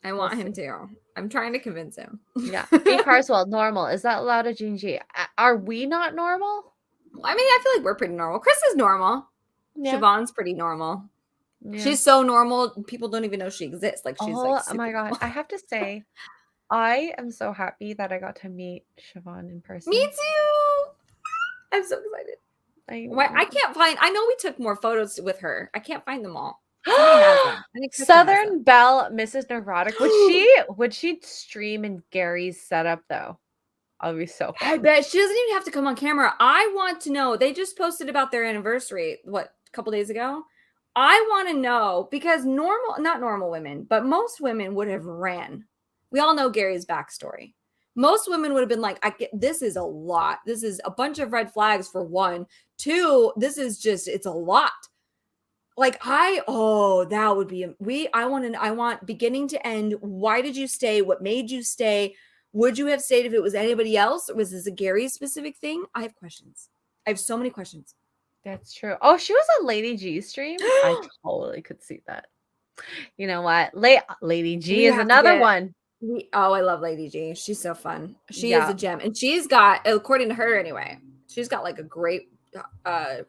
I want him to. I'm trying to convince him. Yeah. B. Carswell, normal. Is that allowed at G&G? Are we not normal? I mean, I feel like we're pretty normal. Chris is normal. Yeah. Siobhan's pretty normal. Yeah. She's so normal, people don't even know she exists. Like she's like, oh my God. I have to say, I am so happy that I got to meet Siobhan in person. Me too. I'm so excited. I can't find. I know we took more photos with her. I can't find them all. Somebody has them. I think Kristen has Southern them. Belle, Mrs. Neurotic. Would she stream in Gary's setup though? I'll be so I fun. bet she doesn't even have to come on camera. I want to know. They just posted about their anniversary, a couple days ago? I want to know because not normal women, but most women would have ran. We all know Gary's backstory. Most women would have been like, this is a lot. This is a bunch of red flags for one. Two, it's a lot. Like that would be, I want beginning to end. Why did you stay? What made you stay? Would you have stayed if it was anybody else? Or was this a Gary specific thing? I have questions. I have so many questions. That's true. Oh, she was on Lady G stream. I totally could see that. You know what? Lady G We is have to another get- one. I love Lady G. She's so fun. She Yeah. is a gem. And she's got, according to her anyway, she's got like a great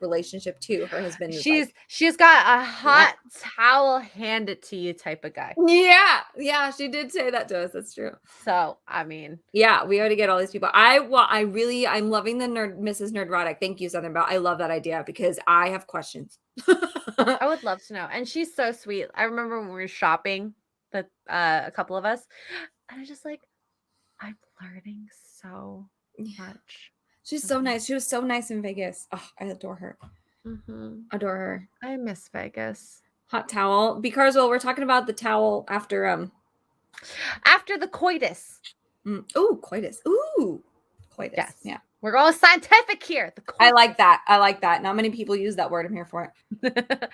relationship too. Her husband is She's got a hot towel handed to you type of guy. yeah, she did say that to us. That's true. So I mean, Yeah, we ought to get all these people. I'm loving the Mrs. Nerdrotic. Thank you, Southern Belle. I love that idea because I have questions. I would love to know. And she's so sweet. I remember when we were shopping with a couple of us, and I was just like, I'm learning so much. She's so nice. She was so nice in Vegas. Oh, I adore her. Mm-hmm. Adore her. I miss Vegas. Hot towel. B. Carswell, we're talking about the towel after the coitus. Ooh, coitus. Ooh, coitus. Yes. Yeah. We're going scientific here. The I like that. Not many people use that word. I'm here for it.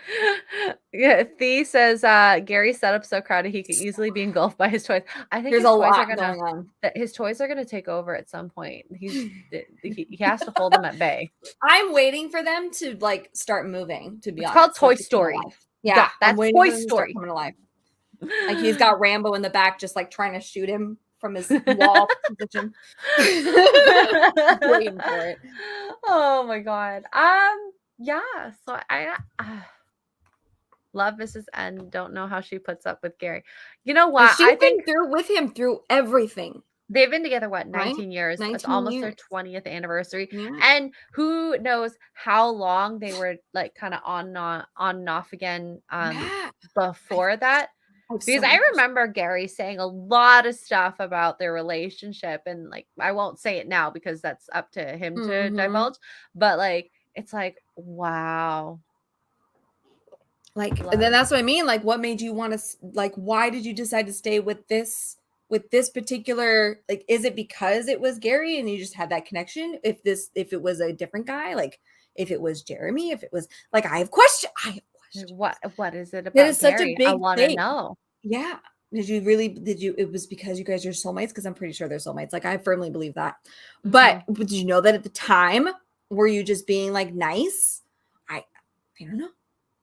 Yeah, Thee says Gary's setup's so crowded he could easily be engulfed by his toys. I think There's his a toys lot are going on. his toys are gonna take over at some point. He has to hold them at bay. I'm waiting for them to like start moving. To be It's honest, called Toy like, to come Story. alive. Yeah, Yeah, that's I'm waiting Toy for them to start Story. coming alive. Like he's got Rambo in the back, just like trying to shoot him from his wall position. Waiting for it. Oh my God. Yeah. So I love Mrs. N. Don't know how she puts up with Gary. You know what? She's I been think through with him through everything. they've been together, what, Right? 19 years? 19 It's almost their years. 20th anniversary. Yeah. And who knows how long they were like kind of on and off again Yeah. before that. I have so Because many I questions. remember Gary saying a lot of stuff about their relationship, and like I won't say it now because that's up to him to Mhm. divulge. But like it's like, wow. Like, Love and then it. that's what I mean. Like, what made you want to, like, why did you decide to stay with this particular, like, is it because it was Gary and you just had that connection? If it was a different guy, like, if it was Jeremy, if it was, like, I have questions. What is it about That is such a Gary? I big want to thing. know. Yeah. it was because you guys are soulmates? Because I'm pretty sure they're soulmates. Like, I firmly believe that. But did you know that at the time, were you just being like nice? I don't know.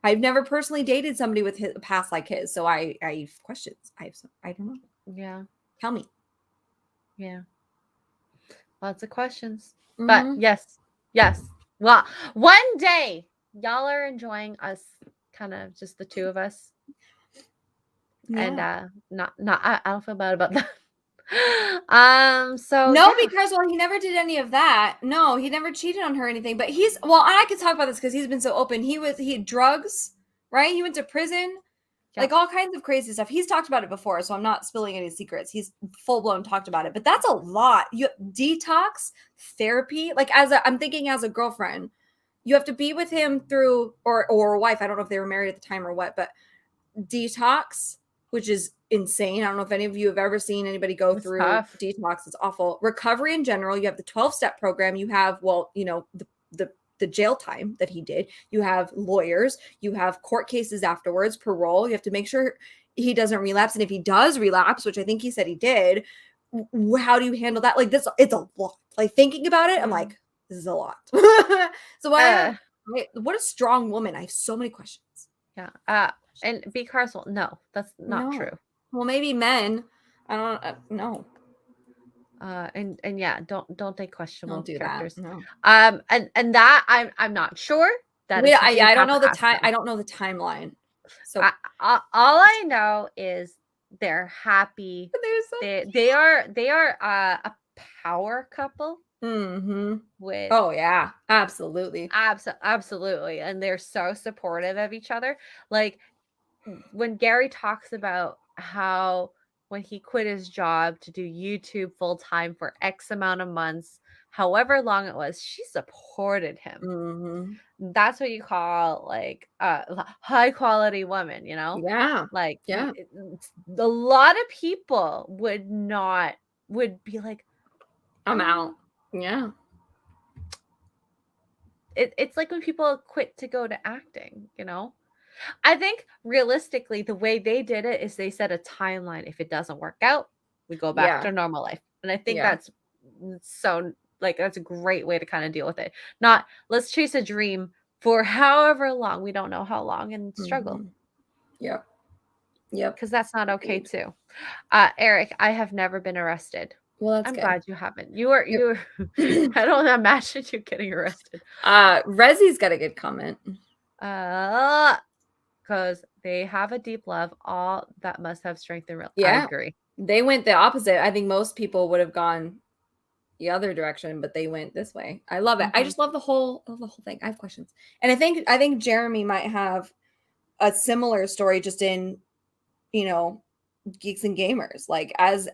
I've never personally dated somebody with a past like his, so I have questions. I don't know. Yeah. Tell me. Yeah. Lots of questions. But yes. Well, one day y'all are enjoying us, kind of just the two of us. Yeah. And I don't feel bad about that. No, yeah. because he never did any of that. No, he never cheated on her or anything. But and I can talk about this because he's been so open. He had drugs, right? He went to prison, like all kinds of crazy stuff. He's talked about it before, so I'm not spilling any secrets. He's full blown talked about it, but that's a lot. You detox therapy, like I'm thinking as a girlfriend, you have to be with him through or a wife. I don't know if they were married at the time or what, but detox, which is insane. I don't know if any of you have ever seen anybody go through detox. It's awful. Recovery in general. You have the 12-step program. You have, the jail time that he did. You have lawyers. You have court cases afterwards, parole. You have to make sure he doesn't relapse. And if he does relapse, which I think he said he did, how do you handle that? Like this, it's a lot. Like thinking about it, I'm like, this is a lot. So what a strong woman. I have so many questions. Yeah. And be careful. No, that's not true. Well, maybe men. I don't know. And yeah, don't take questionable characters. That, no. And that I'm not sure. That I don't know the time. I don't know the timeline. So all I know is they're happy. They are a power couple. With absolutely, absolutely, and they're so supportive of each other. Like when Gary talks about how when he quit his job to do YouTube full time for X amount of months, however long it was, she supported him. That's what you call like a high quality woman, you know? Yeah. Like a lot of people would be like, I'm out. Yeah. It's like when people quit to go to acting, you know? I think realistically, the way they did it is they set a timeline. If it doesn't work out, we go back to normal life. And I think that's so like that's a great way to kind of deal with it. Not let's chase a dream for however long. We don't know how long and struggle. Yep. Because that's not okay too. Eric, I have never been arrested. Well, that's I'm good. glad you haven't. You were I don't imagine you getting arrested. Rezzy's got a good comment. Because they have a deep love. All that must have strength and real. Yeah. I agree. They went the opposite. I think most people would have gone the other direction, but they went this way. I love it. I just love the whole thing. I have questions. And I think Jeremy might have a similar story just in, Geeks and Gamers. Like as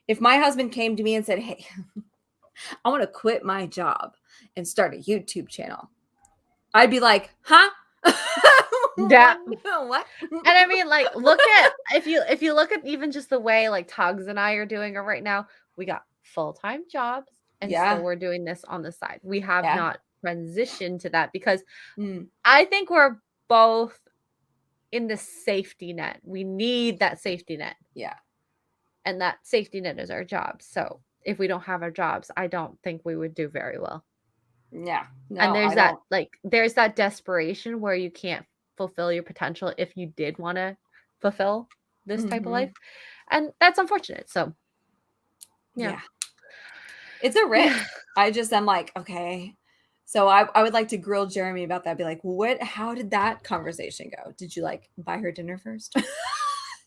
if my husband came to me and said, "Hey, I want to quit my job and start a YouTube channel," I'd be like, "Huh?" Yeah. What? And I mean, like, look at if you look at even just the way like Tuggs and I are doing it right now, we got full-time jobs and still we're doing this on the side. We have not transitioned to that because I think we're both in the safety net. We need that safety net. Yeah. And that safety net is our jobs. So if we don't have our jobs, I don't think we would do very well. Yeah. No, and there's that desperation where you can't fulfill your potential if you did want to fulfill this type of life. And that's unfortunate. So yeah. It's a risk. I'm like, okay. So I would like to grill Jeremy about that. Be like, how did that conversation go? Did you like buy her dinner first?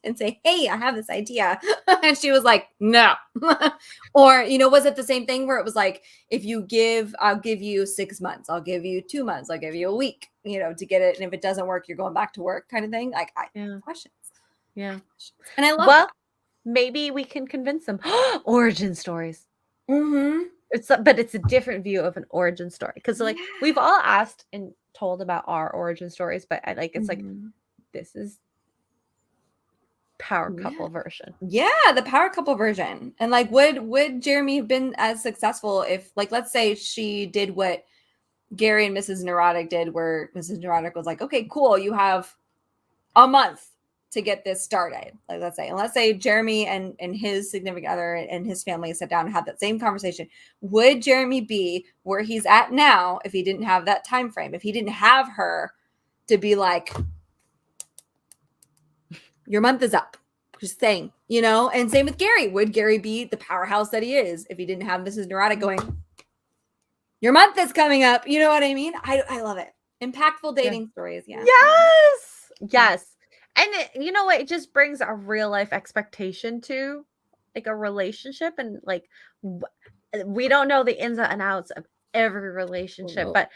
And say, "Hey, I have this idea." And she was like, "No." Or, was it the same thing where it was like, if you I'll give you 6 months, I'll give you 2 months, I'll give you a week, to get it. And if it doesn't work, you're going back to work kind of thing. Like, questions. Yeah. And I love that. Maybe we can convince them. Origin stories. But it's a different view of an origin story. Because like we've all asked and told about our origin stories, but it's like this is power couple version. Yeah, the power couple version. And like would Jeremy have been as successful if, like, let's say she did what Gary and Mrs. Neurotic did, where Mrs. Neurotic was like, "Okay, cool, you have a month to get this started. Like let's say Jeremy and his significant other and his family sat down and had that same conversation. Would Jeremy be where he's at now if he didn't have that time frame? If he didn't have her to be like, your month is up. Just saying, and same with Gary. Would Gary be the powerhouse that he is if he didn't have Mrs. Neurotic going, your month is coming up? You know what I mean? I love it. Impactful dating stories. Yeah. Yes. And you know what? It just brings a real life expectation to like a relationship. And like, we don't know the ins and outs of every relationship. But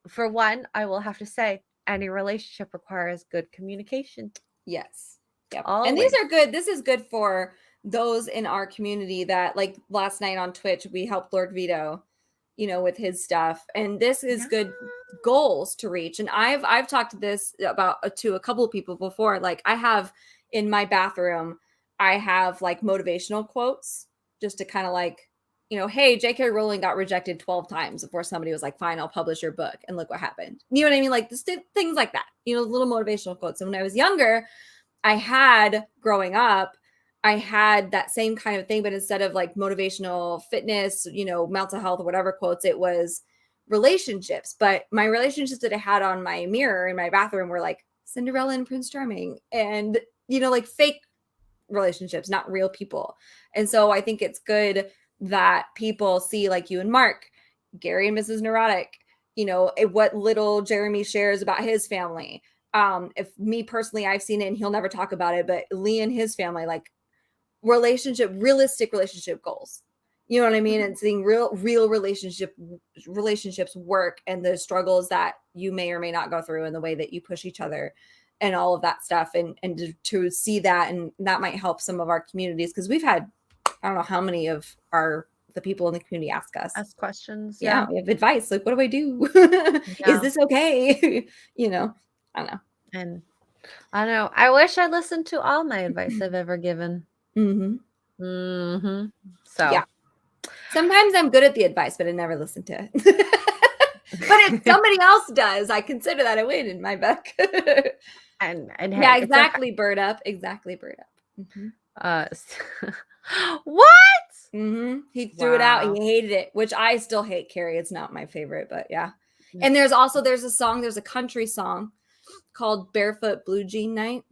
for one, I will have to say any relationship requires good communication. Yes. Yep. Always. And these are good. This is good for those in our community that, like, last night on Twitch, we helped Lord Vito, with his stuff. And this is good goals to reach. And I've talked to this about to a couple of people before. Like, I have in my bathroom, I have like motivational quotes just to kind of like, hey, J.K. Rowling got rejected 12 times before somebody was like, fine, I'll publish your book. And look what happened. You know what I mean? Like things like that, little motivational quotes. And when I was younger, growing up, I had that same kind of thing, but instead of like motivational fitness, mental health or whatever quotes, it was relationships. But my relationships that I had on my mirror in my bathroom were like Cinderella and Prince Charming and, like fake relationships, not real people. And so I think it's good that people see, like you and Mark, Gary and Mrs. Neurotic, what little Jeremy shares about his family. If me personally, I've seen it and he'll never talk about it, but Lee and his family, like realistic relationship goals. You know what I mean? And seeing real relationships work and the struggles that you may or may not go through and the way that you push each other and all of that stuff. And to see that, and that might help some of our communities. Cause we've had, I don't know how many of the people in the community ask questions. Yeah. We have advice. Like, what do I do? Is this okay? I don't know. And I don't know. I wish I listened to all my advice I've ever given. So yeah. Sometimes I'm good at the advice, but I never listen to it. But if somebody else does, I consider that a win in my book. and yeah, exactly, Bird Up. Exactly, Bird Up. What? He threw it out. He hated it, which I still hate. Carrie, it's not my favorite, but yeah. And there's a country song called Barefoot Blue Jean Night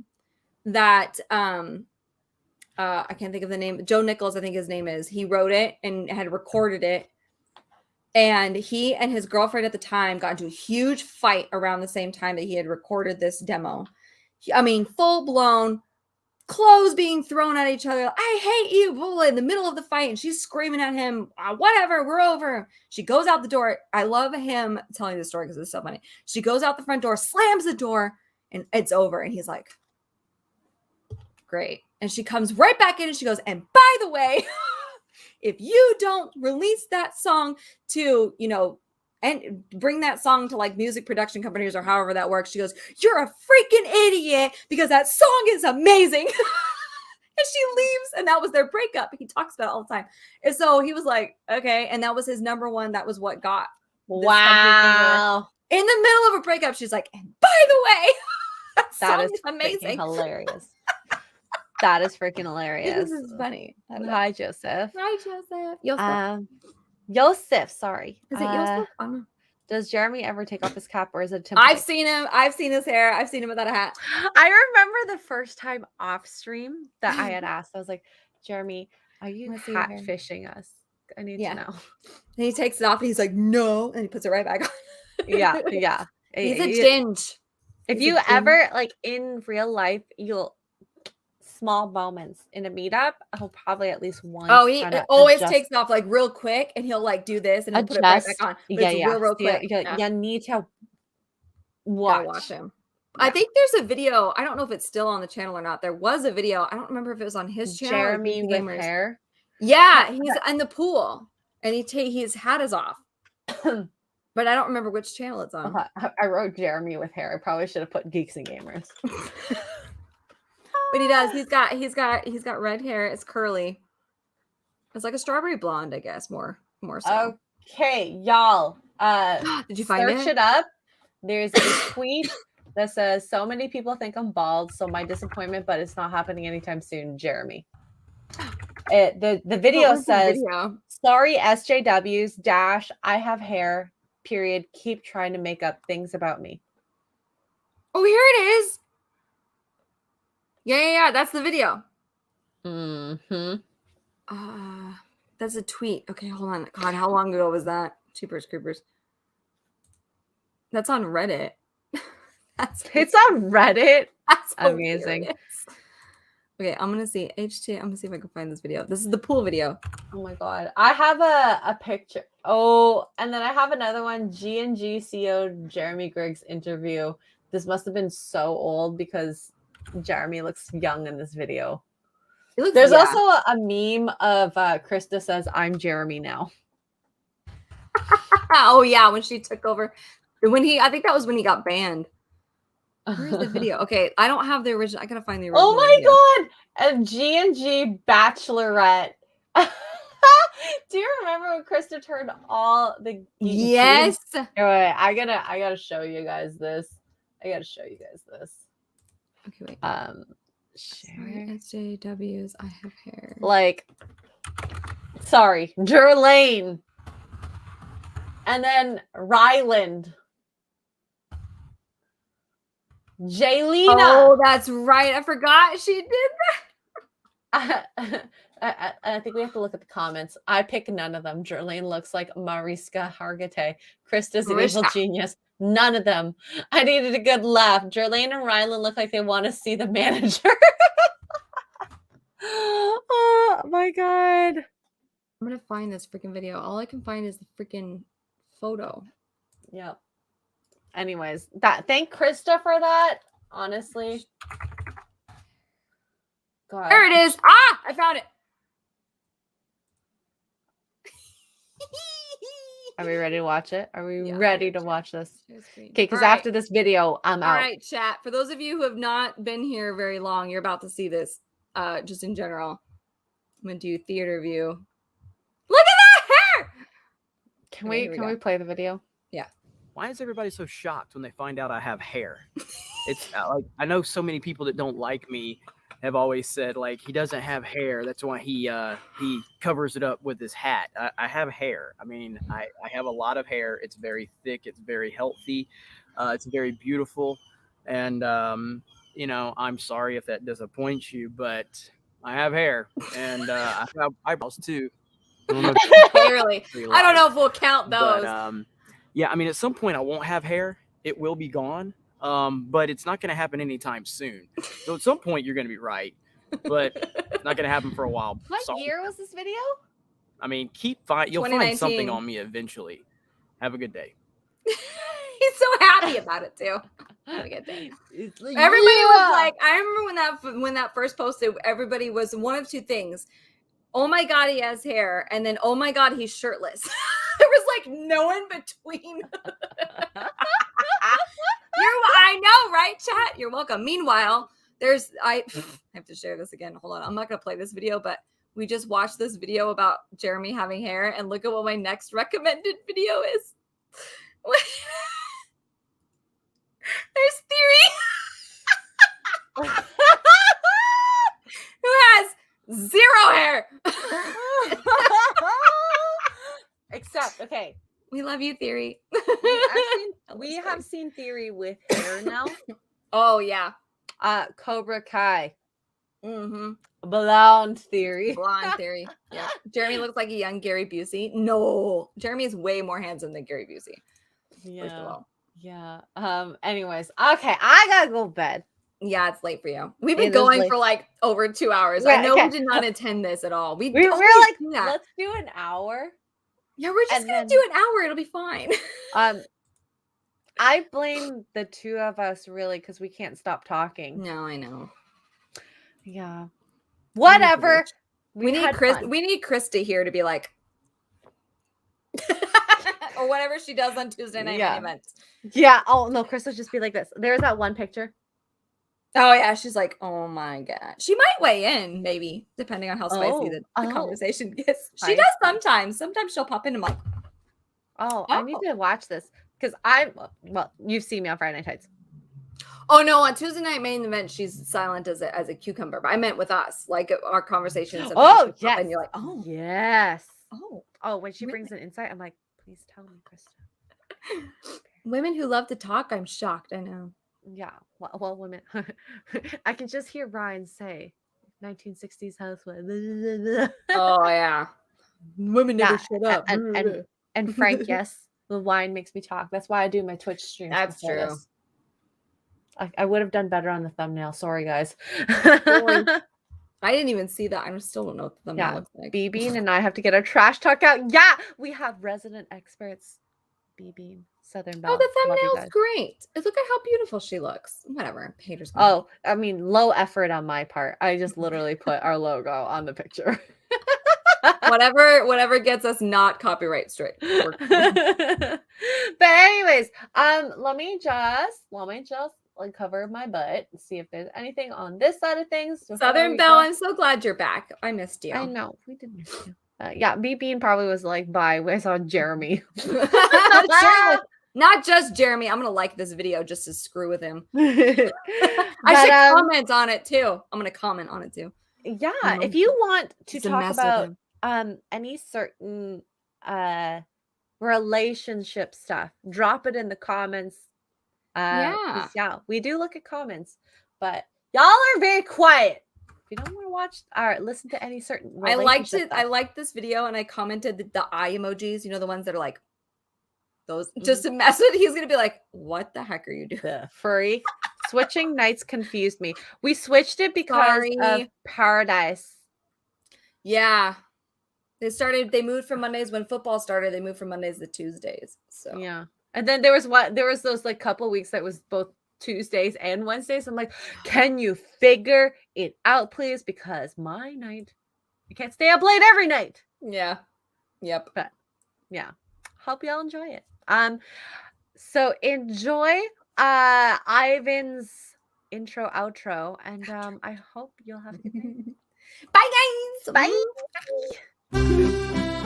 that I can't think of the name. Joe Nichols, I think his name is. He wrote it and had recorded it. And he and his girlfriend at the time got into a huge fight around the same time that he had recorded this demo. I mean, full blown clothes being thrown at each other. I hate you, blah, in the middle of the fight. And she's screaming at him, whatever, we're over. She goes out the door. I love him telling the story because it's so funny. She goes out the front door, slams the door, and it's over. And he's like, great. And she comes right back in and she goes, and by the way, if you don't release that song to, and bring that song to like music production companies or however that works, she goes, you're a freaking idiot because that song is amazing. And she leaves, and that was their breakup. He talks about it all the time. And so he was like, okay. And that was his number one. That was what got. Wow. In the middle of a breakup, she's like, and by the way, that is amazing. Hilarious. That is freaking hilarious. This is funny. Hi, Joseph. Hi, Joseph. Joseph, sorry. Is it Joseph? I don't know. Does Jeremy ever take off his cap, or is it Tim? I've seen him. I've seen his hair. I've seen him without a hat. I remember the first time off stream that I had asked. I was like, Jeremy, are you catfishing us? I need to know. And he takes it off and he's like, no. And he puts it right back on. Yeah. He's a ginge. If you ever, like in real life, you'll small moments in a meetup, he'll probably at least once. Oh, he always takes it off like real quick, and he'll like do this and he'll put it right back on. But real quick. You need to watch him. Yeah. I think there's a video. I don't know if it's still on the channel or not. There was a video. I don't remember if it was on his channel. Jeremy with hair. Yeah, he's in the pool, and his hat is off. But I don't remember which channel it's on. I wrote Jeremy with hair. I probably should have put Geeks and Gamers. But he does. He's got red hair. It's curly. It's like a strawberry blonde, I guess. More so. Okay, y'all. Did you find it? Search it up. There's a tweet that says, so many people think I'm bald, so my disappointment, but it's not happening anytime soon, Jeremy. The video where's the says, video? sorry, SJWs, dash, I have hair, period, keep trying to make up things about me. Oh, here it is. Yeah. That's the video. Mm-hmm. That's a tweet. Okay, hold on. God, how long ago was that? Cheapers Creepers. That's on Reddit. It's on Reddit. That's amazing. Hilarious. Okay, I'm gonna see HT. I'm gonna see if I can find this video. This is the pool video. Oh my god. I have a picture. Oh, and then I have another one. G&G CEO Jeremy Griggs interview. This must have been so old because Jeremy looks young in this video. There's also a meme of Krista says, I'm Jeremy now. Oh yeah, when she took over. I think that was when he got banned. Where's the video? Okay, I don't have the original. I gotta find the original. Oh my video. god! And G&G Bachelorette. Do you remember when Krista turned all the Yes. Wait, I gotta show you guys this. Okay, wait. Sorry, SJWs. I have hair. Like, sorry, Jerlane. And then Ryland. Jaylina. Oh, that's right. I forgot she did that. I think we have to look at the comments. I pick none of them. Jerlane looks like Mariska Hargitay. Krista's an evil genius. None of them. I needed a good laugh. Jerlane and Ryland look like they want to see the manager. Oh my god. I'm gonna find this freaking video. All I can find is the freaking photo. Yep. Anyways, thank Krista for that. Honestly. God. There it is. Ah, I found it. Are we ready to watch it? Are we ready to watch this? Okay, because right. after this video, I'm out. All right, chat. For those of you who have not been here very long, you're about to see this. Just in general. I'm gonna do theater view. Look at that hair! Can we play the video? Yeah. Why is everybody so shocked when they find out I have hair? It's like, I know so many people that don't like me have always said, like, he doesn't have hair. That's why he covers it up with his hat. I have hair. I mean, I have a lot of hair. It's very thick. It's very healthy. It's very beautiful. And, you know, I'm sorry if that disappoints you, but I have hair. And I have eyebrows, too. Clearly. I don't know if we'll count those. But, yeah, I mean, at some point I won't have hair. It will be gone. But it's not going to happen anytime soon. So at some point you're going to be right, but it's not going to happen for a while. What year was this video? I mean, you'll find something on me eventually. Have a good day. He's so happy about it too. Have a good day. Everybody was like, I remember when that first posted, everybody was one of two things. Oh my God, he has hair. And then, oh my God, he's shirtless. There was like no in between. I know, right, chat? You're welcome. Meanwhile, I have to share this again. Hold on. I'm not going to play this video, but we just watched this video about Jeremy having hair, and look at what my next recommended video is. There's Theory. Who has zero hair. Except, okay. We love you, Theory. We have seen Theory with hair now. Oh, yeah. Cobra Kai. Mm-hmm. Blonde Theory. Blonde Theory. Yeah. Jeremy looks like a young Gary Busey. No. Jeremy is way more handsome than Gary Busey. Yeah. First of all. Yeah. Anyways. Okay. I gotta go to bed. Yeah, it's late for you. We've been going for like over 2 hours. I know we did not attend this at all. We're like, let's do an hour. Yeah, we're just gonna do an hour. It'll be fine. I blame the two of us really because we can't stop talking. No, I know. Yeah. Whatever. We need Krista here to be like, or whatever she does on Tuesday night events. Yeah. Oh no, Krista just be like this. There's that one picture. Oh yeah, she's like, oh my god. She might weigh in, maybe, depending on how spicy the conversation gets. She does sometimes. Sometimes she'll pop in and I'm like, I need to watch this because you've seen me on Friday Night Tights. Oh no, on Tuesday night main event, she's silent as a cucumber. But I meant with us, like our conversations. Oh yes, and you're like, oh yes. oh. When she brings an insight, I'm like, please tell me, Krista. Women who love to talk, I'm shocked. I know. Yeah, well, women. I can just hear Ryan say, 1960s housewife. Oh yeah, women never shut up. And Frank, yes, the wine makes me talk. That's why I do my Twitch streams. That's before true. this. I would have done better on the thumbnail. Sorry, guys. I didn't even see that. I still don't know what the thumbnail looks like. B-Bean and I have to get our trash talk out. Yeah, we have resident experts. B-Bean, Southern Belle. Oh, the thumbnail's great. Look at how beautiful she looks. Whatever. Haters. Oh, I mean, low effort on my part. I just literally put our logo on the picture. whatever gets us not copyright straight. But anyways, let me just like cover my butt and see if there's anything on this side of things. Southern Belle, I'm so glad you're back. I missed you. I know we did miss you. Yeah, B-Bean probably was like, bye. I saw Jeremy. Not just Jeremy. I'm gonna like this video just to screw with him. I should comment on it too. I'm gonna comment on it too. Yeah, if you want to Just a talk mess with about him. any certain relationship stuff, drop it in the comments. 'Cause, yeah, we do look at comments, but y'all are very quiet. If you don't want to watch or listen to any certain I liked it. stuff. I liked this video and I commented the eye emojis, you know, the ones that are like those just to mess with. He's gonna be like, what the heck are you doing? Furry. Switching nights confused me. We switched it because of Paradise. Yeah. They moved from Mondays when football started, they moved from Mondays to Tuesdays. So yeah. And then there was those like couple weeks that was both Tuesdays and Wednesdays. I'm like, can you figure it out, please? Because my night, I can't stay up late every night. Yeah. Yep. But yeah. Hope y'all enjoy it. So enjoy Ivan's intro outro, and I hope you'll have a good day. Bye guys. Bye.